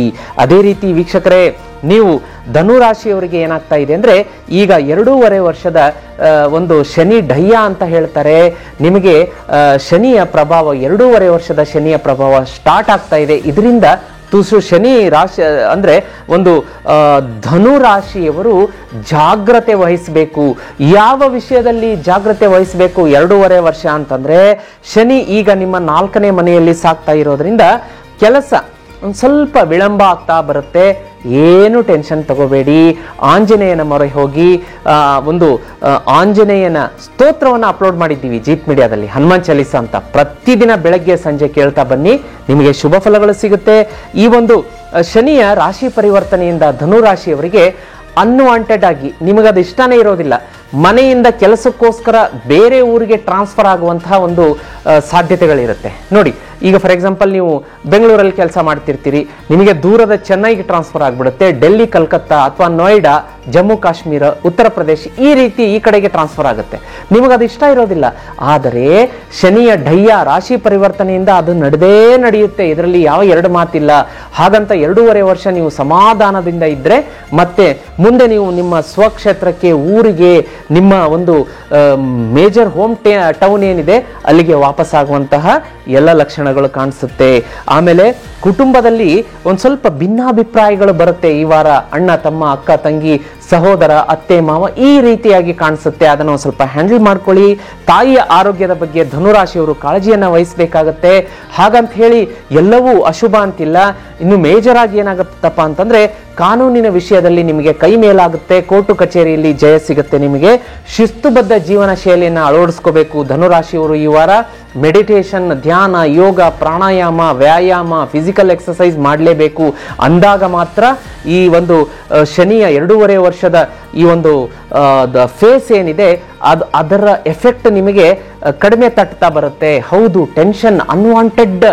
ಅದೇ ರೀತಿ ವೀಕ್ಷಕರೇ, ನೀವು ಧನುರಾಶಿಯವರಿಗೆ ಏನಾಗ್ತಾ ಇದೆ ಅಂದ್ರೆ ಈಗ 2.5 ವರ್ಷದ ಒಂದು ಶನಿ ಢಯ್ಯ ಅಂತ ಹೇಳ್ತಾರೆ. ನಿಮಗೆ ಶನಿಯ ಪ್ರಭಾವ 2.5 ವರ್ಷದ ಶನಿಯ ಪ್ರಭಾವ ಸ್ಟಾರ್ಟ್ ಆಗ್ತಾ ಇದೆ. ಇದರಿಂದ ತುಸು ಶನಿ ರಾಶಿ ಅಂದ್ರೆ ಒಂದು ಧನು ರಾಶಿಯವರು ಜಾಗ್ರತೆ ವಹಿಸಬೇಕು. ಯಾವ ವಿಷಯದಲ್ಲಿ ಜಾಗ್ರತೆ ವಹಿಸಬೇಕು? 2.5 ವರ್ಷ ಅಂತಂದ್ರೆ ಶನಿ ಈಗ ನಿಮ್ಮ 4ನೇ ಮನೆಯಲ್ಲಿ ಸಾಕ್ತಾ ಇರೋದ್ರಿಂದ ಕೆಲಸ ಒಂದು ಸ್ವಲ್ಪ ವಿಳಂಬ ಆಗ್ತಾ ಬರುತ್ತೆ. ಏನು ಟೆನ್ಷನ್ ತಗೋಬೇಡಿ. ಆಂಜನೇಯನ ಮೊರೆ ಹೋಗಿ ಒಂದು ಆಂಜನೇಯನ ಸ್ತೋತ್ರವನ್ನು ಅಪ್ಲೋಡ್ ಮಾಡಿದ್ದೀವಿ ಜೀತ್ ಮೀಡಿಯಾದಲ್ಲಿ, ಹನುಮಾನ್ ಚಾಲೀಸ ಅಂತ. ಪ್ರತಿದಿನ ಬೆಳಗ್ಗೆ ಸಂಜೆ ಕೇಳ್ತಾ ಬನ್ನಿ, ನಿಮಗೆ ಶುಭ ಫಲಗಳು ಸಿಗುತ್ತೆ. ಈ ಒಂದು ಶನಿಯ ರಾಶಿ ಪರಿವರ್ತನೆಯಿಂದ ಧನುರಾಶಿಯವರಿಗೆ ಅನ್ವಾಂಟೆಡ್ ಆಗಿ ನಿಮಗದು ಇಷ್ಟನೇ ಇರೋದಿಲ್ಲ, ಮನೆಯಿಂದ ಕೆಲಸಕ್ಕೋಸ್ಕರ ಬೇರೆ ಊರಿಗೆ ಟ್ರಾನ್ಸ್ಫರ್ ಆಗುವಂತಹ ಒಂದು ಸಾಧ್ಯತೆಗಳಿರುತ್ತೆ. ನೋಡಿ, ಈಗ ಫಾರ್ ಎಕ್ಸಾಂಪಲ್ ನೀವು ಬೆಂಗಳೂರಲ್ಲಿ ಕೆಲಸ ಮಾಡ್ತಿರ್ತೀರಿ, ನಿಮಗೆ ದೂರದ ಚೆನ್ನೈಗೆ ಟ್ರಾನ್ಸ್ಫರ್ ಆಗಿಬಿಡುತ್ತೆ, ಡೆಲ್ಲಿ, ಕಲ್ಕತ್ತಾ ಅಥವಾ ನೋಯ್ಡಾ, ಜಮ್ಮು ಕಾಶ್ಮೀರ, ಉತ್ತರ ಪ್ರದೇಶ, ಈ ರೀತಿ ಈ ಕಡೆಗೆ ಟ್ರಾನ್ಸ್ಫರ್ ಆಗುತ್ತೆ. ನಿಮಗದು ಇಷ್ಟ ಇರೋದಿಲ್ಲ. ಆದರೆ ಶನಿಯ ಢಯ್ಯ ರಾಶಿ ಪರಿವರ್ತನೆಯಿಂದ ಅದು ನಡೆಯುತ್ತೆ. ಇದರಲ್ಲಿ ಯಾವ ಎರಡು ಮಾತಿಲ್ಲ. ಹಾಗಂತ 2.5 ವರ್ಷ ನೀವು ಸಮಾಧಾನದಿಂದ ಇದ್ರೆ ಮತ್ತೆ ಮುಂದೆ ನೀವು ನಿಮ್ಮ ಸ್ವಕ್ಷೇತ್ರಕ್ಕೆ, ಊರಿಗೆ, ನಿಮ್ಮ ಒಂದು ಮೇಜರ್ ಹೋಮ್ ಟೌನ್ ಏನಿದೆ ಅಲ್ಲಿಗೆ ವಾಪಸ್ ಆಗುವಂತಹ ಎಲ್ಲ ಲಕ್ಷಣಗಳು ಕಾಣಿಸುತ್ತೆ. ಆಮೇಲೆ ಕುಟುಂಬದಲ್ಲಿ ಒಂದು ಸ್ವಲ್ಪ ಭಿನ್ನಾಭಿಪ್ರಾಯಗಳು ಬರುತ್ತೆ ಈ ವಾರ. ಅಣ್ಣ ತಮ್ಮ, ಅಕ್ಕ ತಂಗಿ, ಸಹೋದರ, ಅತ್ತೆ ಮಾವ, ಈ ರೀತಿಯಾಗಿ ಕಾಣಿಸುತ್ತೆ. ಅದನ್ನು ಒಂದು ಸ್ವಲ್ಪ ಹ್ಯಾಂಡಲ್ ಮಾಡ್ಕೊಳ್ಳಿ. ತಾಯಿಯ ಆರೋಗ್ಯದ ಬಗ್ಗೆ ಧನುರಾಶಿಯವರು ಕಾಳಜಿಯನ್ನು ವಹಿಸಬೇಕಾಗತ್ತೆ. ಹಾಗಂತ ಹೇಳಿ ಎಲ್ಲವೂ ಅಶುಭ ಅಂತಿಲ್ಲ. ಇನ್ನು ಮೇಜರ್ ಆಗಿ ಏನಾಗುತ್ತಪ್ಪ ಅಂತಂದ್ರೆ ಕಾನೂನಿನ ವಿಷಯದಲ್ಲಿ ನಿಮಗೆ ಕೈ ಮೇಲಾಗುತ್ತೆ, ಕೋರ್ಟು ಕಚೇರಿಯಲ್ಲಿ ಜಯ ಸಿಗುತ್ತೆ. ನಿಮಗೆ ಶಿಸ್ತುಬದ್ಧ ಜೀವನ ಶೈಲಿಯನ್ನು ಅಳವಡಿಸ್ಕೋಬೇಕು ಧನುರಾಶಿಯವರು ಈ ವಾರ. ಮೆಡಿಟೇಷನ್, ಧ್ಯಾನ, ಯೋಗ, ಪ್ರಾಣಾಯಾಮ, ವ್ಯಾಯಾಮ, ಫಿಸಿಕಲ್ ಎಕ್ಸಸೈಸ್ ಮಾಡಲೇಬೇಕು. ಅಂದಾಗ ಮಾತ್ರ ಈ ಒಂದು ಶನಿಯ 2.5 ವರ್ಷದ ಈ ಒಂದು ಫೇಸ್ ಏನಿದೆ ಅದರ ಎಫೆಕ್ಟ್ ನಿಮಗೆ ಕಡಿಮೆ ತಟ್ತಾ ಬರುತ್ತೆ. ಹೌದು, ಟೆನ್ಷನ್, ಅನ್ವಾಂಟೆಡ್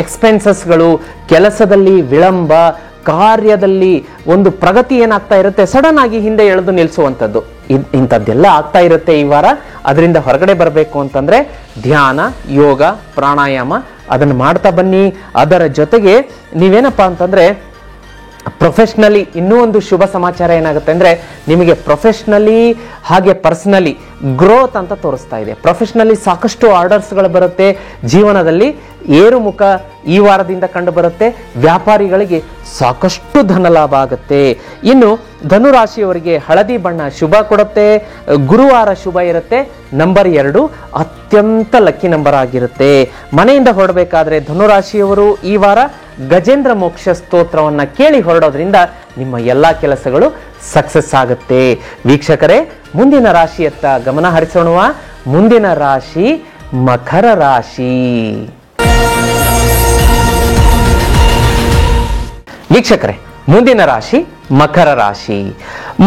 ಎಕ್ಸ್ಪೆನ್ಸಸ್ಗಳು, ಕೆಲಸದಲ್ಲಿ ವಿಳಂಬ, ಕಾರ್ಯದಲ್ಲಿ ಒಂದು ಪ್ರಗತಿ ಏನಾಗ್ತಾ ಇರುತ್ತೆ, ಸಡನ್ ಆಗಿ ಹಿಂದೆ ಎಳೆದು ನಿಲ್ಲಿಸುವಂಥದ್ದು, ಇಂಥದ್ದೆಲ್ಲ ಆಗ್ತಾ ಇರುತ್ತೆ ಈ ವಾರ. ಅದರಿಂದ ಹೊರಗಡೆ ಬರಬೇಕು ಅಂತಂದ್ರೆ ಧ್ಯಾನ, ಯೋಗ, ಪ್ರಾಣಾಯಾಮ ಅದನ್ನು ಮಾಡ್ತಾ ಬನ್ನಿ. ಅದರ ಜೊತೆಗೆ ನೀವೇನಪ್ಪ ಅಂತಂದ್ರೆ ಪ್ರೊಫೆಷ್ನಲಿ ಇನ್ನೂ ಒಂದು ಶುಭ ಸಮಾಚಾರ ಏನಾಗುತ್ತೆ ಅಂದ್ರೆ ನಿಮಗೆ ಪ್ರೊಫೆಷ್ನಲಿ ಹಾಗೆ ಪರ್ಸನಲಿ ಗ್ರೋತ್ ಅಂತ ತೋರಿಸ್ತಾ ಇದೆ. ಪ್ರೊಫೆಷ್ನಲಿ ಸಾಕಷ್ಟು ಆರ್ಡರ್ಸ್ಗಳು ಬರುತ್ತೆ, ಜೀವನದಲ್ಲಿ ಏರುಮುಖ ಈ ವಾರದಿಂದ ಕಂಡು ಬರುತ್ತೆ. ವ್ಯಾಪಾರಿಗಳಿಗೆ ಸಾಕಷ್ಟು ಧನಲಾಭ ಆಗುತ್ತೆ. ಇನ್ನು ಧನುರಾಶಿಯವರಿಗೆ ಹಳದಿ ಬಣ್ಣ ಶುಭ ಕೊಡುತ್ತೆ. ಗುರುವಾರ ಶುಭ ಇರುತ್ತೆ. ನಂಬರ್ 2 ಅತ್ಯಂತ ಲಕ್ಕಿ ನಂಬರ್ ಆಗಿರುತ್ತೆ. ಮನೆಯಿಂದ ಹೊರಡಬೇಕಾದ್ರೆ ಧನುರಾಶಿಯವರು ಈ ವಾರ ಗಜೇಂದ್ರ ಮೋಕ್ಷ ಸ್ತೋತ್ರವನ್ನ ಕೇಳಿ ಹೊರಡೋದ್ರಿಂದ ನಿಮ್ಮ ಎಲ್ಲಾ ಕೆಲಸಗಳು ಸಕ್ಸಸ್ ಆಗುತ್ತೆ. ವೀಕ್ಷಕರೇ, ಮುಂದಿನ ರಾಶಿಯತ್ತ ಗಮನ ಹರಿಸೋಣ. ಮುಂದಿನ ರಾಶಿ ಮಕರ ರಾಶಿ. ವೀಕ್ಷಕರೇ, ಮುಂದಿನ ರಾಶಿ ಮಕರ ರಾಶಿ.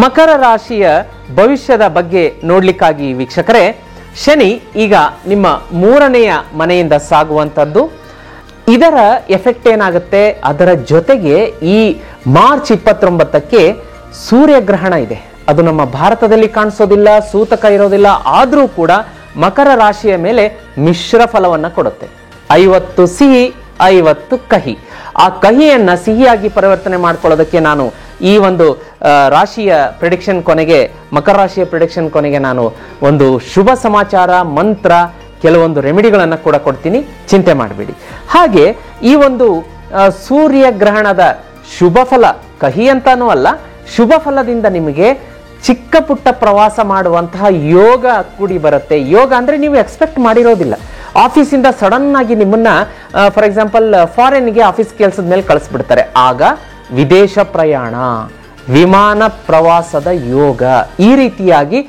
ಮಕರ ರಾಶಿಯ ಭವಿಷ್ಯದ ಬಗ್ಗೆ ನೋಡ್ಲಿಕ್ಕಾಗಿ ವೀಕ್ಷಕರೇ, ಶನಿ ಈಗ ನಿಮ್ಮ 3ನೆಯ ಮನೆಯಿಂದ ಸಾಗುವಂಥದ್ದು. ಇದರ ಎಫೆಕ್ಟ್ ಏನಾಗುತ್ತೆ, ಅದರ ಜೊತೆಗೆ ಈ ಮಾರ್ಚ್ 29ಕ್ಕೆ ಸೂರ್ಯಗ್ರಹಣ ಇದೆ. ಅದು ನಮ್ಮ ಭಾರತದಲ್ಲಿ ಕಾಣಿಸೋದಿಲ್ಲ, ಸೂತಕ ಇರೋದಿಲ್ಲ. ಆದರೂ ಕೂಡ ಮಕರ ರಾಶಿಯ ಮೇಲೆ ಮಿಶ್ರ ಫಲವನ್ನ ಕೊಡುತ್ತೆ. 50 ಸಿಹಿ, 50 ಕಹಿ. ಆ ಕಹಿಯನ್ನ ಸಿಹಿಯಾಗಿ ಪರಿವರ್ತನೆ ಮಾಡ್ಕೊಳ್ಳೋದಕ್ಕೆ ನಾನು ಈ ಒಂದು ರಾಶಿಯ ಪ್ರಿಡಿಕ್ಷನ್ ಕೊನೆಗೆ, ಮಕರ ರಾಶಿಯ ಪ್ರಿಡಿಕ್ಷನ್ ಕೊನೆಗೆ ನಾನು ಒಂದು ಶುಭ ಸಮಾಚಾರ, ಮಂತ್ರ, ಕೆಲವೊಂದು ರೆಮಿಡಿಗಳನ್ನು ಕೂಡ ಕೊಡ್ತೀನಿ, ಚಿಂತೆ ಮಾಡಬೇಡಿ. ಹಾಗೆ ಈ ಒಂದು ಸೂರ್ಯಗ್ರಹಣದ ಶುಭ ಫಲ, ಕಹಿ ಅಂತಾನೂ ಅಲ್ಲ, ಶುಭ ಫಲದಿಂದ ನಿಮಗೆ ಚಿಕ್ಕ ಪುಟ್ಟ ಪ್ರವಾಸ ಮಾಡುವಂತಹ ಯೋಗ ಕೂಡಿ ಬರುತ್ತೆ. ಯೋಗ ಅಂದ್ರೆ ನೀವು ಎಕ್ಸ್ಪೆಕ್ಟ್ ಮಾಡಿರೋದಿಲ್ಲ. ಆಫೀಸಿಂದ ಸಡನ್ ಆಗಿ ನಿಮ್ಮನ್ನ ಫಾರ್ ಎಕ್ಸಾಂಪಲ್ ಫಾರಿನ್ಗೆ ಆಫೀಸ್ ಕೆಲಸದ ಮೇಲೆ ಕಳಿಸ್ಬಿಡ್ತಾರೆ. ಆಗ ವಿದೇಶ ಪ್ರಯಾಣ, ವಿಮಾನ ಪ್ರವಾಸದ ಯೋಗ, ಈ ರೀತಿಯಾಗಿ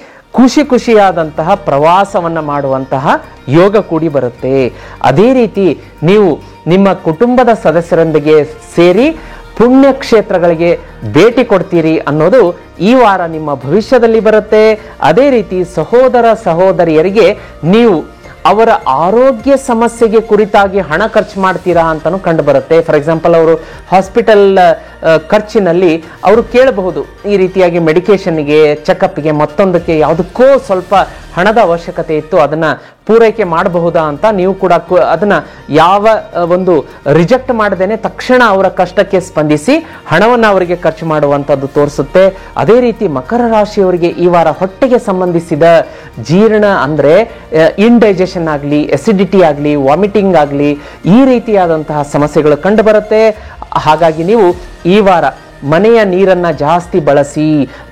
ಖುಷಿಯಾದಂತಹ ಪ್ರವಾಸವನ್ನ ಮಾಡುವಂತಹ ಯೋಗ ಕೂಡಿ ಬರುತ್ತೆ. ಅದೇ ರೀತಿ ನೀವು ನಿಮ್ಮ ಕುಟುಂಬದ ಸದಸ್ಯರೊಂದಿಗೆ ಸೇರಿ ಪುಣ್ಯಕ್ಷೇತ್ರಗಳಿಗೆ ಭೇಟಿ ಕೊಡ್ತೀರಿ ಅನ್ನೋದು ಈ ವಾರ ನಿಮ್ಮ ಭವಿಷ್ಯದಲ್ಲಿ ಬರುತ್ತೆ. ಅದೇ ರೀತಿ ಸಹೋದರ ಸಹೋದರಿಯರಿಗೆ ನೀವು ಅವರ ಆರೋಗ್ಯ ಸಮಸ್ಯೆಗೆ ಕುರಿತಾಗಿ ಹಣ ಖರ್ಚು ಮಾಡ್ತೀರಾ ಅಂತಲೂ ಕಂಡು ಬರುತ್ತೆ. ಫಾರ್ ಎಕ್ಸಾಂಪಲ್, ಅವರು ಹಾಸ್ಪಿಟಲ್ ಖರ್ಚಿನಲ್ಲಿ ಅವರು ಕೇಳಬಹುದು, ಈ ರೀತಿಯಾಗಿ ಮೆಡಿಕೇಶನ್ಗೆ, ಚೆಕಪ್ಗೆ, ಮತ್ತೊಂದಕ್ಕೆ ಯಾವುದಕ್ಕೋ ಸ್ವಲ್ಪ ಹಣದ ಅವಶ್ಯಕತೆ ಇತ್ತು, ಅದನ್ನ ಪೂರೈಕೆ ಮಾಡಬಹುದಾ ಅಂತ ನೀವು ಕೂಡ ಅದನ್ನ ಯಾವ ಒಂದು ರಿಜೆಕ್ಟ್ ಮಾಡದೇನೆ ತಕ್ಷಣ ಅವರ ಕಷ್ಟಕ್ಕೆ ಸ್ಪಂದಿಸಿ ಹಣವನ್ನು ಅವರಿಗೆ ಖರ್ಚು ಮಾಡುವಂಥದ್ದು ತೋರಿಸುತ್ತೆ. ಅದೇ ರೀತಿ ಮಕರ ರಾಶಿಯವರಿಗೆ ಈ ವಾರ ಹೊಟ್ಟೆಗೆ ಸಂಬಂಧಿಸಿದ ಜೀರ್ಣ ಅಂದರೆ ಇಂಡೈಜೆಷನ್ ಆಗಲಿ, ಎಸಿಡಿಟಿ ಆಗಲಿ, ವಾಮಿಟಿಂಗ್ ಆಗಲಿ, ಈ ರೀತಿಯಾದಂತಹ ಸಮಸ್ಯೆಗಳು ಕಂಡು ಬರುತ್ತೆ. ಹಾಗಾಗಿ ನೀವು ಈ ವಾರ ಮನೆಯ ನೀರನ್ನ ಜಾಸ್ತಿ ಬಳಸಿ.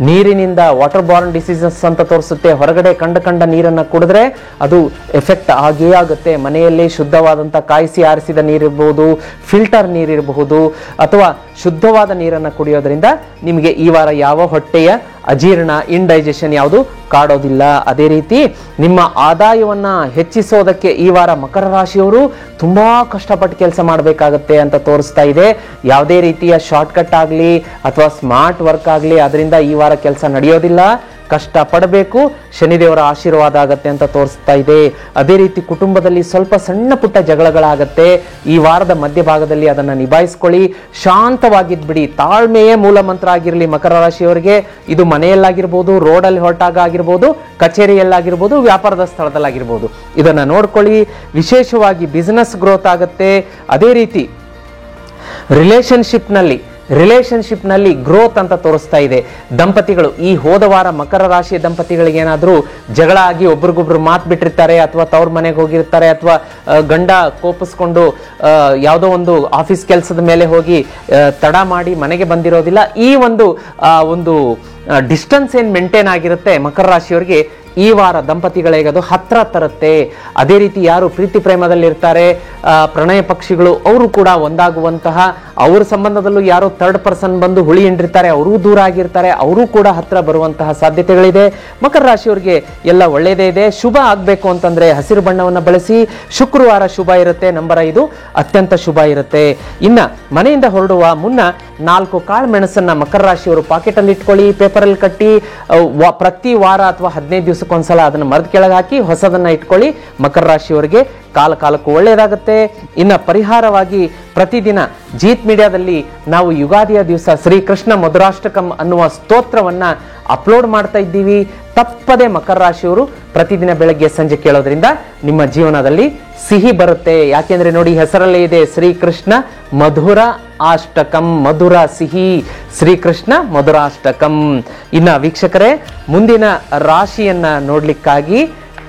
ನೀರಿನಿಂದ ವಾಟರ್ ಬಾರ್ನ್ ಡಿಸೀಸಸ್ ಅಂತ ತೋರಿಸುತ್ತೆ. ಹೊರಗಡೆ ಕಂಡ ನೀರನ್ನ ಕುಡಿದ್ರೆ ಅದು ಎಫೆಕ್ಟ್ ಆಗೇ ಆಗುತ್ತೆ. ಮನೆಯಲ್ಲಿ ಶುದ್ಧವಾದಂಥ ಕಾಯಿಸಿ ಆರಿಸಿದ ನೀರಿರಬಹುದು, ಫಿಲ್ಟರ್ ನೀರಿರಬಹುದು, ಅಥವಾ ಶುದ್ಧವಾದ ನೀರನ್ನು ಕುಡಿಯೋದ್ರಿಂದ ನಿಮಗೆ ಈ ವಾರ ಯಾವ ಹೊಟ್ಟೆಯ ಅಜೀರ್ಣ, ಇಂಡೈಜೆಷನ್ ಯಾವುದು ಕಾಡೋದಿಲ್ಲ. ಅದೇ ರೀತಿ ನಿಮ್ಮ ಆದಾಯವನ್ನ ಹೆಚ್ಚಿಸೋದಕ್ಕೆ ಈ ವಾರ ಮಕರ ರಾಶಿಯವರು ತುಂಬಾ ಕಷ್ಟಪಟ್ಟು ಕೆಲಸ ಮಾಡಬೇಕಾಗತ್ತೆ ಅಂತ ತೋರಿಸ್ತಾ ಇದೆ. ಯಾವುದೇ ರೀತಿಯ ಶಾರ್ಟ್ಕಟ್ ಆಗಲಿ ಅಥವಾ ಸ್ಮಾರ್ಟ್ ವರ್ಕ್ ಆಗಲಿ ಅದರಿಂದ ಈ ವಾರ ಕೆಲಸ ನಡೆಯೋದಿಲ್ಲ. ಕಷ್ಟ ಪಡಬೇಕು, ಶನಿದೇವರ ಆಶೀರ್ವಾದ ಆಗತ್ತೆ ಅಂತ ತೋರಿಸ್ತಾ ಇದೆ. ಅದೇ ರೀತಿ ಕುಟುಂಬದಲ್ಲಿ ಸ್ವಲ್ಪ ಸಣ್ಣ ಪುಟ್ಟ ಜಗಳಗಳಾಗತ್ತೆ. ಈ ವಾರದ ಮಧ್ಯಭಾಗದಲ್ಲಿ ಅದನ್ನು ನಿಭಾಯಿಸ್ಕೊಳ್ಳಿ, ಶಾಂತವಾಗಿದ್ಬಿಡಿ. ತಾಳ್ಮೆಯೇ ಮೂಲ ಮಂತ್ರ ಆಗಿರಲಿ ಮಕರ ರಾಶಿಯವರಿಗೆ. ಇದು ಮನೆಯಲ್ಲಾಗಿರ್ಬೋದು, ರೋಡಲ್ಲಿ ಹೊರಟಾಗ ಆಗಿರ್ಬೋದು, ಕಚೇರಿಯಲ್ಲಾಗಿರ್ಬೋದು, ವ್ಯಾಪಾರದ ಸ್ಥಳದಲ್ಲಾಗಿರ್ಬೋದು, ಇದನ್ನ ನೋಡ್ಕೊಳ್ಳಿ. ವಿಶೇಷವಾಗಿ ಬಿಸಿನೆಸ್ ಗ್ರೋತ್ ಆಗುತ್ತೆ. ಅದೇ ರೀತಿ ರಿಲೇಶನ್ಶಿಪ್ನಲ್ಲಿ ಗ್ರೋತ್ ಅಂತ ತೋರಿಸ್ತಾ ಇದೆ. ದಂಪತಿಗಳು ಈ ಹೋದ ವಾರ ಮಕರ ರಾಶಿಯ ದಂಪತಿಗಳಿಗೆ ಏನಾದರೂ ಜಗಳ ಆಗಿ ಒಬ್ರಿಗೊಬ್ರು ಮಾತು ಬಿಟ್ಟಿರ್ತಾರೆ, ಅಥವಾ ತವ್ರ ಮನೆಗೆ ಹೋಗಿರ್ತಾರೆ, ಅಥವಾ ಗಂಡ ಕೋಪಿಸ್ಕೊಂಡು ಯಾವುದೋ ಒಂದು ಆಫೀಸ್ ಕೆಲಸದ ಮೇಲೆ ಹೋಗಿ ತಡ ಮಾಡಿ ಮನೆಗೆ ಬಂದಿರೋದಿಲ್ಲ. ಈ ಒಂದು ಡಿಸ್ಟೆನ್ಸ್ ಏನು ಮೇಂಟೈನ್ ಆಗಿರುತ್ತೆ ಮಕರ ರಾಶಿಯವರಿಗೆ ಈ ವಾರ ದಂಪತಿಗಳಿಗೆ ಅದು ಹತ್ರ ತರುತ್ತೆ. ಅದೇ ರೀತಿ ಯಾರು ಪ್ರೀತಿ ಪ್ರೇಮದಲ್ಲಿರ್ತಾರೆ, ಪ್ರಣಯ ಪಕ್ಷಿಗಳು, ಅವರು ಕೂಡ ಒಂದಾಗುವಂತಹ, ಅವ್ರ ಸಂಬಂಧದಲ್ಲೂ ಯಾರೋ ಥರ್ಡ್ ಪರ್ಸನ್ ಬಂದು ಹುಳಿ ಹಿಂಡಿರ್ತಾರೆ, ಅವರೂ ದೂರ ಆಗಿರ್ತಾರೆ, ಅವರೂ ಕೂಡ ಹತ್ರ ಬರುವಂತಹ ಸಾಧ್ಯತೆಗಳಿದೆ. ಮಕರ ರಾಶಿಯವರಿಗೆ ಎಲ್ಲ ಒಳ್ಳೆಯದೇ ಇದೆ. ಶುಭ ಆಗಬೇಕು ಅಂತಂದ್ರೆ ಹಸಿರು ಬಣ್ಣವನ್ನು ಬಳಸಿ. ಶುಕ್ರವಾರ ಶುಭ ಇರುತ್ತೆ. ನಂಬರ್ 5 ಅತ್ಯಂತ ಶುಭ ಇರುತ್ತೆ. ಇನ್ನ ಮನೆಯಿಂದ ಹೊರಡುವ ಮುನ್ನ 4 ಕಾಳು ಮೆಣಸನ್ನ ಮಕರ ರಾಶಿಯವರು ಪಾಕೆಟಲ್ಲಿ ಇಟ್ಕೊಳ್ಳಿ, ಪೇಪರಲ್ಲಿ ಕಟ್ಟಿ. ಪ್ರತಿ ವಾರ ಅಥವಾ 15 ದಿವಸಕ್ಕೊಂದ್ಸಲ ಅದನ್ನು ಮರದ ಕೆಳಗೆ ಹಾಕಿ ಹೊಸದನ್ನ ಇಟ್ಕೊಳ್ಳಿ. ಮಕರ ರಾಶಿಯವರಿಗೆ ಕಾಲಕ್ಕೂ ಒಳ್ಳೆಯದಾಗುತ್ತೆ. ಇನ್ನು ಪರಿಹಾರವಾಗಿ ಪ್ರತಿದಿನ ಜೀತ್ ಮೀಡಿಯಾದಲ್ಲಿ ನಾವು ಯುಗಾದಿಯ ದಿವಸ ಶ್ರೀಕೃಷ್ಣ ಮಧುರಾಷ್ಟಕಂ ಅನ್ನುವ ಸ್ತೋತ್ರವನ್ನ ಅಪ್ಲೋಡ್ ಮಾಡ್ತಾ ಇದ್ದೀವಿ. ತಪ್ಪದೆ ಮಕರ ರಾಶಿಯವರು ಪ್ರತಿದಿನ ಬೆಳಗ್ಗೆ ಸಂಜೆ ಕೇಳೋದ್ರಿಂದ ನಿಮ್ಮ ಜೀವನದಲ್ಲಿ ಸಿಹಿ ಬರುತ್ತೆ. ಯಾಕೆಂದ್ರೆ ನೋಡಿ, ಹೆಸರಲ್ಲೇ ಇದೆ ಶ್ರೀಕೃಷ್ಣ ಮಧುರ ಅಷ್ಟಕಂ, ಮಧುರ ಸಿಹಿ, ಶ್ರೀಕೃಷ್ಣ ಮಧುರಾಷ್ಟಕಂ. ಇನ್ನ ವೀಕ್ಷಕರೇ, ಮುಂದಿನ ರಾಶಿಯನ್ನ ನೋಡ್ಲಿಕ್ಕಾಗಿ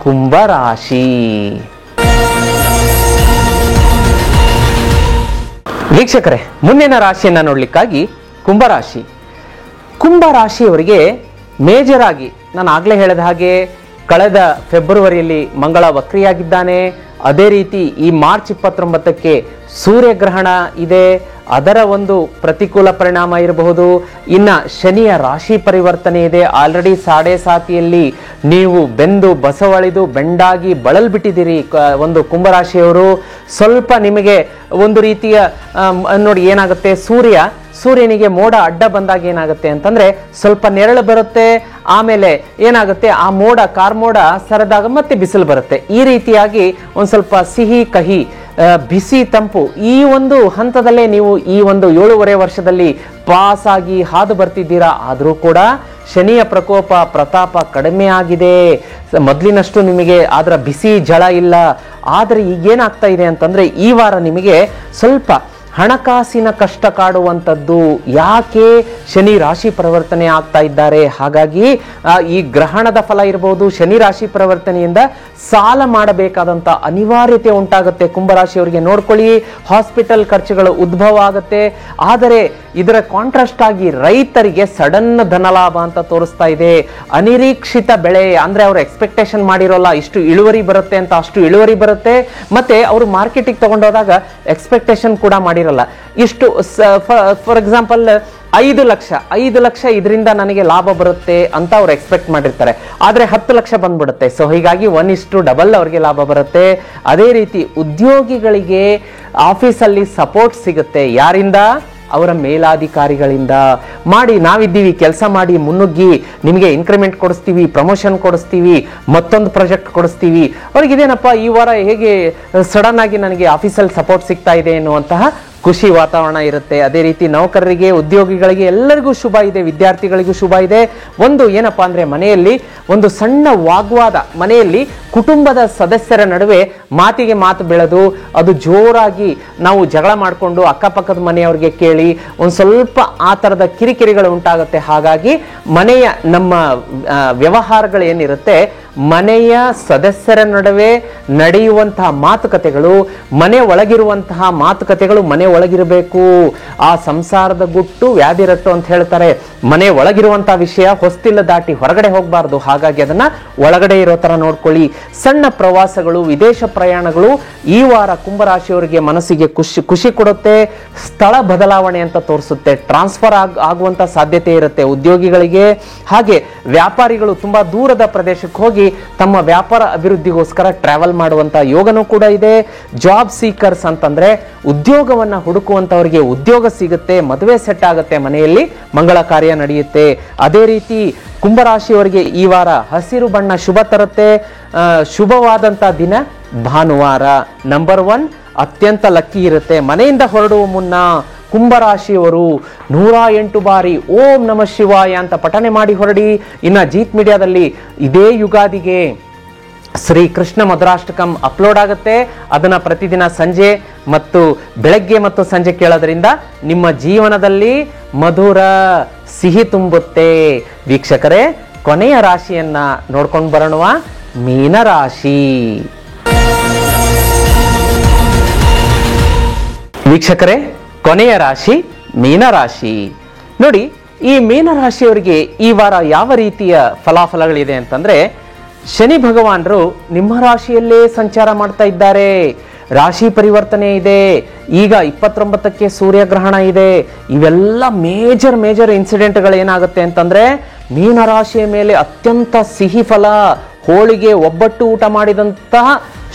ಕುಂಭ ರಾಶಿ. ವೀಕ್ಷಕರೇ, ಮುಂದಿನ ರಾಶಿಯನ್ನ ನೋಡ್ಲಿಕ್ಕಾಗಿ ಕುಂಭರಾಶಿ. ಕುಂಭರಾಶಿಯವರಿಗೆ ಮೇಜರ್ ಆಗಿ ನಾನು ಆಗ್ಲೇ ಹೇಳಿದ ಹಾಗೆ ಕಳೆದ ಫೆಬ್ರವರಿಯಲ್ಲಿ ಮಂಗಳ ವಕ್ರಿಯಾಗಿದ್ದಾನೆ. ಅದೇ ರೀತಿ ಈ ಮಾರ್ಚ್ 29ಕ್ಕೆ ಸೂರ್ಯಗ್ರಹಣ ಇದೆ, ಅದರ ಒಂದು ಪ್ರತಿಕೂಲ ಪರಿಣಾಮ ಇರಬಹುದು. ಇನ್ನ ಶನಿಯ ರಾಶಿ ಪರಿವರ್ತನೆ ಇದೆ. ಆಲ್ರೆಡಿ 7.5 ನೀವು ಬೆಂದು ಬಸವಳಿದು ಬೆಂಡಾಗಿ ಬಳಲ್ಬಿಟ್ಟಿದ್ದೀರಿ ಒಂದು ಕುಂಭರಾಶಿಯವರು. ಸ್ವಲ್ಪ ನಿಮಗೆ ಒಂದು ರೀತಿಯ ನೋಡಿ ಏನಾಗುತ್ತೆ, ಸೂರ್ಯನಿಗೆ ಮೋಡ ಅಡ್ಡ ಬಂದಾಗ ಏನಾಗುತ್ತೆ ಅಂತಂದ್ರೆ ಸ್ವಲ್ಪ ನೆರಳು ಬರುತ್ತೆ, ಆಮೇಲೆ ಏನಾಗುತ್ತೆ ಆ ಮೋಡ ಕಾರ್ಮೋಡ ಸರದಾಗ ಮತ್ತೆ ಬಿಸಿಲು ಬರುತ್ತೆ. ಈ ರೀತಿಯಾಗಿ ಒಂದ್ ಸ್ವಲ್ಪ ಸಿಹಿ ಕಹಿ, ಬಿಸಿ ತಂಪು, ಈ ಒಂದು ಹಂತದಲ್ಲೇ ನೀವು ಈ ಒಂದು 7.5 ವರ್ಷದಲ್ಲಿ ಪಾಸ್ ಆಗಿ ಹಾದು ಬರ್ತಿದ್ದೀರಾ. ಆದರೂ ಕೂಡ ಶನಿಯ ಪ್ರತಾಪ ಕಡಿಮೆ ಆಗಿದೆ. ಮೊದಲಿನಷ್ಟು ನಿಮಗೆ ಅದರ ಬಿಸಿ ಜಳ ಇಲ್ಲ. ಆದರೆ ಈಗೇನಾಗ್ತಾ ಇದೆ ಅಂತಂದ್ರೆ ಈ ವಾರ ನಿಮಗೆ ಸ್ವಲ್ಪ ಹಣಕಾಸಿನ ಕಷ್ಟ ಕಾಡುವಂಥದ್ದು. ಯಾಕೆ? ಶನಿ ರಾಶಿ ಪರಿವರ್ತನೆ ಆಗ್ತಾ ಇದ್ದಾರೆ. ಹಾಗಾಗಿ ಈ ಗ್ರಹಣದ ಫಲ ಇರಬಹುದು, ಶನಿ ರಾಶಿ ಪರಿವರ್ತನೆಯಿಂದ ಸಾಲ ಮಾಡಬೇಕಾದಂಥ ಅನಿವಾರ್ಯತೆ ಉಂಟಾಗುತ್ತೆ ಕುಂಭರಾಶಿಯವರಿಗೆ. ನೋಡ್ಕೊಳ್ಳಿ, ಹಾಸ್ಪಿಟಲ್ ಖರ್ಚುಗಳು ಉದ್ಭವ ಆಗುತ್ತೆ. ಆದರೆ ಇದರ ಕಾಂಟ್ರಾಸ್ಟ್ ಆಗಿ ರೈತರಿಗೆ ಸಡನ್ ಧನಲಾಭ ಅಂತ ತೋರಿಸ್ತಾ ಇದೆ. ಅನಿರೀಕ್ಷಿತ ಬೆಳೆ ಅಂದ್ರೆ ಅವರು ಎಕ್ಸ್ಪೆಕ್ಟೇಷನ್ ಮಾಡಿರೋಲ್ಲ, ಇಷ್ಟು ಇಳುವರಿ ಬರುತ್ತೆ ಅಂತ ಅಷ್ಟು ಇಳುವರಿ ಬರುತ್ತೆ. ಮತ್ತೆ ಅವರು ಮಾರ್ಕೆಟಿಗೆ ತಗೊಂಡೋದಾಗ ಎಕ್ಸ್ಪೆಕ್ಟೇಷನ್ ಕೂಡ ಮಾಡಿರಲ್ಲ. ಇಷ್ಟು ಫಾರ್ ಎಕ್ಸಾಂಪಲ್ 5 ಲಕ್ಷ ಇದರಿಂದ ನನಗೆ ಲಾಭ ಬರುತ್ತೆ ಅಂತ ಅವ್ರು ಎಕ್ಸ್ಪೆಕ್ಟ್ ಮಾಡಿರ್ತಾರೆ. ಆದ್ರೆ 10 ಲಕ್ಷ ಬಂದ್ಬಿಡುತ್ತೆ. ಸೊ ಹೀಗಾಗಿ 1:2 ಅವ್ರಿಗೆ ಲಾಭ ಬರುತ್ತೆ. ಅದೇ ರೀತಿ ಉದ್ಯೋಗಿಗಳಿಗೆ ಆಫೀಸಲ್ಲಿ ಸಪೋರ್ಟ್ ಸಿಗುತ್ತೆ. ಯಾರಿಂದ? ಅವರ ಮೇಲಾಧಿಕಾರಿಗಳಿಂದ ಮಾಡಿ, ನಾವಿದ್ದೀವಿ ಕೆಲಸ ಮಾಡಿ ಮುನ್ನುಗ್ಗಿ ನಿಮಗೆ ಇನ್ಕ್ರಿಮೆಂಟ್ ಕೊಡಿಸ್ತೀವಿ, ಪ್ರಮೋಷನ್ ಕೊಡಿಸ್ತೀವಿ, ಮತ್ತೊಂದು ಪ್ರಾಜೆಕ್ಟ್ ಕೊಡಿಸ್ತೀವಿ. ಅವ್ರಿಗೆ ಇದೇನಪ್ಪ ಈ ವಾರ ಹೇಗೆ ಸಡನ್ ಆಗಿ ನನಗೆ ಆಫೀಸಲ್ಲಿ ಸಪೋರ್ಟ್ ಸಿಗ್ತಾ ಇದೆ ಎನ್ನುವಂತಹ ಖುಷಿ ವಾತಾವರಣ ಇರುತ್ತೆ. ಅದೇ ರೀತಿ ನೌಕರರಿಗೆ, ಉದ್ಯೋಗಿಗಳಿಗೆ ಎಲ್ಲರಿಗೂ ಶುಭ ಇದೆ, ವಿದ್ಯಾರ್ಥಿಗಳಿಗೂ ಶುಭ ಇದೆ. ಒಂದು ಏನಪ್ಪಾ ಅಂದ್ರೆ ಮನೆಯಲ್ಲಿ ಒಂದು ಸಣ್ಣ ವಾಗ್ವಾದ, ಮನೆಯಲ್ಲಿ ಕುಟುಂಬದ ಸದಸ್ಯರ ನಡುವೆ ಮಾತಿಗೆ ಮಾತು ಬೆಳೆದು ಅದು ಜೋರಾಗಿ ನಾವು ಜಗಳ ಮಾಡಿಕೊಂಡು ಅಕ್ಕಪಕ್ಕದ ಮನೆಯವ್ರಿಗೆ ಕೇಳಿ ಒಂದು ಸ್ವಲ್ಪ ಆ ಥರದ ಕಿರಿಕಿರಿಗಳು ಉಂಟಾಗುತ್ತೆ. ಹಾಗಾಗಿ ಮನೆಯ ನಮ್ಮ ವ್ಯವಹಾರಗಳು ಏನಿರುತ್ತೆ, ಮನೆಯ ಸದಸ್ಯರ ನಡುವೆ ನಡೆಯುವಂತಹ ಮಾತುಕತೆಗಳು, ಮನೆ ಒಳಗಿರುವಂತಹ ಮಾತುಕತೆಗಳು ಮನೆ ಒಳಗಿರಬೇಕು. ಆ ಸಂಸಾರದ ಗುಟ್ಟು ವ್ಯಾಧಿರಟ್ಟು ಅಂತ ಹೇಳ್ತಾರೆ. ಮನೆ ಒಳಗಿರುವಂತಹ ವಿಷಯ ಹೊಸ್ತಿಲ್ಲ ದಾಟಿ ಹೊರಗಡೆ ಹೋಗಬಾರ್ದು. ಹಾಗಾಗಿ ಅದನ್ನ ಒಳಗಡೆ ಇರೋ ತರ ನೋಡ್ಕೊಳ್ಳಿ. ಸಣ್ಣ ಪ್ರವಾಸಗಳು, ವಿದೇಶ ಪ್ರಯಾಣಗಳು ಈ ವಾರ ಕುಂಭರಾಶಿಯವರಿಗೆ ಮನಸ್ಸಿಗೆ ಖುಷಿ ಕೊಡುತ್ತೆ. ಸ್ಥಳ ಬದಲಾವಣೆ ಅಂತ ತೋರಿಸುತ್ತೆ. ಟ್ರಾನ್ಸ್ಫರ್ ಆಗುವಂತ ಸಾಧ್ಯತೆ ಇರುತ್ತೆ ಉದ್ಯೋಗಿಗಳಿಗೆ. ಹಾಗೆ ವ್ಯಾಪಾರಿಗಳು ತುಂಬಾ ದೂರದ ಪ್ರದೇಶಕ್ಕೆ ಹೋಗಿ ತಮ್ಮ ವ್ಯಾಪಾರ ಅಭಿವೃದ್ಧಿಗೋಸ್ಕರ ಟ್ರಾವೆಲ್ ಮಾಡುವಂತ ಯೋಗನೂ ಕೂಡ ಇದೆ. ಜಾಬ್ ಸೀಕರ್ಸ್ ಅಂತಂದ್ರೆ ಉದ್ಯೋಗವನ್ನ ಹುಡುಕುವಂತವರಿಗೆ ಉದ್ಯೋಗ ಸಿಗುತ್ತೆ, ಮದುವೆ ಸೆಟ್ ಆಗುತ್ತೆ, ಮನೆಯಲ್ಲಿ ಮಂಗಳ ಕಾರ್ಯ ನಡೆಯುತ್ತೆ. ಅದೇ ರೀತಿ ಕುಂಭರಾಶಿಯವರಿಗೆ ಈ ವಾರ ಹಸಿರು ಬಣ್ಣ ಶುಭ ತರುತ್ತೆ. ಶುಭವಾದಂತ ದಿನ ಭಾನುವಾರ. ನಂಬರ್ 1 ಅತ್ಯಂತ ಲಕ್ಕಿ ಇರುತ್ತೆ. ಮನೆಯಿಂದ ಹೊರಡುವ ಮುನ್ನ ಕುಂಭರಾಶಿಯವರು 108 ಬಾರಿ ಓಂ ನಮಃ ಶಿವಾಯ ಅಂತ ಪಠನೆ ಮಾಡಿ ಹೊರಡಿ. ಇನ್ನ ಜೀತ್ ಮೀಡಿಯಾದಲ್ಲಿ ಇದೇ ಯುಗಾದಿಗೆ ಶ್ರೀ ಕೃಷ್ಣ ಮಧುರಾಷ್ಟಕಂ ಅಪ್ಲೋಡ್ ಆಗುತ್ತೆ. ಅದನ್ನ ಪ್ರತಿದಿನ ಸಂಜೆ ಮತ್ತು ಬೆಳಗ್ಗೆ ಮತ್ತು ಸಂಜೆ ಕೇಳೋದ್ರಿಂದ ನಿಮ್ಮ ಜೀವನದಲ್ಲಿ ಮಧುರ ಸಿಹಿ ತುಂಬುತ್ತೆ. ವೀಕ್ಷಕರೇ, ಕೊನೆಯ ರಾಶಿಯನ್ನ ನೋಡ್ಕೊಂಡು ಬರೋಣ. ಮೀನರಾಶಿ. ವೀಕ್ಷಕರೇ, ಕೊನೆಯ ರಾಶಿ ಮೀನರಾಶಿ. ನೋಡಿ, ಈ ಮೀನರಾಶಿಯವರಿಗೆ ಈ ವಾರ ಯಾವ ರೀತಿಯ ಫಲಾಫಲಗಳಿದೆ ಅಂತಂದ್ರೆ, ಶನಿ ಭಗವಾನರು ನಿಮ್ಮ ರಾಶಿಯಲ್ಲೇ ಸಂಚಾರ ಮಾಡ್ತಾ ಇದ್ದಾರೆ. ರಾಶಿ ಪರಿವರ್ತನೆ ಇದೆ. ಈಗ 29ಕ್ಕೆ ಸೂರ್ಯಗ್ರಹಣ ಇದೆ. ಇವೆಲ್ಲ ಮೇಜರ್ ಇನ್ಸಿಡೆಂಟ್ಗಳು ಏನಾಗುತ್ತೆ ಅಂತಂದ್ರೆ, ಮೀನರಾಶಿಯ ಮೇಲೆ ಅತ್ಯಂತ ಸಿಹಿ ಫಲ, ಹೋಳಿಗೆ ಒಬ್ಬಟ್ಟು ಊಟ ಮಾಡಿದಂತಹ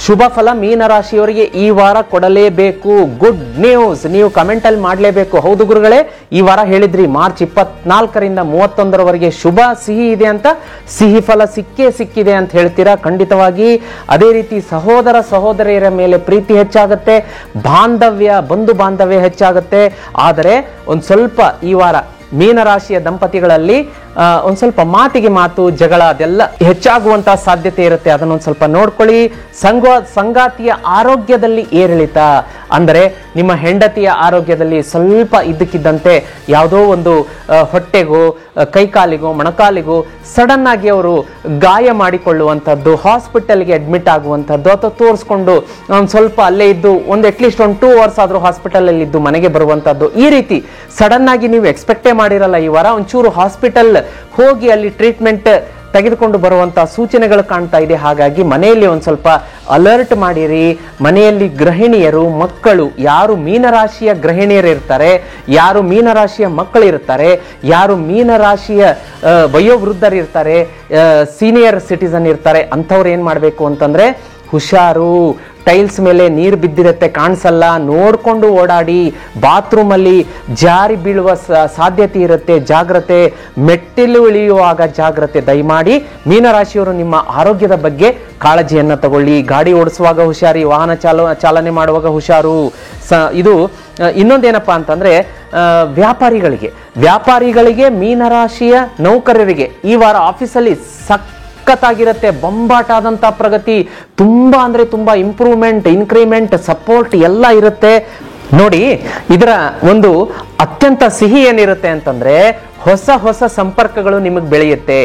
ಶುಭ ಫಲ ಮೀನರಾಶಿಯವರಿಗೆ ಈ ವಾರ ಕೊಡಲೇಬೇಕು. ಗುಡ್ ನ್ಯೂಸ್ ನೀವು ಕಮೆಂಟ್ ಅಲ್ಲಿ ಮಾಡಲೇಬೇಕು. ಹೌದು ಗುರುಗಳೇ, ಈ ವಾರ ಹೇಳಿದ್ರಿ ಮಾರ್ಚ್ 24ರಿಂದ 31ರವರೆಗೆ ಶುಭ ಸಿಹಿ ಇದೆ ಅಂತ. ಸಿಹಿ ಫಲ ಸಿಕ್ಕಿದೆ ಅಂತ ಹೇಳ್ತೀರಾ. ಖಂಡಿತವಾಗಿ ಅದೇ ರೀತಿ ಸಹೋದರ ಸಹೋದರಿಯರ ಮೇಲೆ ಪ್ರೀತಿ ಹೆಚ್ಚಾಗುತ್ತೆ, ಬಂಧು ಬಾಂಧವ್ಯ ಹೆಚ್ಚಾಗುತ್ತೆ. ಆದರೆ ಒಂದು ಸ್ವಲ್ಪ ಈ ವಾರ ಮೀನರಾಶಿಯ ದಂಪತಿಗಳಲ್ಲಿ ಒಂದ್ ಸ್ವಲ್ಪ ಮಾತಿಗೆ ಮಾತು, ಜಗಳ ಅದೆಲ್ಲ ಹೆಚ್ಚಾಗುವಂತಹ ಸಾಧ್ಯತೆ ಇರುತ್ತೆ. ಅದನ್ನೊಂದು ಸ್ವಲ್ಪ ನೋಡ್ಕೊಳ್ಳಿ. ಸಂಗಾತಿಯ ಆರೋಗ್ಯದಲ್ಲಿ ಏರಿಳಿತ ಅಂದರೆ ನಿಮ್ಮ ಹೆಂಡತಿಯ ಆರೋಗ್ಯದಲ್ಲಿ ಸ್ವಲ್ಪ ಇದ್ದಕ್ಕಿದ್ದಂತೆ ಯಾವುದೋ ಒಂದು ಹೊಟ್ಟೆಗೋ ಕೈಕಾಲಿಗೋ ಮೊಣಕಾಲಿಗೋ ಸಡನ್ ಆಗಿ ಅವರು ಗಾಯ ಮಾಡಿಕೊಳ್ಳುವಂಥದ್ದು, ಹಾಸ್ಪಿಟಲ್ಗೆ ಅಡ್ಮಿಟ್ ಆಗುವಂಥದ್ದು, ಅಥವಾ ತೋರಿಸ್ಕೊಂಡು ಒಂದು ಸ್ವಲ್ಪ ಅಲ್ಲೇ ಇದ್ದು ಅಟ್ಲೀಸ್ಟ್ 2 ಅವರ್ಸ್ ಆದರೂ ಹಾಸ್ಪಿಟಲಲ್ಲಿ ಇದ್ದು ಮನೆಗೆ ಬರುವಂಥದ್ದು. ಈ ರೀತಿ ಸಡನ್ ಆಗಿ ನೀವು ಎಕ್ಸ್ಪೆಕ್ಟೇ ಮಾಡಿರಲ್ಲ ಈ ವಾರ ಒಂಚೂರು ಹಾಸ್ಪಿಟಲ್ ಹೋಗಿ ಅಲ್ಲಿ ಟ್ರೀಟ್ಮೆಂಟ್ ತೆಗೆದುಕೊಂಡು ಬರುವಂತಹ ಸೂಚನೆಗಳು ಕಾಣ್ತಾ ಇದೆ. ಹಾಗಾಗಿ ಮನೆಯಲ್ಲಿ ಒಂದು ಸ್ವಲ್ಪ ಅಲರ್ಟ್ ಮಾಡಿರಿ. ಮನೆಯಲ್ಲಿ ಗೃಹಿಣಿಯರು, ಮಕ್ಕಳು, ಯಾರು ಮೀನರಾಶಿಯ ಗೃಹಿಣಿಯರು ಇರ್ತಾರೆ, ಯಾರು ಮೀನರಾಶಿಯ ಮಕ್ಕಳು ಇರ್ತಾರೆ, ಯಾರು ಮೀನರಾಶಿಯ ವಯೋವೃದ್ಧರು ಇರ್ತಾರೆ, ಸೀನಿಯರ್ ಸಿಟಿಸನ್ ಇರ್ತಾರೆ, ಅಂಥವ್ರು ಏನ್ ಮಾಡಬೇಕು ಅಂತಂದ್ರೆ ಹುಷಾರು. ಟೈಲ್ಸ್ ಮೇಲೆ ನೀರು ಬಿದ್ದಿರುತ್ತೆ, ಕಾಣಿಸಲ್ಲ, ನೋಡ್ಕೊಂಡು ಓಡಾಡಿ. ಬಾತ್ರೂಮ್ ಅಲ್ಲಿ ಜಾರಿ ಬೀಳುವ ಸಾಧ್ಯತೆ ಇರುತ್ತೆ, ಜಾಗ್ರತೆ. ಮೆಟ್ಟಿಲು ಇಳಿಯುವಾಗ ಜಾಗ್ರತೆ. ದಯಮಾಡಿ ಮೀನರಾಶಿಯವರು ನಿಮ್ಮ ಆರೋಗ್ಯದ ಬಗ್ಗೆ ಕಾಳಜಿಯನ್ನ ತಗೊಳ್ಳಿ. ಗಾಡಿ ಓಡಿಸುವಾಗ ಹುಷಾರಿ, ವಾಹನ ಚಾಲನೆ ಮಾಡುವಾಗ ಹುಷಾರು. ಇದು ಇನ್ನೊಂದೇನಪ್ಪಾ ಅಂತಂದ್ರೆ ವ್ಯಾಪಾರಿಗಳಿಗೆ ಮೀನರಾಶಿಯ ನೌಕರರಿಗೆ ಈ ವಾರ ಆಫೀಸಲ್ಲಿ ಸಖತ್ತಾಗಿರುತ್ತೆ. ಬೊಂಬಾಟ ಆದಂತ ಪ್ರಗತಿ, ತುಂಬಾ ಅಂದ್ರೆ ತುಂಬಾ ಇಂಪ್ರೂವ್ಮೆಂಟ್, ಇನ್ಕ್ರಿಮೆಂಟ್, ಸಪೋರ್ಟ್ ಎಲ್ಲ ಇರುತ್ತೆ. ನೋಡಿ, ಇದರ ಒಂದು ಅತ್ಯಂತ ಸಿಹಿ ಏನಿರುತ್ತೆ ಅಂತಂದ್ರೆ ಹೊಸ ಸಂಪರ್ಕಗಳು ನಿಮಗೆ ಬೆಳೆಯುತ್ತೆ.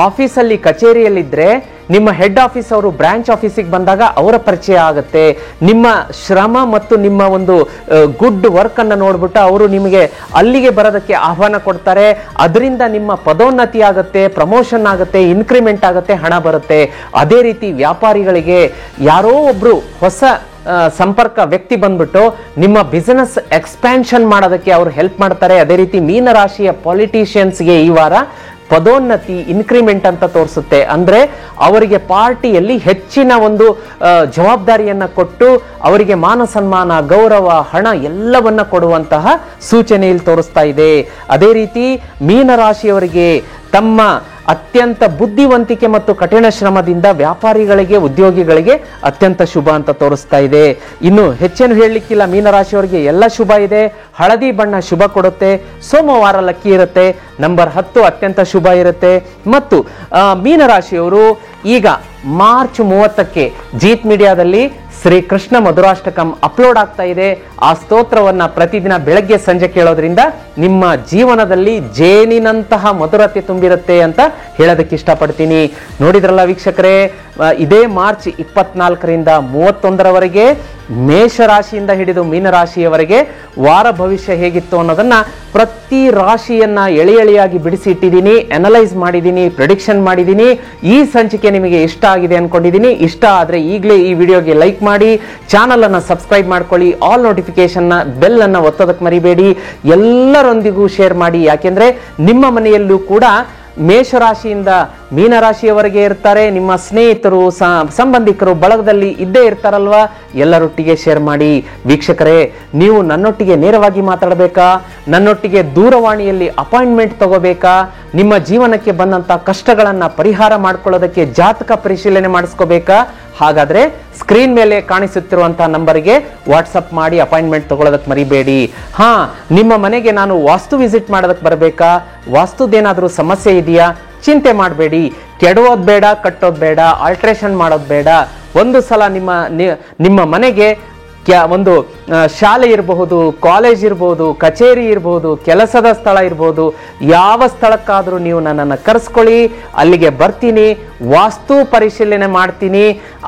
ಆಫೀಸಲ್ಲಿ ಕಚೇರಿಯಲ್ಲಿದ್ರೆ ನಿಮ್ಮ ಹೆಡ್ ಆಫೀಸ್ ಅವರು ಬ್ರಾಂಚ್ ಆಫೀಸಿಗೆ ಬಂದಾಗ ಅವರ ಪರಿಚಯ ಆಗುತ್ತೆ. ನಿಮ್ಮ ಶ್ರಮ ಮತ್ತು ನಿಮ್ಮ ಒಂದು ಗುಡ್ ವರ್ಕ್ ಅನ್ನು ನೋಡ್ಬಿಟ್ಟು ಅವರು ನಿಮಗೆ ಅಲ್ಲಿಗೆ ಬರೋದಕ್ಕೆ ಆಹ್ವಾನ ಕೊಡ್ತಾರೆ. ಅದರಿಂದ ನಿಮ್ಮ ಪದೋನ್ನತಿ ಆಗುತ್ತೆ, ಪ್ರಮೋಷನ್ ಆಗುತ್ತೆ, ಇನ್ಕ್ರಿಮೆಂಟ್ ಆಗುತ್ತೆ, ಹಣ ಬರುತ್ತೆ. ಅದೇ ರೀತಿ ವ್ಯಾಪಾರಿಗಳಿಗೆ ಯಾರೋ ಒಬ್ರು ಹೊಸ ಸಂಪರ್ಕ ವ್ಯಕ್ತಿ ಬಂದ್ಬಿಟ್ಟು ನಿಮ್ಮ ಬಿಸಿನೆಸ್ ಎಕ್ಸ್ಪ್ಯಾನ್ಷನ್ ಮಾಡೋದಕ್ಕೆ ಅವರು ಹೆಲ್ಪ್ ಮಾಡ್ತಾರೆ. ಅದೇ ರೀತಿ ಮೀನರಾಶಿಯ ಪಾಲಿಟಿಷಿಯನ್ಸ್ಗೆ ಈ ವಾರ ಪದೋನ್ನತಿ, ಇನ್ಕ್ರಿಮೆಂಟ್ ಅಂತ ತೋರಿಸುತ್ತೆ. ಅಂದ್ರೆ ಅವರಿಗೆ ಪಾರ್ಟಿಯಲ್ಲಿ ಹೆಚ್ಚಿನ ಒಂದು ಜವಾಬ್ದಾರಿಯನ್ನ ಕೊಟ್ಟು ಅವರಿಗೆ ಮಾನ ಸನ್ಮಾನ, ಗೌರವ, ಹಣ ಎಲ್ಲವನ್ನ ಕೊಡುವಂತಹ ಸೂಚನೆ ಇಲ್ಲಿ ತೋರಿಸ್ತಾ ಇದೆ. ಅದೇ ರೀತಿ ಮೀನರಾಶಿಯವರಿಗೆ ತಮ್ಮ ಅತ್ಯಂತ ಬುದ್ಧಿವಂತಿಕೆ ಮತ್ತು ಕಠಿಣ ಶ್ರಮದಿಂದ ವ್ಯಾಪಾರಿಗಳಿಗೆ, ಉದ್ಯೋಗಿಗಳಿಗೆ ಅತ್ಯಂತ ಶುಭ ಅಂತ ತೋರಿಸ್ತಾ ಇದೆ. ಇನ್ನು ಹೆಚ್ಚೇನು ಹೇಳಲಿಕ್ಕಿಲ್ಲ, ಮೀನರಾಶಿಯವರಿಗೆ ಎಲ್ಲ ಶುಭ ಇದೆ. ಹಳದಿ ಬಣ್ಣ ಶುಭ ಕೊಡುತ್ತೆ, ಸೋಮವಾರ ಲಕ್ಕಿ ಇರುತ್ತೆ, ನಂಬರ್ 10 ಅತ್ಯಂತ ಶುಭ ಇರುತ್ತೆ. ಮತ್ತು ಮೀನರಾಶಿಯವರು ಈಗ ಮಾರ್ಚ್ 30ಕ್ಕೆ ಜೀತ್ ಮೀಡಿಯಾದಲ್ಲಿ ಶ್ರೀ ಕೃಷ್ಣ ಮಧುರಾಷ್ಟಕಂ ಅಪ್ಲೋಡ್ ಆಗ್ತಾ ಇದೆ. ಆ ಸ್ತೋತ್ರವನ್ನ ಪ್ರತಿದಿನ ಬೆಳಗ್ಗೆ ಸಂಜೆ ಕೇಳೋದ್ರಿಂದ ನಿಮ್ಮ ಜೀವನದಲ್ಲಿ ಜೇನಿನಂತಹ ಮಧುರತೆ ತುಂಬಿರುತ್ತೆ ಅಂತ ಹೇಳೋದಕ್ಕೆ ಇಷ್ಟಪಡ್ತೀನಿ. ನೋಡಿದ್ರಲ್ಲ ವೀಕ್ಷಕರೇ, ಇದೇ ಮಾರ್ಚ್ 24ರಿಂದ 31ರವರೆಗೆ ಮೇಷರಾಶಿಯಿಂದ ಹಿಡಿದು ಮೀನರಾಶಿಯವರೆಗೆ ವಾರ ಭವಿಷ್ಯ ಹೇಗಿತ್ತು ಅನ್ನೋದನ್ನ ಪ್ರತಿ ರಾಶಿಯನ್ನ ಎಳೆಯಾಗಿ ಬಿಡಿಸಿ ಇಟ್ಟಿದ್ದೀನಿ, ಅನಲೈಸ್ ಮಾಡಿದ್ದೀನಿ, ಪ್ರೆಡಿಕ್ಷನ್ ಮಾಡಿದ್ದೀನಿ. ಈ ಸಂಚಿಕೆ ನಿಮಗೆ ಇಷ್ಟ ಆಗಿದೆ ಅನ್ಕೊಂಡಿದ್ದೀನಿ. ಇಷ್ಟ ಆದ್ರೆ ಈಗಲೇ ಈ ವಿಡಿಯೋಗೆ ಲೈಕ್ ಮಾಡಿ, ಚಾನಲ್ ಅನ್ನ ಸಬ್ಸ್ಕ್ರೈಬ್ ಮಾಡ್ಕೊಳ್ಳಿ, ಆಲ್ ನೋಟಿಫಿಕೇಶನ್ ಬೆಲ್ ಅನ್ನ ಒತ್ತೋದಕ್ಕೆ ಮರಿಬೇಡಿ, ಎಲ್ಲರೊಂದಿಗೂ ಶೇರ್ ಮಾಡಿ. ಯಾಕೆಂದ್ರೆ ನಿಮ್ಮ ಮನೆಯಲ್ಲೂ ಕೂಡ ಮೇಷರಾಶಿಯಿಂದ ಮೀನರಾಶಿಯವರೆಗೆ ಇರ್ತಾರೆ, ನಿಮ್ಮ ಸ್ನೇಹಿತರು, ಸಂಬಂಧಿಕರು ಬಳಗದಲ್ಲಿ ಇದ್ದೇ ಇರ್ತಾರಲ್ವಾ, ಎಲ್ಲರೊಟ್ಟಿಗೆ ಶೇರ್ ಮಾಡಿ. ವೀಕ್ಷಕರೇ, ನೀವು ನನ್ನೊಟ್ಟಿಗೆ ನೇರವಾಗಿ ಮಾತಾಡಬೇಕಾ, ನನ್ನೊಟ್ಟಿಗೆ ದೂರವಾಣಿಯಲ್ಲಿ ಅಪಾಯಿಂಟ್ಮೆಂಟ್ ತಗೋಬೇಕಾ, ನಿಮ್ಮ ಜೀವನಕ್ಕೆ ಬಂದಂತ ಕಷ್ಟಗಳನ್ನ ಪರಿಹಾರ ಮಾಡ್ಕೊಳ್ಳೋದಕ್ಕೆ ಜಾತಕ ಪರಿಶೀಲನೆ ಮಾಡಿಸ್ಕೋಬೇಕಾ? ಹಾಗಾದ್ರೆ ಸ್ಕ್ರೀನ್ ಮೇಲೆ ಕಾಣಿಸುತ್ತಿರುವಂತಹ ನಂಬರ್ಗೆ ವಾಟ್ಸಪ್ ಮಾಡಿ ಅಪಾಯಿಂಟ್ಮೆಂಟ್ ತಗೊಳ್ಳೋದಕ್ಕೆ ಮರಿಬೇಡಿ. ನಿಮ್ಮ ಮನೆಗೆ ನಾನು ವಾಸ್ತು ವಿಸಿಟ್ ಮಾಡೋದಕ್ಕೆ ಬರಬೇಕಾ? ವಾಸ್ತುದೇನಾದ್ರೂ ಸಮಸ್ಯೆ ಇದೆಯಾ? ಚಿಂತೆ ಮಾಡಬೇಡಿ. ಕೆಡೋದು ಬೇಡ, ಕಟ್ಟೋದು ಬೇಡ, ಆಲ್ಟ್ರೇಷನ್ ಮಾಡೋದು ಬೇಡ. ಒಂದು ಸಲ ನಿಮ್ಮ ಮನೆಗೆ ಒಂದು ಶಾಲೆ ಇರಬಹುದು, ಕಾಲೇಜ್ ಇರಬಹುದು, ಕಚೇರಿ ಇರಬಹುದು, ಕೆಲಸದ ಸ್ಥಳ ಇರಬಹುದು, ಯಾವ ಸ್ಥಳಕ್ಕಾದ್ರೂ ನೀವು ನನ್ನನ್ನು ಕರೆಸ್ಕೊಳ್ಳಿ, ಅಲ್ಲಿಗೆ ಬರ್ತೀನಿ, ವಾಸ್ತು ಪರಿಶೀಲನೆ ಮಾಡ್ತೀನಿ,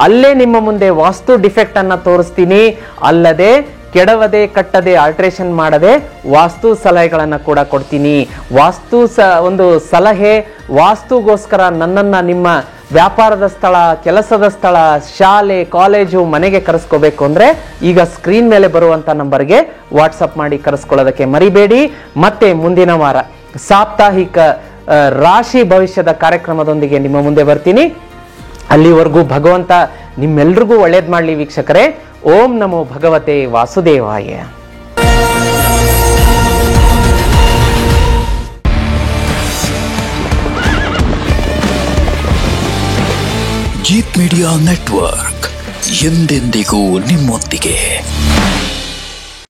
ಅಲ್ಲೇ ನಿಮ್ಮ ಮುಂದೆ ವಾಸ್ತು ಡಿಫೆಕ್ಟ್ ಅನ್ನ ತೋರಿಸ್ತೀನಿ. ಅಲ್ಲದೆ ಕೆಡವದೆ, ಕಟ್ಟದೆ, ಆಲ್ಟ್ರೇಷನ್ ಮಾಡದೆ ವಾಸ್ತು ಸಲಹೆಗಳನ್ನು ಕೂಡ ಕೊಡ್ತೀನಿ. ಒಂದು ಸಲಹೆ ವಾಸ್ತುಗೋಸ್ಕರ ನನ್ನನ್ನ ನಿಮ್ಮ ವ್ಯಾಪಾರದ ಸ್ಥಳ, ಕೆಲಸದ ಸ್ಥಳ, ಶಾಲೆ, ಕಾಲೇಜು, ಮನೆಗೆ ಕರೆಸ್ಕೋಬೇಕು ಅಂದ್ರೆ ಈಗ ಸ್ಕ್ರೀನ್ ಮೇಲೆ ಬರುವಂತ ನಂಬರ್ಗೆ ವಾಟ್ಸಪ್ ಮಾಡಿ ಕರೆಸ್ಕೊಳ್ಳೋದಕ್ಕೆ ಮರಿಬೇಡಿ. ಮತ್ತೆ ಮುಂದಿನ ವಾರ ಸಾಪ್ತಾಹಿಕ ರಾಶಿ ಭವಿಷ್ಯದ ಕಾರ್ಯಕ್ರಮದೊಂದಿಗೆ ನಿಮ್ಮ ಮುಂದೆ ಬರ್ತೀನಿ. ಅಲ್ಲಿವರೆಗೂ ಭಗವಂತ ನಿಮ್ಮೆಲ್ರಿಗೂ ಒಳ್ಳೇದ್ ಮಾಡ್ಲಿ ವೀಕ್ಷಕರೇ. ಓಂ ನಮೋ ಭಗವತೆ ವಾಸುದೇವಾಯ. ಜೀತ್ ಮೀಡಿಯಾ ನೆಟ್ವರ್ಕ್ ಎಂದೆಂದಿಗೂ ನಿಮ್ಮೊಂದಿಗೆ.